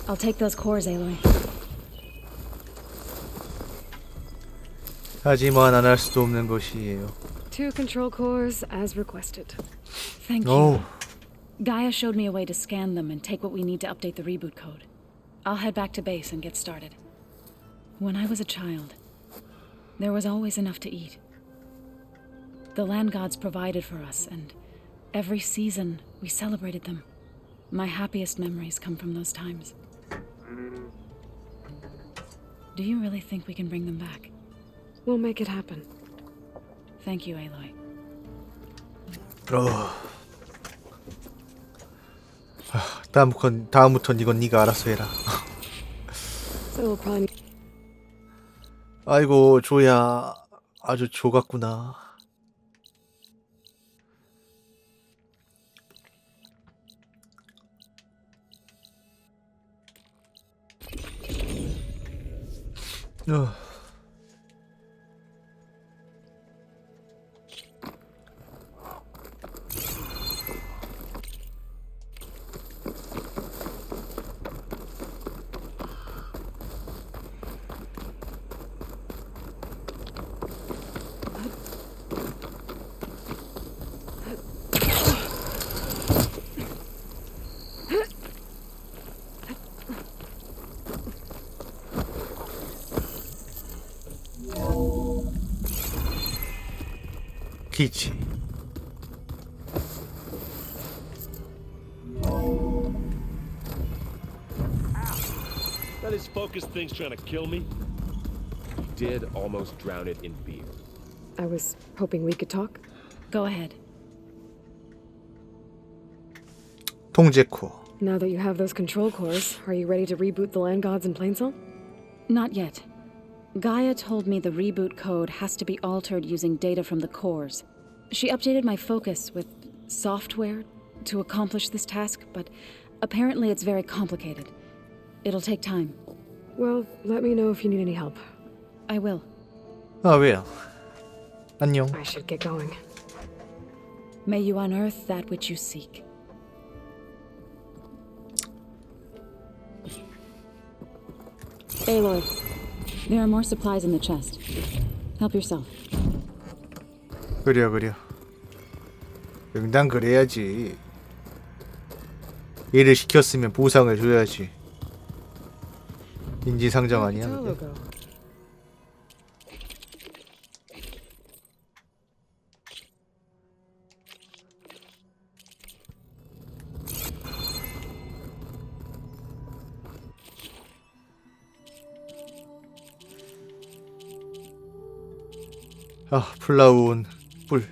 I'll take those cores, Aloy. 하지만 안 할 수도 없는 것이에요. 2 control cores as requested. Thank you. Gaia showed me a way to scan them and take what we need to update the reboot code. I'll head back to base and get started. When I was a child, there was always enough to eat. The land gods provided for us, and every season we celebrated them. My happiest memories come from those times. Do you really think we can bring them back? We'll make it happen. Thank you, Aloy. 다음부턴 이건 네가 알아서 해라. 아이고 조야 아주 조 같구나. 키치. That his focus thing's trying to kill me? He did almost drown it in beer. I was hoping we could talk. Go ahead. 통제 코. Now that you have those control cores, are you ready to reboot the land gods in Plainsong? Not yet. Gaia told me the reboot code has to be altered using data from the cores. She updated my focus with software to accomplish this task, but apparently it's very complicated. It'll take time. Well, let me know if you need any help. I will. 왜요? 안녕. I should get going. May you unearth that which you seek. Aloy, there are more supplies in the chest. Help yourself. 그려. 응당 그래야지. 일을 시켰으면 보상을 줘야지. 인지상정 아니야? 그게? 플라운 뿔.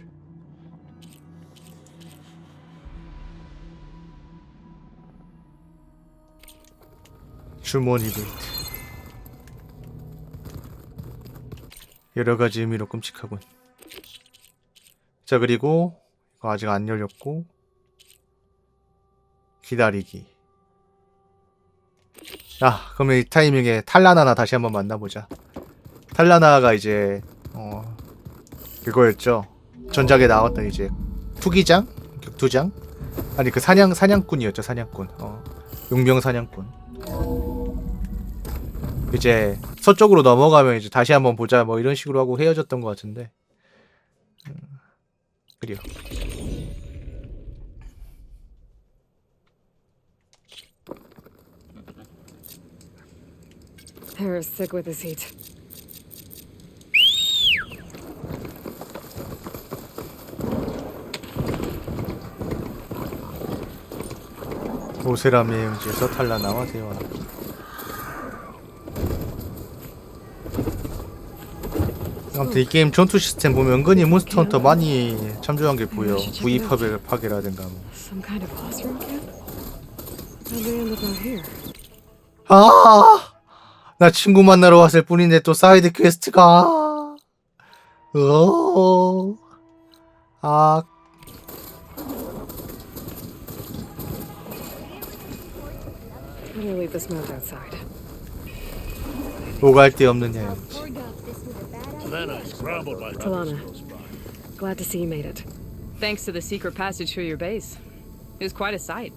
주머니 베이트. 여러가지 의미로 끔찍하군. 자, 그리고 이거 아직 안 열렸고 기다리기. 그러면 이 타이밍에 탈라나나 다시 한번 만나보자. 탈라나가 이제 그거였죠. 전작에 나왔던 이제 투기장? 격투장? 아니 그 사냥꾼이었죠. 사냥꾼. 용병 사냥꾼. 이제 서쪽으로 넘어가면 이제 다시 한번 보자 뭐 이런 식으로 하고 헤어졌던 것 같은데. 그래요. They're sick with this heat. 오세람 여행지에서 탈라나와 대화하기. 아무튼 이 게임 전투 시스템 보면 은근히 몬스터 헌터 많이 참조한 게 보여. V 파괴라든가 뭐. Some kind of boss room camp? How'd they end up out here? 나 친구 만나러 왔을 뿐인데 또 사이드 퀘스트가. How do I leave this map outside? 오갈 데 없는 여행지. Talana, glad to see you made it. Thanks to the secret passage through your base. It was quite a sight.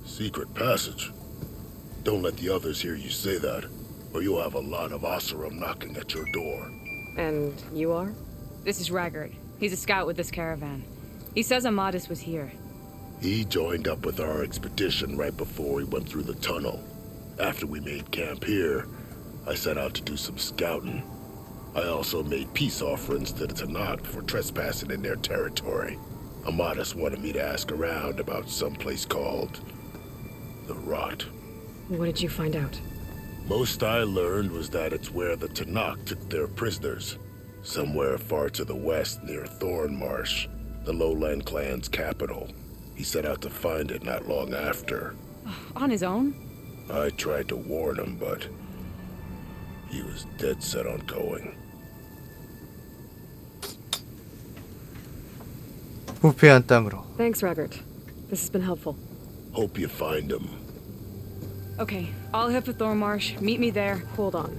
Secret passage? Don't let the others hear you say that, or you'll have a lot of Oseram knocking at your door. And you are? This is Raggard. He's a scout with this caravan. He says Amadis was here. He joined up with our expedition right before we went through the tunnel. After we made camp here, I set out to do some scouting. I also made peace offerings to the Tanakh for trespassing in their territory. Amadis wanted me to ask around about some place called the Rot. What did you find out? Most I learned was that it's where the Tanakh took their prisoners. Somewhere far to the west near Thornmarsh, the Lowland clan's capital. He set out to find it not long after. On his own? I tried to warn him, but he was dead set on going. 부패한 땅으로. Thanks, Robert. This has been helpful. Hope you find him. Okay, I'll head for Thornmarsh. Meet me there. Hold on.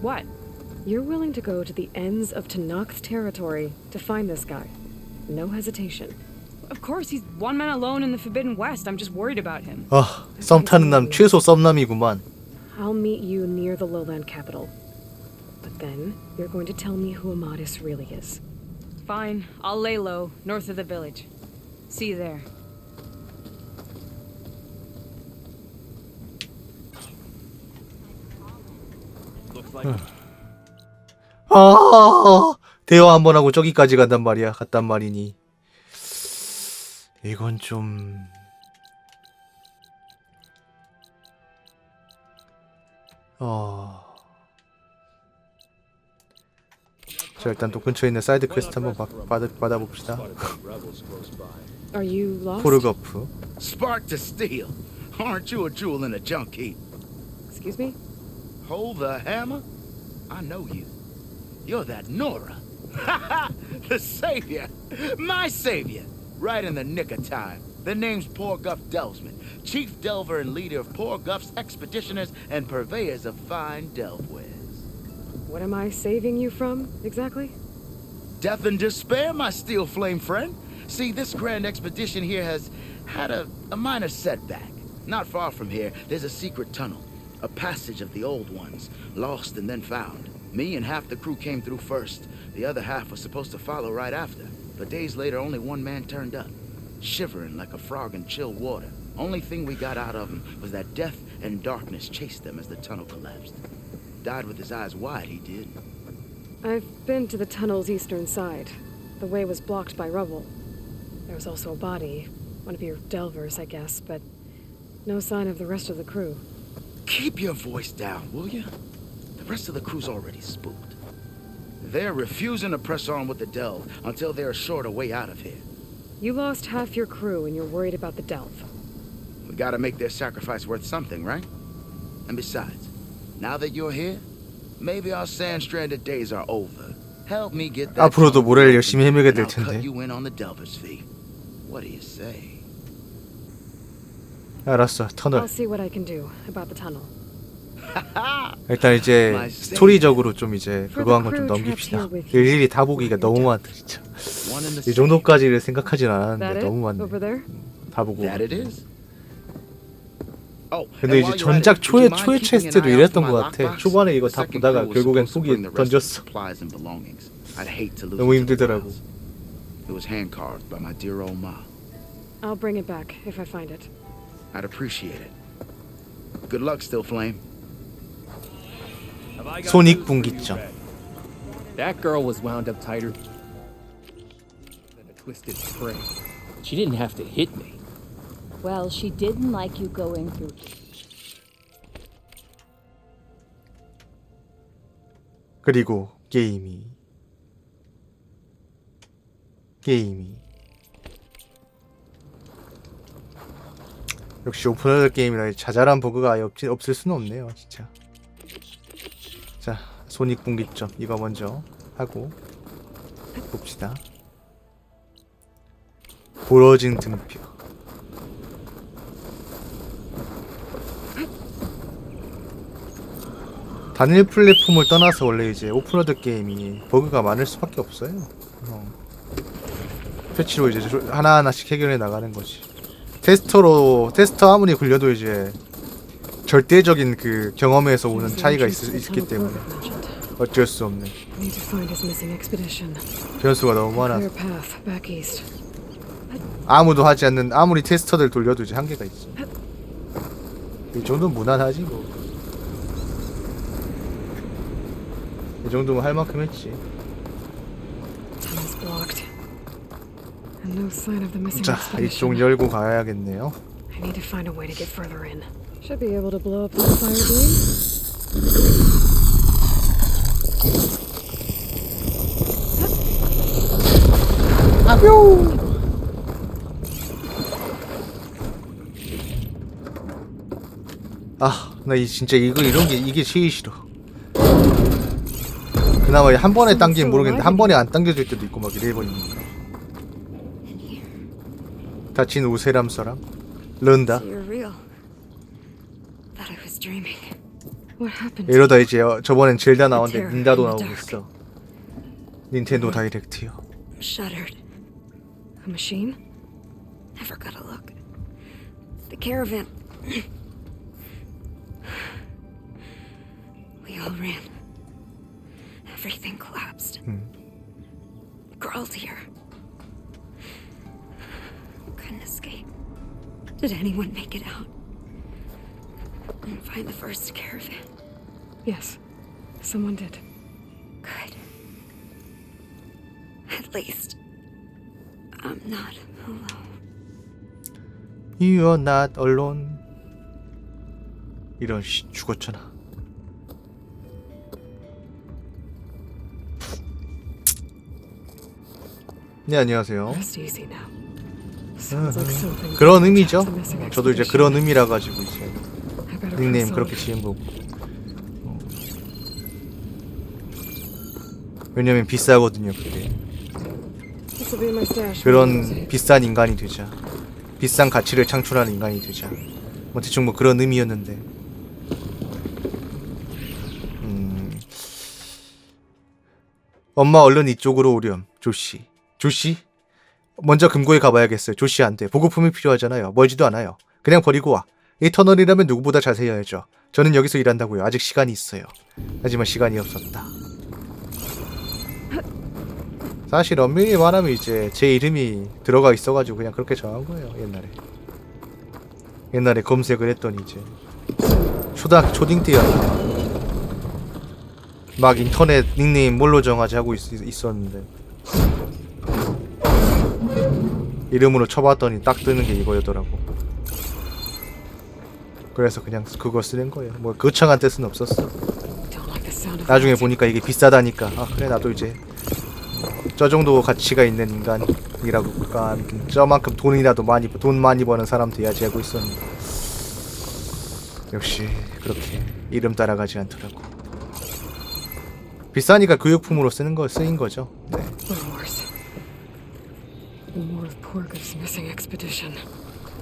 What? You're willing to go to the ends of Tenakth's territory to find this guy. No hesitation. Of course, he's one man alone in the Forbidden West. I'm just worried about him. 아, 썸 타는 남 최소 썸남이구만. I'll meet you near the lowland capital. But then, you're going to tell me who Amadis really is. Fine, I'll lay low, north of the village. See you there. 아, 대화 한번 하고 저기까지 갔단 말이니. 이건 좀 자, 일단 또 근처에 있는 사이드 퀘스트 한번 받아봅시다. Are you lost? 포르거프. Spark to steel. Aren't you a jewel in a junk heap? Excuse me? Hold the hammer? I know you. You're that Nora. The savior. My savior. Right in the nick of time. The name's Poor Guff Delvesman, chief delver and leader of Poor Guff's expeditioners and purveyors of fine delvewares. What am I saving you from, exactly? Death and despair, my steel flame friend. See, this grand expedition here has had a minor setback. Not far from here, there's a secret tunnel, a passage of the old ones, lost and then found. Me and half the crew came through first. The other half was supposed to follow right after. But days later, only one man turned up, shivering like a frog in chill water. Only thing we got out of him was that death and darkness chased them as the tunnel collapsed. Died with his eyes wide, he did. I've been to the tunnel's eastern side. The way was blocked by rubble. There was also a body, one of your delvers, I guess, but no sign of the rest of the crew. Keep your voice down, will you? The rest of the crew's already spooked. They're refusing to press on with the delve until they're assured a way out of here. You lost half your crew and you're worried about the delve. We gotta make their sacrifice worth something, right? And besides, now that you're here, maybe our sand-stranded days are over. Help me get that. 앞으로도 모래를 열심히 헤매게 될 텐데. Cut you in on the delver's fee. What do you say? 알았어, 터널. I'll see what I can do about the tunnel. 일단 이제 스토리적으로 좀 이제 그거 한 건 좀 넘깁시다. 일일이 다 보기가 너무 많다 진짜. 이 정도까지를 생각하진 않았는데 너무 많네. 다 보고. 근데 이제 전작 초의 체스 때도 이랬던 것 같아. 초반에 이거 다 보다가 결국엔 포기 던졌어. 너무 힘들더라고. It was hand carved by my dear old ma. I'll bring it back if I find it. I'd appreciate it. Good luck, Still Flame. 손익분기점. That girl was wound up tighter than a twisted spring. She didn't have to hit me. Well, she didn't like you going through. 그리고 게임이 역시 오픈월드 게임이라 자잘한 버그가 아예 없을 수는 없네요 진짜. 자, 손익분기점 이거 먼저 하고 봅시다. 부러진 등뼈. 단일 플랫폼을 떠나서 원래 이제 오픈월드 게임이 버그가 많을 수밖에 없어요. 패치로 이제 하나하나씩 해결해 나가는 거지. 테스터 아무리 굴려도 이제 절대적인 그 경험에서 오는 차이가 있기 때문에 어쩔 수 없네. 변수가 너무 많아서 아무도 하지 않는 아무리 테스터들 돌려도 이제 한계가 있어. 이 정도는 무난하지 뭐. 이 정도면 할 만큼 했지. 자, 이쪽 열고 가야겠네요. I need to find a way to get further in. Should be able to blow up the fire gate. 뿅. 아, 나 진짜 이런 게 이게 제일 싫어. 그나마 한 번에 당기면 모르겠는데 한 번에 안 당겨질 때도 있고 막 이래 버리니까. 다친 우세람 사람 른다. 이러다 이제 저번엔 젤다 나왔는데 닌다도 나오고 있어. 닌텐도 다이렉트요. Shuttered. A machine? Never got a look. The caravan. We all ran. Everything collapsed. Crawled here. Couldn't escape. Did anyone make it out? And find the first caravan? Yes, someone did. Good. At least I'm not alone. You're not alone. 이런 씨 죽었잖아. 네, 안녕하세요. 그런 의미죠. 저도 이제 그런 의미라 가지고 이제 닉네임 그렇게 지은 거고. 왜냐면 비싸거든요, 그게. 그런 비싼 인간이 되자. 비싼 가치를 창출하는 인간이 되자. 뭐 대충 뭐 그런 의미였는데. 엄마 얼른 이쪽으로 오렴. 조씨. 조씨? 먼저 금고에 가봐야겠어요. 조씨한테 보급품이 필요하잖아요. 멀지도 않아요. 그냥 버리고 와. 이 터널이라면 누구보다 자세히 해야죠. 저는 여기서 일한다고요. 아직 시간이 있어요. 하지만 시간이 없었다. 사실 엄밀히 말하면 이제 제 이름이 들어가 있어가지고 그냥 그렇게 정한 거예요. 옛날에 검색을 했더니 이제 초딩 때였나 막 인터넷 닉네임 뭘로 정하지 하고 있었는데 이름으로 쳐봤더니 딱 뜨는 게 이거였더라고. 그래서 그냥 그거 쓰는 거예요. 뭐 거창한 뜻은 없었어. 나중에 보니까 이게 비싸다니까 아 그래 나도 이제 저 정도 가치가 있는 인간이라고 저만큼 돈 많이 버는 사람 돼야지 하고 있었는데 역시 그렇게 이름 따라가지 않더라고. 비싸니까 교육품으로 쓰인 거죠. 네.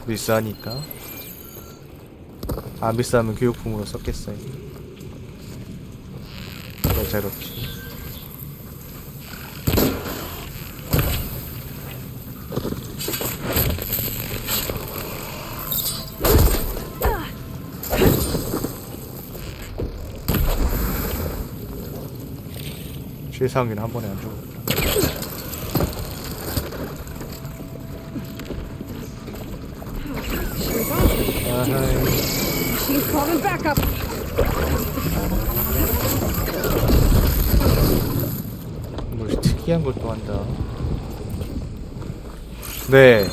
비싸니까 안 비싸면 교육품으로 썼겠어요. 잘 없지. 실상이는 한 번에 안 죽었구나. She's calling backup. 뭐 특이한 걸 또 한다. 네.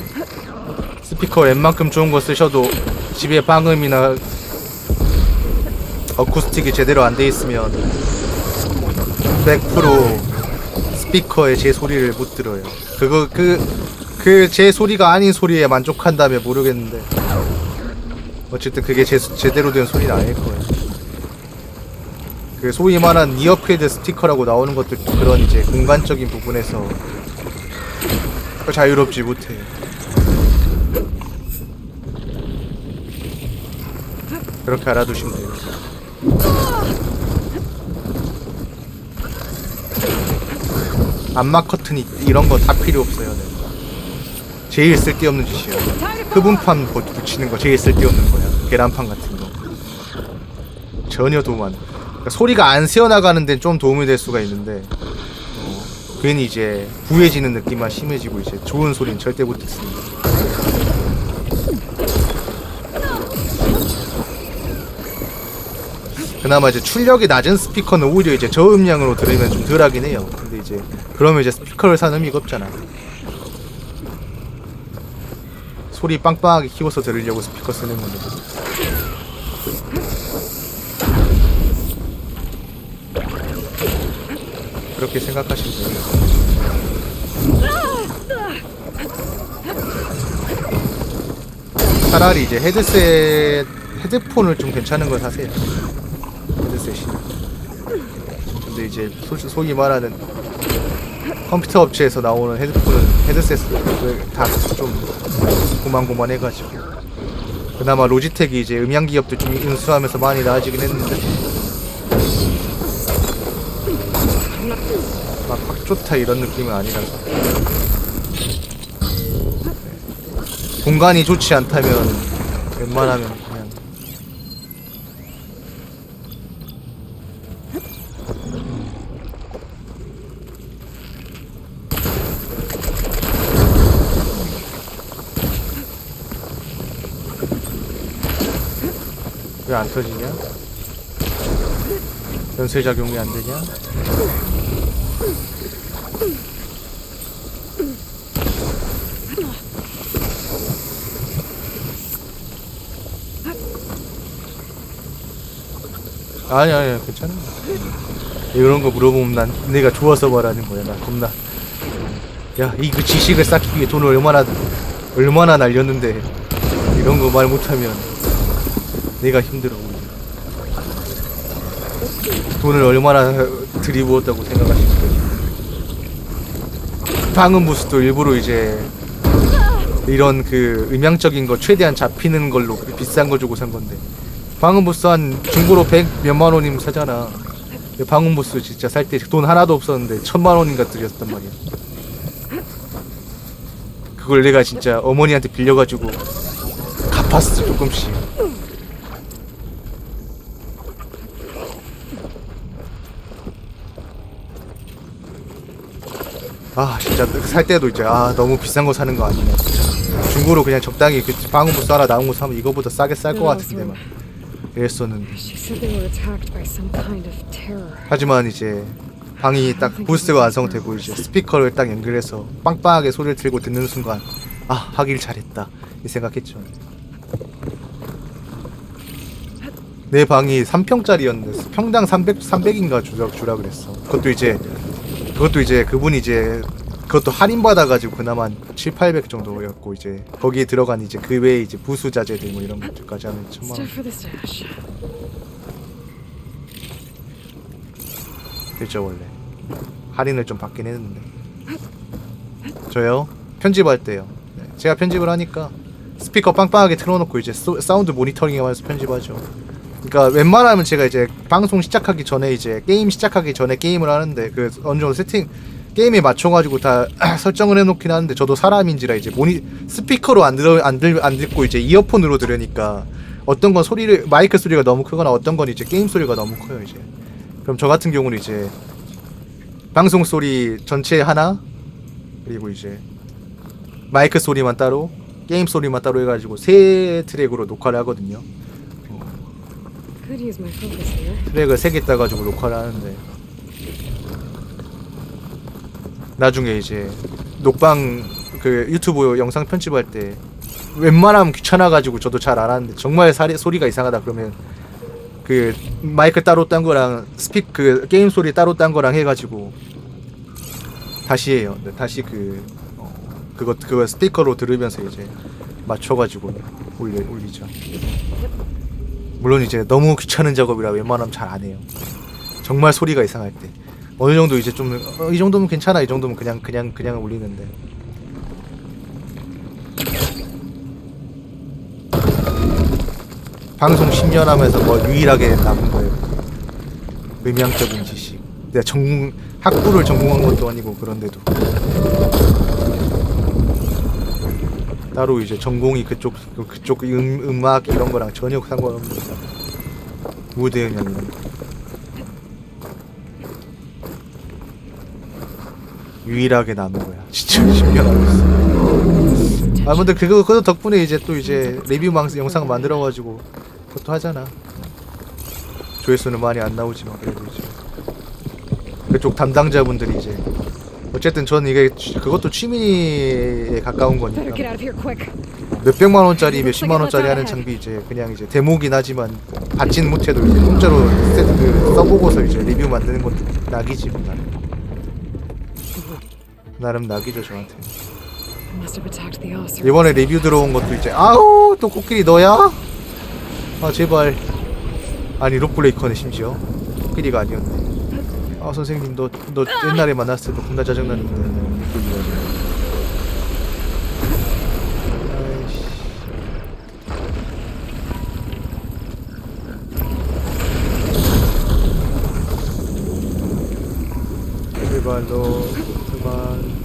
스피커 웬만큼 좋은 거 쓰셔도 집에 방음이나 어쿠스틱이 제대로 안 돼 있으면 100% 스피커에 제 소리를 못 들어요. 제 소리가 아닌 소리에 만족한다면 모르겠는데 어쨌든 그게 제대로 된 소리는 아닐 거예요. 그 소위 말한 이어패드 스티커라고 나오는 것들도 그런 이제 공간적인 부분에서 자유롭지 못해요. 그렇게 알아두시면 돼요. 암막 커튼 이런 거 다 필요 없어요. 네. 제일 쓸데없는 짓이에요. 흡음판 붙이는 거 제일 쓸데없는 거야. 계란판 같은 거. 전혀 도움 안 돼. 그러니까 소리가 안 새어나가는 데는 좀 도움이 될 수가 있는데 괜히 이제 부해지는 느낌만 심해지고 이제 좋은 소리는 절대 못 듣습니다. 그나마 이제 출력이 낮은 스피커는 오히려 이제 저음량으로 들으면 좀 덜하긴 해요. 근데 이제 그러면 이제 스피커를 사는 의미가 없잖아. 소리 빵빵하게 키워서 들으려고 스피커 쓰는 건데. 그렇게 생각하시면 돼요. 차라리 이제 헤드폰을 좀 괜찮은 걸 사세요. 헤드셋이. 근데 이제 소위 말하는 컴퓨터 업체에서 나오는 헤드셋은 다 좀 고만고만해가지고, 그나마 로지텍이 이제 음향 기업도 좀 인수하면서 많이 나아지긴 했는데 막 확 좋다 이런 느낌은 아니라서. 공간이 좋지 않다면 웬만하면 그냥 왜 안 터지냐? 연쇄작용이 안 되냐? 아니야 괜찮아. 이런 거 물어보면 난 내가 좋아서 말하는 거야. 나 겁나, 야 그 지식을 쌓기 위해 돈을 얼마나 날렸는데 이런 거 말 못하면 내가 힘들어. 돈을 얼마나 들이부었다고 생각하시는 거지. 방음 부스도 일부러 이제 이런 그 음향적인 거 최대한 잡히는 걸로 비싼 거 주고 산 건데, 방음 부스 한 중고로 100 몇만 원이면 사잖아. 방음 부스 진짜 살 때 돈 하나도 없었는데 1000만 원인가 들였단 말이야. 그걸 내가 진짜 어머니한테 빌려가지고 갚았어 조금씩. 아 진짜 살 때도 이제 너무 비싼 거 사는 거 아니네. 중고로 그냥 적당히 그 방음 부스 하나 나온 거 사면 이거보다 싸게 쌀 거 같은데 막 이랬었는데. 하지만 이제 방이 딱 부스가 완성되고 이제 스피커를 딱 연결해서 빵빵하게 소리를 들고 듣는 순간 하길 잘했다 이 생각했죠. 내 방이 3평짜리였는데 평당 300인가 주라 그랬어. 그것도 이제 그분이 이제 그것도 할인 받아가지고 그나마 700-800 정도였고, 이제 거기에 들어간 이제 그 외에 이제 부수 자재들 뭐 이런 것들까지 하면 1000만 원 됐죠. 원래 할인을 좀 받긴 했는데. 저요? 편집할 때요. 네. 제가 편집을 하니까 스피커 빵빵하게 틀어놓고 이제 사운드 모니터링 하면서 편집하죠. 그러니까 웬만하면 제가 이제 방송 시작하기 전에 이제 게임 시작하기 전에 게임을 하는데 그 어느 정도 게임에 맞춰가지고 다 설정을 해놓긴 하는데, 저도 사람인지라 이제 스피커로 안 듣고 이제 이어폰으로 들으니까 어떤 건 마이크 소리가 너무 크거나 어떤 건 이제 게임 소리가 너무 커요. 이제 그럼 저 같은 경우는 이제 방송 소리 전체 하나, 그리고 이제 마이크 소리만 따로, 게임 소리만 따로 해가지고 3트랙으로 녹화를 하거든요. 트랙을 3개 따가지고 녹화를 하는데, 나중에 이제 녹방 그 유튜브 영상 편집할 때 웬만하면 귀찮아가지고 저도 잘 안 하는데, 정말 소리가 이상하다 그러면 그 마이크 따로 딴 거랑 그 게임 소리 따로 딴 거랑 해가지고 다시 해요. 다시 그거 스피커로 들으면서 이제 맞춰가지고 올리죠. 물론 이제 너무 귀찮은 작업이라 웬만하면 잘 안 해요. 정말 소리가 이상할 때 어느 정도 이제 좀 이 정도면 괜찮아, 이 정도면 그냥 올리는데. 방송 10년 하면서 뭐 유일하게 남은 거예요. 음향적인 지식. 내가 학부를 전공한 것도 아니고 그런데도 따로 이제 전공이 그쪽 음악 이런 거랑 전혀 상관없는 무대 음향 이런 거. 유일하게 남은 거야. 진짜 10년 하고 있어. 근데 그거 덕분에 이제 또 이제 리뷰 영상 만들어가지고 그것도 하잖아. 조회수는 많이 안 나오지만 그래도 이제 그쪽 담당자분들이 이제 어쨌든 전 이게 그것도 취미에 가까운 거니까 몇백만 원짜리 몇십만 원짜리 하는 장비 이제 그냥 이제 데모긴 하지만 받진 못해도 이제 공짜로 써보고서 이제 리뷰 만드는 것도 낙이지 뭐. 나름 낙이죠 저한테. Must have attacked the Osir. 이번에 리뷰 들어온 것도 이제 아우 또 코끼리 너야? 아 제발. 아니 록브레이커네 심지어. 코끼리가 아니었네. 아 선생님 너 옛날에 만났을 때 겁나 짜증났는데. 아이씨. 제발 너 그만.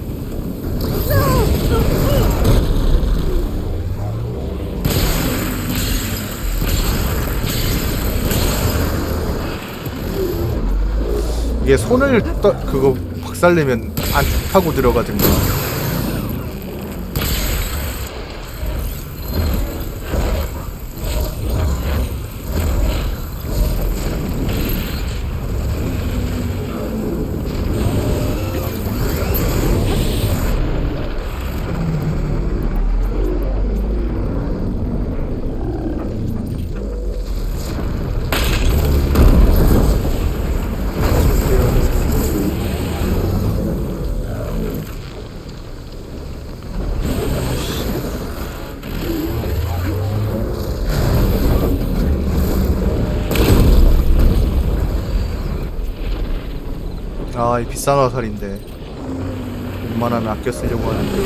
이게 손을 그거 박살내면 안 타고 들어가든가. 아, 이 비싼 화살인데 웬만하면 아껴 쓰려고 하는데.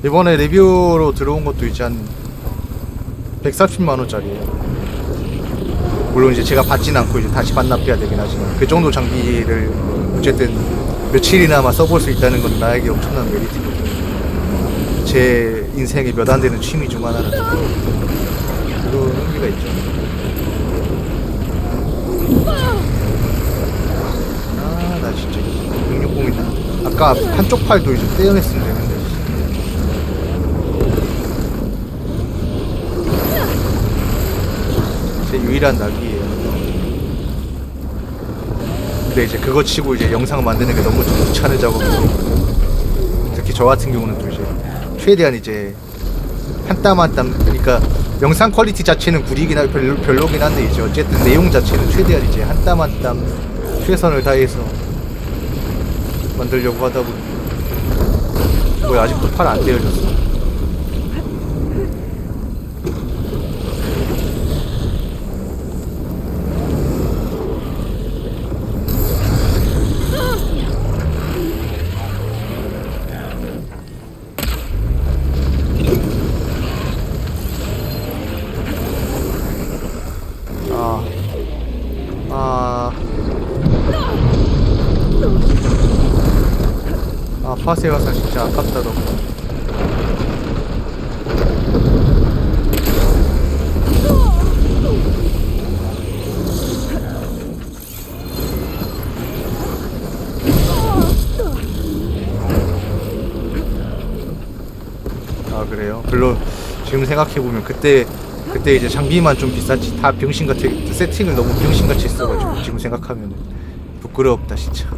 이번에 리뷰로 들어온 것도 이제 한 130만원짜리에요. 물론 이제 제가 받진 않고 이제 다시 반납해야 되긴 하지만 그 정도 장비를 어쨌든 며칠이나마 써볼 수 있다는 건 나에게 엄청난 메리트거든요. 제 인생에 몇 안 되는 취미 중 하나라서 그런 의미가 있죠. 아, 나 진짜 660이다. 아까 한쪽 팔도 이제 떼어냈으면 되는데. 제 유일한 낙이에요. 근데 이제 그거 치고 이제 영상 만드는 게 너무 좀 귀찮은 작업이고, 특히 저 같은 경우는 또 이제 최대한 이제 한 땀 한 땀, 그러니까 영상 퀄리티 자체는 구리긴 하 별로긴 한데 이제 어쨌든 내용 자체는 최대한 이제 한 땀 한 땀 최선을 다해서 만들려고 하다 보니. 뭐야, 아직도 팔 안 떼어졌어. 파세 화살 진짜 아깝다 너무. 아 그래요? 별로 지금 생각해보면 그때 이제 장비만 좀 비쌌지 다 병신같이 세팅을 너무 병신같이 했어가지고 지금 생각하면은 부끄럽다 진짜.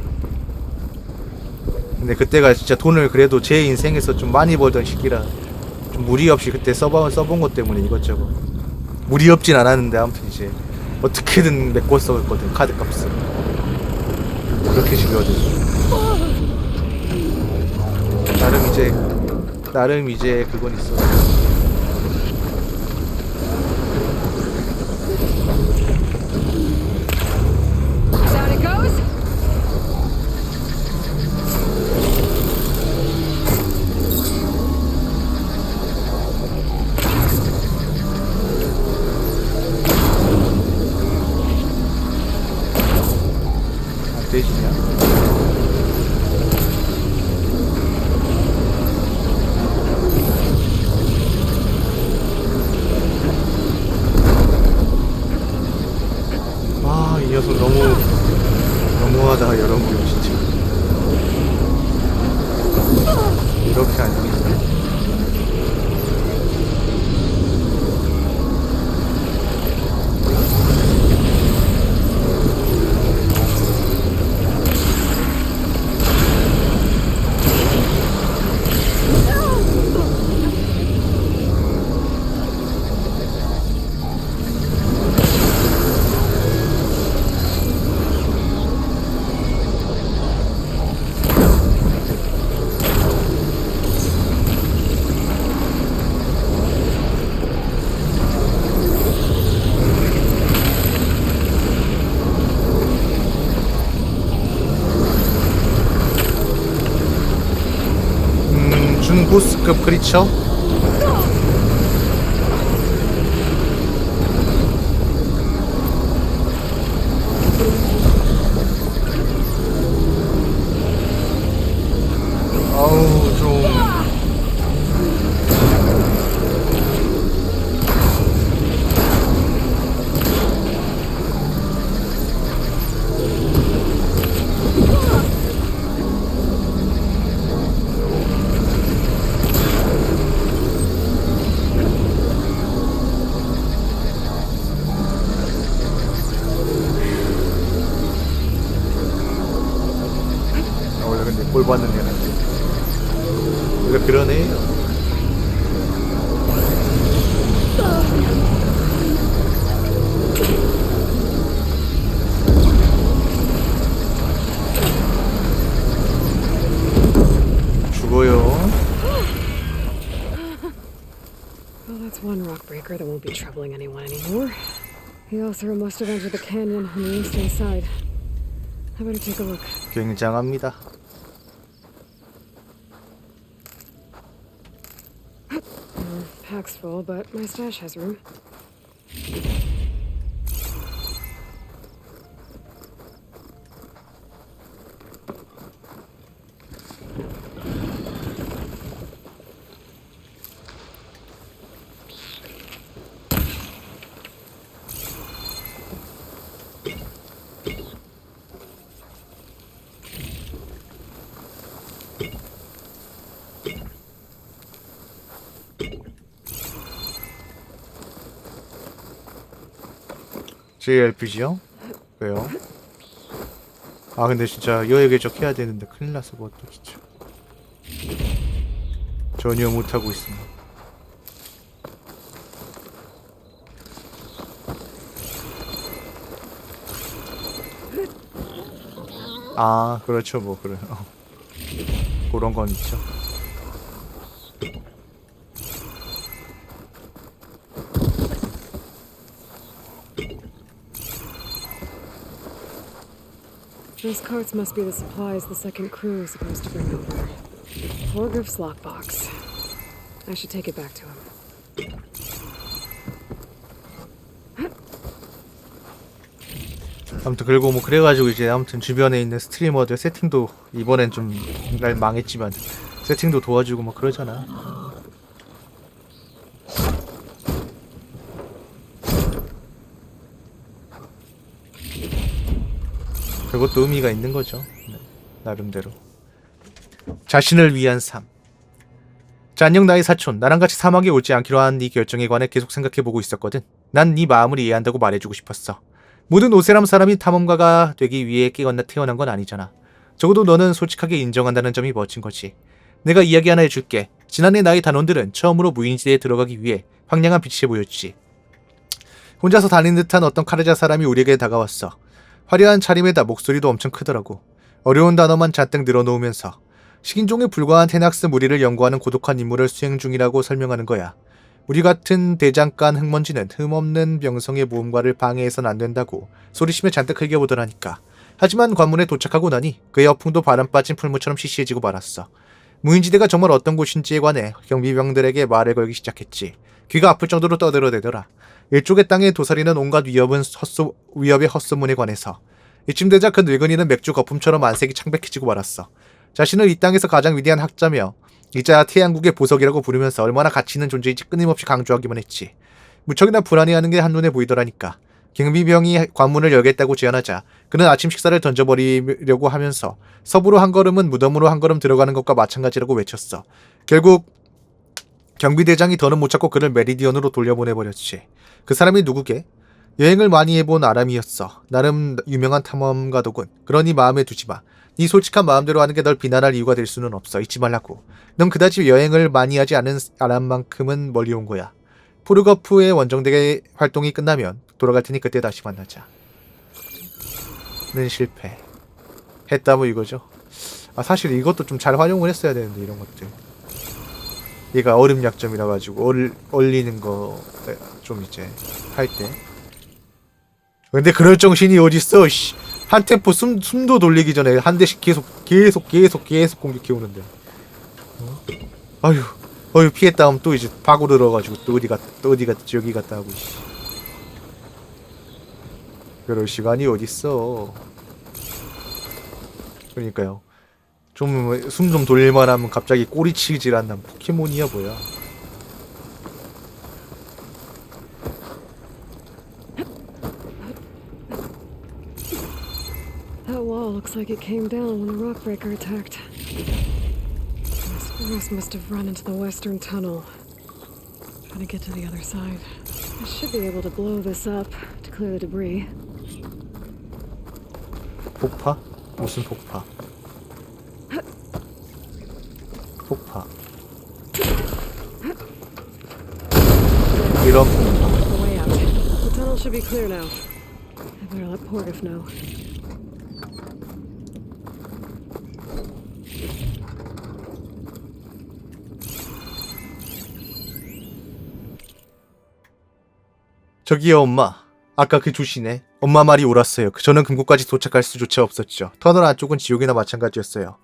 근데 그때가 진짜 돈을 그래도 제 인생에서 좀 많이 벌던 시기라 좀 무리 없이 그때 써본 것 때문에 이것저것 무리 없진 않았는데 아무튼 이제 어떻게든 메꿔 썼거든 카드 값을. 그렇게 줄여야 나름 이제 그건 있어. 돼지냐? 아, 이 녀석 너무하다 여러분 진짜. 이렇게 안 되겠네. 보스급 크리처? 아우 좀 원래 근데 볼 받는 애는 원래 그런 애예요. 죽어요. Well, that's one rock breaker that won't be troubling anyone anymore. The Othra must have entered the canyon on the eastern side. I better take a look. 굉장합니다. Pack's full, but my stash has room. JRPG요? 왜요? 아 근데 진짜 여행 궤적 해야 되는데 큰일 났어 그것도 진짜 전혀 못하고 있습니다. 아 그렇죠 뭐 그래 그런 건 있죠. Those carts must be the supplies the second crew is supposed to bring over. Horgriff's lockbox. I should take it back to him. 아무튼 그리고 뭐 그래가지고 이제 아무튼 주변에 있는 스트리머들 세팅도 이번엔 좀 날 망했지만 세팅도 도와주고 뭐 그러잖아. 그것도 의미가 있는 거죠. 네, 나름대로. 자신을 위한 삶. 자, 안녕 나의 사촌. 나랑 같이 사막에 오지 않기로 한 네 결정에 관해 계속 생각해보고 있었거든. 난 네 마음을 이해한다고 말해주고 싶었어. 모든 오세람 사람이 탐험가가 되기 위해 깨어나 태어난 건 아니잖아. 적어도 너는 솔직하게 인정한다는 점이 멋진 거지. 내가 이야기 하나 해줄게. 지난해 나의 단원들은 처음으로 무인지대에 들어가기 위해 황량한 빛이 보였지. 혼자서 다니는 듯한 어떤 카르자 사람이 우리에게 다가왔어. 화려한 차림에다 목소리도 엄청 크더라고. 어려운 단어만 잔뜩 늘어놓으면서 식인종에 불과한 테낙스 무리를 연구하는 고독한 임무를 수행 중이라고 설명하는 거야. 우리 같은 대장간 흙먼지는 흠없는 병성의 모험가를 방해해선 안 된다고 소리치며 잔뜩 흘겨보더라니까. 하지만 관문에 도착하고 나니 그의 어풍도 바람 빠진 풀무처럼 시시해지고 말았어. 무인지대가 정말 어떤 곳인지에 관해 경비병들에게 말을 걸기 시작했지. 귀가 아플 정도로 떠들어대더라. 일족의 땅에 도사리는 온갖 위협의 헛소문에 관해서. 이쯤 되자 그 늙은이는 맥주 거품처럼 안색이 창백해지고 말았어. 자신을 이 땅에서 가장 위대한 학자며 이자 태양국의 보석이라고 부르면서 얼마나 가치 있는 존재인지 끊임없이 강조하기만 했지. 무척이나 불안해하는 게 한눈에 보이더라니까. 경비병이 관문을 열겠다고 제안하자 그는 아침 식사를 던져버리려고 하면서 서부로 한 걸음은 무덤으로 한 걸음 들어가는 것과 마찬가지라고 외쳤어. 결국 경비대장이 더는 못 찾고 그를 메리디언으로 돌려보내버렸지. 그 사람이 누구게? 여행을 많이 해본 아람이었어. 나름 유명한 탐험가더군. 그러니 마음에 두지 마. 네 솔직한 마음대로 하는 게 널 비난할 이유가 될 수는 없어. 잊지 말라고. 넌 그다지 여행을 많이 하지 않은 아람만큼은 멀리 온 거야. 포르거프의 원정대 활동이 끝나면 돌아갈 테니 그때 다시 만나자. 는 실패. 했다 뭐 이거죠. 아 사실 이것도 좀 잘 활용을 했어야 되는데 이런 것들. 얘가 얼음 약점이라 가지고 얼리는 거 좀 이제 할 때. 근데 그럴 정신이 어딨어. 씨. 한 템포 숨도 돌리기 전에 한 대씩 계속 공격해 오는데. 어휴 피했다 하면 또 이제 파고들어가지고 또 어디 갔지 여기 갔다 하고 씨. 그럴 시간이 어딨어. 그러니까요. 좀 숨 좀 돌릴만 하면 갑자기 꼬리치질 않는 포켓몬이야 뭐야. That wall looks like it came down when the rock breaker attacked. The rest must have run into the western tunnel. Trying to get to the other side. I should be able to blow this up to clear the debris. 폭파? 무슨 폭파? 폭파. 이런 폭파. The way out. The tunnel should be clear now. I better let Porgif know. 저기요 엄마. 아까 그 조시네. 엄마 말이 옳았어요. 저는 금고까지 도착할 수조차 없었죠. 터널 안쪽은 지옥이나 마찬가지였어요.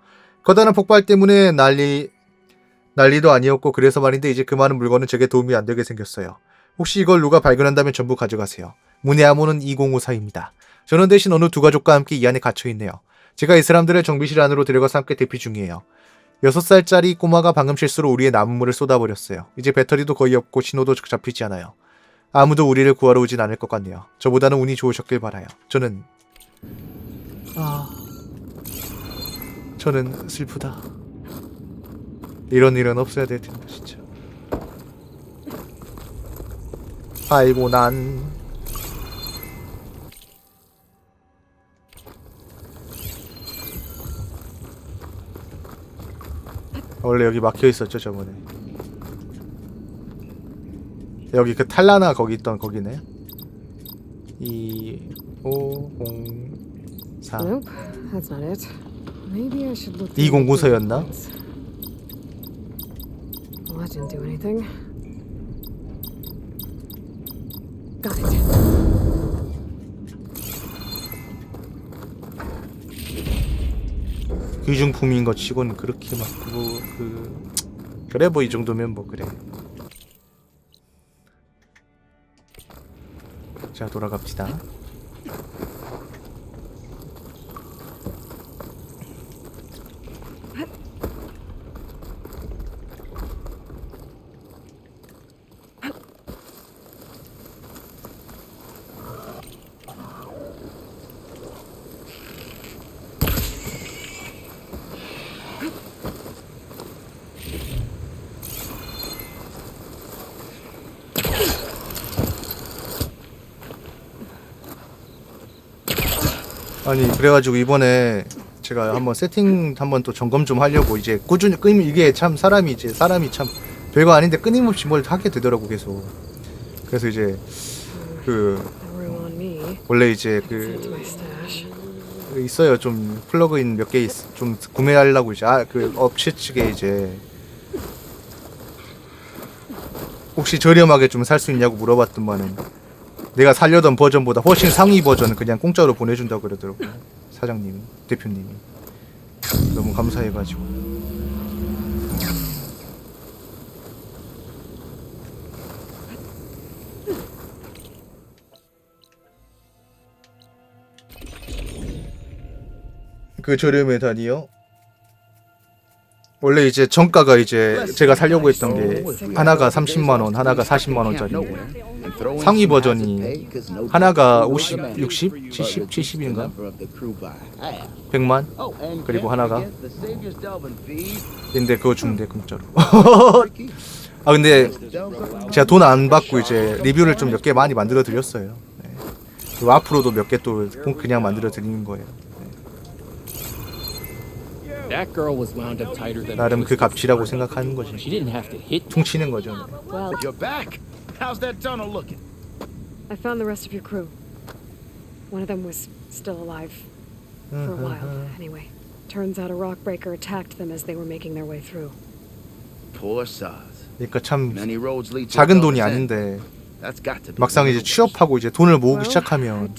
커다란 폭발 때문에 난리도 아니었고 그래서 말인데 이제 그 많은 물건은 제게 도움이 안 되게 생겼어요. 혹시 이걸 누가 발견한다면 전부 가져가세요. 문의 암호는 2054입니다. 저는 대신 어느 두 가족과 함께 이 안에 갇혀있네요. 제가 이 사람들을 정비실 안으로 데려가서 함께 대피 중이에요. 6살짜리 꼬마가 방금 실수로 우리의 나무물을 쏟아버렸어요. 이제 배터리도 거의 없고 신호도 잡히지 않아요. 아무도 우리를 구하러 오진 않을 것 같네요. 저보다는 운이 좋으셨길 바라요. 저는 슬프다. 이런 일은 없어야 될 텐데 진짜. 아이고 난 원래 여기 막혀 있었죠 저번에. 여기 그 탈라나 거기 있던 거기네. 2504. Nope, that's not it. Maybe I should look. 2004였나? Well, that didn't do anything. Got it. 귀중품인 것 치고는 그렇게 막 그래 뭐 이 정도면 뭐 그래. 자 돌아갑시다. 아니 그래가지고 이번에 제가 한번 세팅 한번 또 점검 좀 하려고 이제 꾸준히 이게 참 사람이 참 별거 아닌데 끊임없이 뭘 하게 되더라고 계속. 그래서 이제 원래 이제 있어요 좀 플러그인 몇 개 좀 구매하려고 이제 그 업체 측에 이제 혹시 저렴하게 좀 살 수 있냐고 물어봤더만은 내가 살려던 버전보다 훨씬 상위 버전은 그냥 공짜로 보내준다고 그러더라고요. 사장님이, 대표님이. 너무 감사해가지고. 그 저렴의 단위요? 원래 이제 정가가 이제 제가 살려고 했던 게 하나가 30만원, 하나가 40만원짜리. 상위 버전이 하나가 50, 60, 70, 70인가? 100만? 그리고 하나가 근데 그거 주는데 공짜로. 아 근데 제가 돈 안 받고 이제 리뷰를 좀 몇 개 많이 만들어 드렸어요. 네. 그리고 앞으로도 몇 개 또 그냥 만들어 드리는 거예요. 나름 그 값이라고 생각하는 거지. 퉁치는 거죠. You're back. How's that tunnel looking? I found the rest of your crew. One of them was still alive for a while. Anyway, turns out a rock breaker attacked them as they were making their way through. Poor sods. 그러니까 참 작은 돈이 아닌데 막상 이제 취업하고 이제 돈을 모으기 시작하면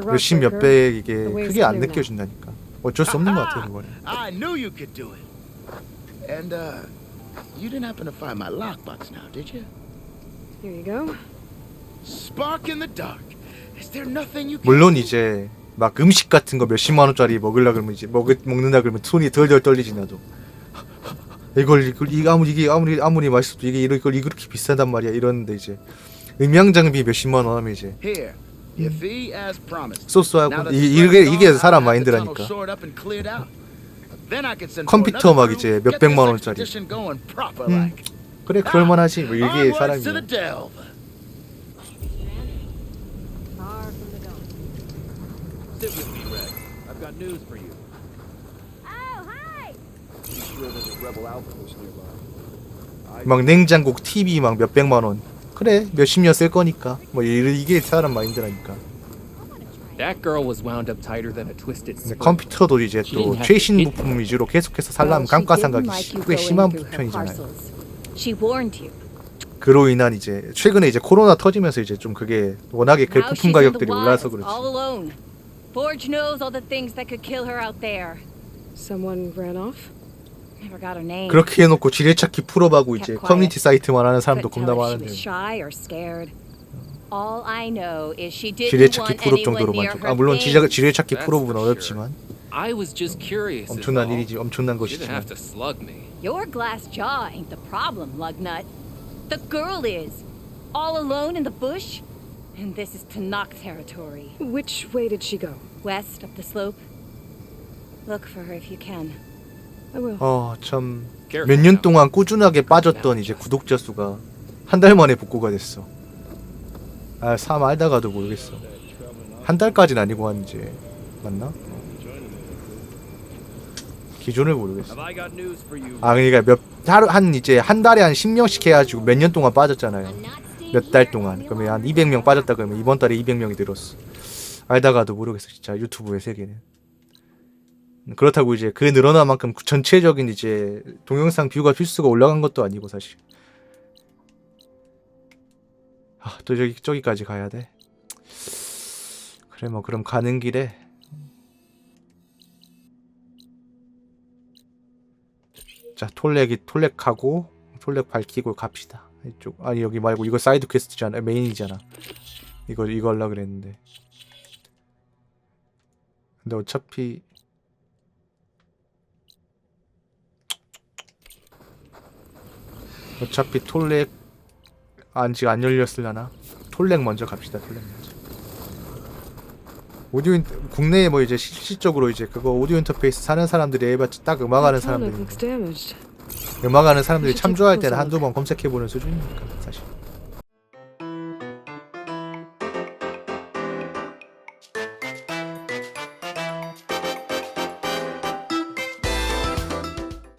몇십 몇백 이게 크게 안 느껴진다니까. 어쩔 수 없는 것 같아요 그거는. I knew you could do it. And You didn't happen to find my lockbox now, did you? Here you go. Spark in the dark. Is there nothing you can 물론 이제 막 음식 같은 거 몇십만 원짜리 먹으려 그러면 이제 먹는다 그러면 손이 덜덜 떨리지 나도. 이게 아무리 맛있어도 이게 이렇게 비싸단 말이야 이러는데 이제 음향 장비 몇십만 원 하면 이제 Here. Your fee as promised. 소스하고 이게 사람 마인드라니까. 컴퓨터 막 이제 몇 백만 원짜리. 그래 그럴만하지. 뭐 이게 사람이야. Sit with me, Red. I've got news for you. Oh, hi! Be sure there's a rebel outpost nearby. 막 냉장고 TV 막 몇 백만 원. 그래 몇십 년 쓸 거니까. 뭐 이게 사람 마인드라니까. That girl was wound up tighter than a twisted spring. 컴퓨터도 이제 또 최신 부품 위주로 계속해서 살려면 감가상각이 꽤 심한 편이잖아요. She warned you. 그로 인한 이제 최근에 이제 코로나 터지면서 이제 좀 그게 워낙에 그 부품 가격들이 올라서 그렇지. All alone. Forge knows all the things that could kill her out there. Someone ran off? Never got her name. 그렇게 해놓고 지뢰찾기 풀업하고 이제 커뮤니티 사이트만 하는 사람도 겁나 많은데. Shy or scared. All I know is she didn't 지뢰찾기 want 풀업 anyone 정도로 near 만족. her 물론 things. 지뢰찾기 풀업은 어렵지만 I was just curious. 엄청난 일이지, 엄청난 You didn't have 것이지만. to slug me. Your glass jaw ain't the problem, lugnut. The girl is. All alone in the bush. And this is Tanakh territory. Which way did she go? West up the slope. Look for her if you can. I will. 참 몇 년 동안 꾸준하게 빠졌던 이제 구독자 수가 한 달 만에 복구가 됐어. 아, 참 알다가도 모르겠어. 한 달까지는 아니고 한 이제 맞나? 기준을 모르겠어. 아 그러니까 이제 한 달에 한 10명씩 해가지고 몇 년 동안 빠졌잖아요. 몇 달 동안. 그러면 한 200명 빠졌다 그러면 이번 달에 200명이 늘었어. 알다가도 모르겠어 진짜 유튜브의 세계는. 그렇다고 이제 그 늘어난 만큼 전체적인 이제 동영상 뷰가 필수가 올라간 것도 아니고 사실. 아, 또 저기까지 가야 돼. 그래 뭐 그럼 가는 길에 자 톨렉하고 톨렉 밝히고 갑시다. 이쪽 아니 여기 말고 이거 사이드 퀘스트잖아. 메인이잖아. 이거 하려고 그랬는데. 근데 어차피 톨렉 아직 안 열렸으려나? 톨렉 먼저 갑시다. 톨렉 먼저. 국내에 뭐 이제 실질적으로 이제 그거 오디오 인터페이스 사는 사람들이 해봤자 딱 음악하는 사람들이 참조할 때는 한두 번 검색해보는 수준이니까 사실.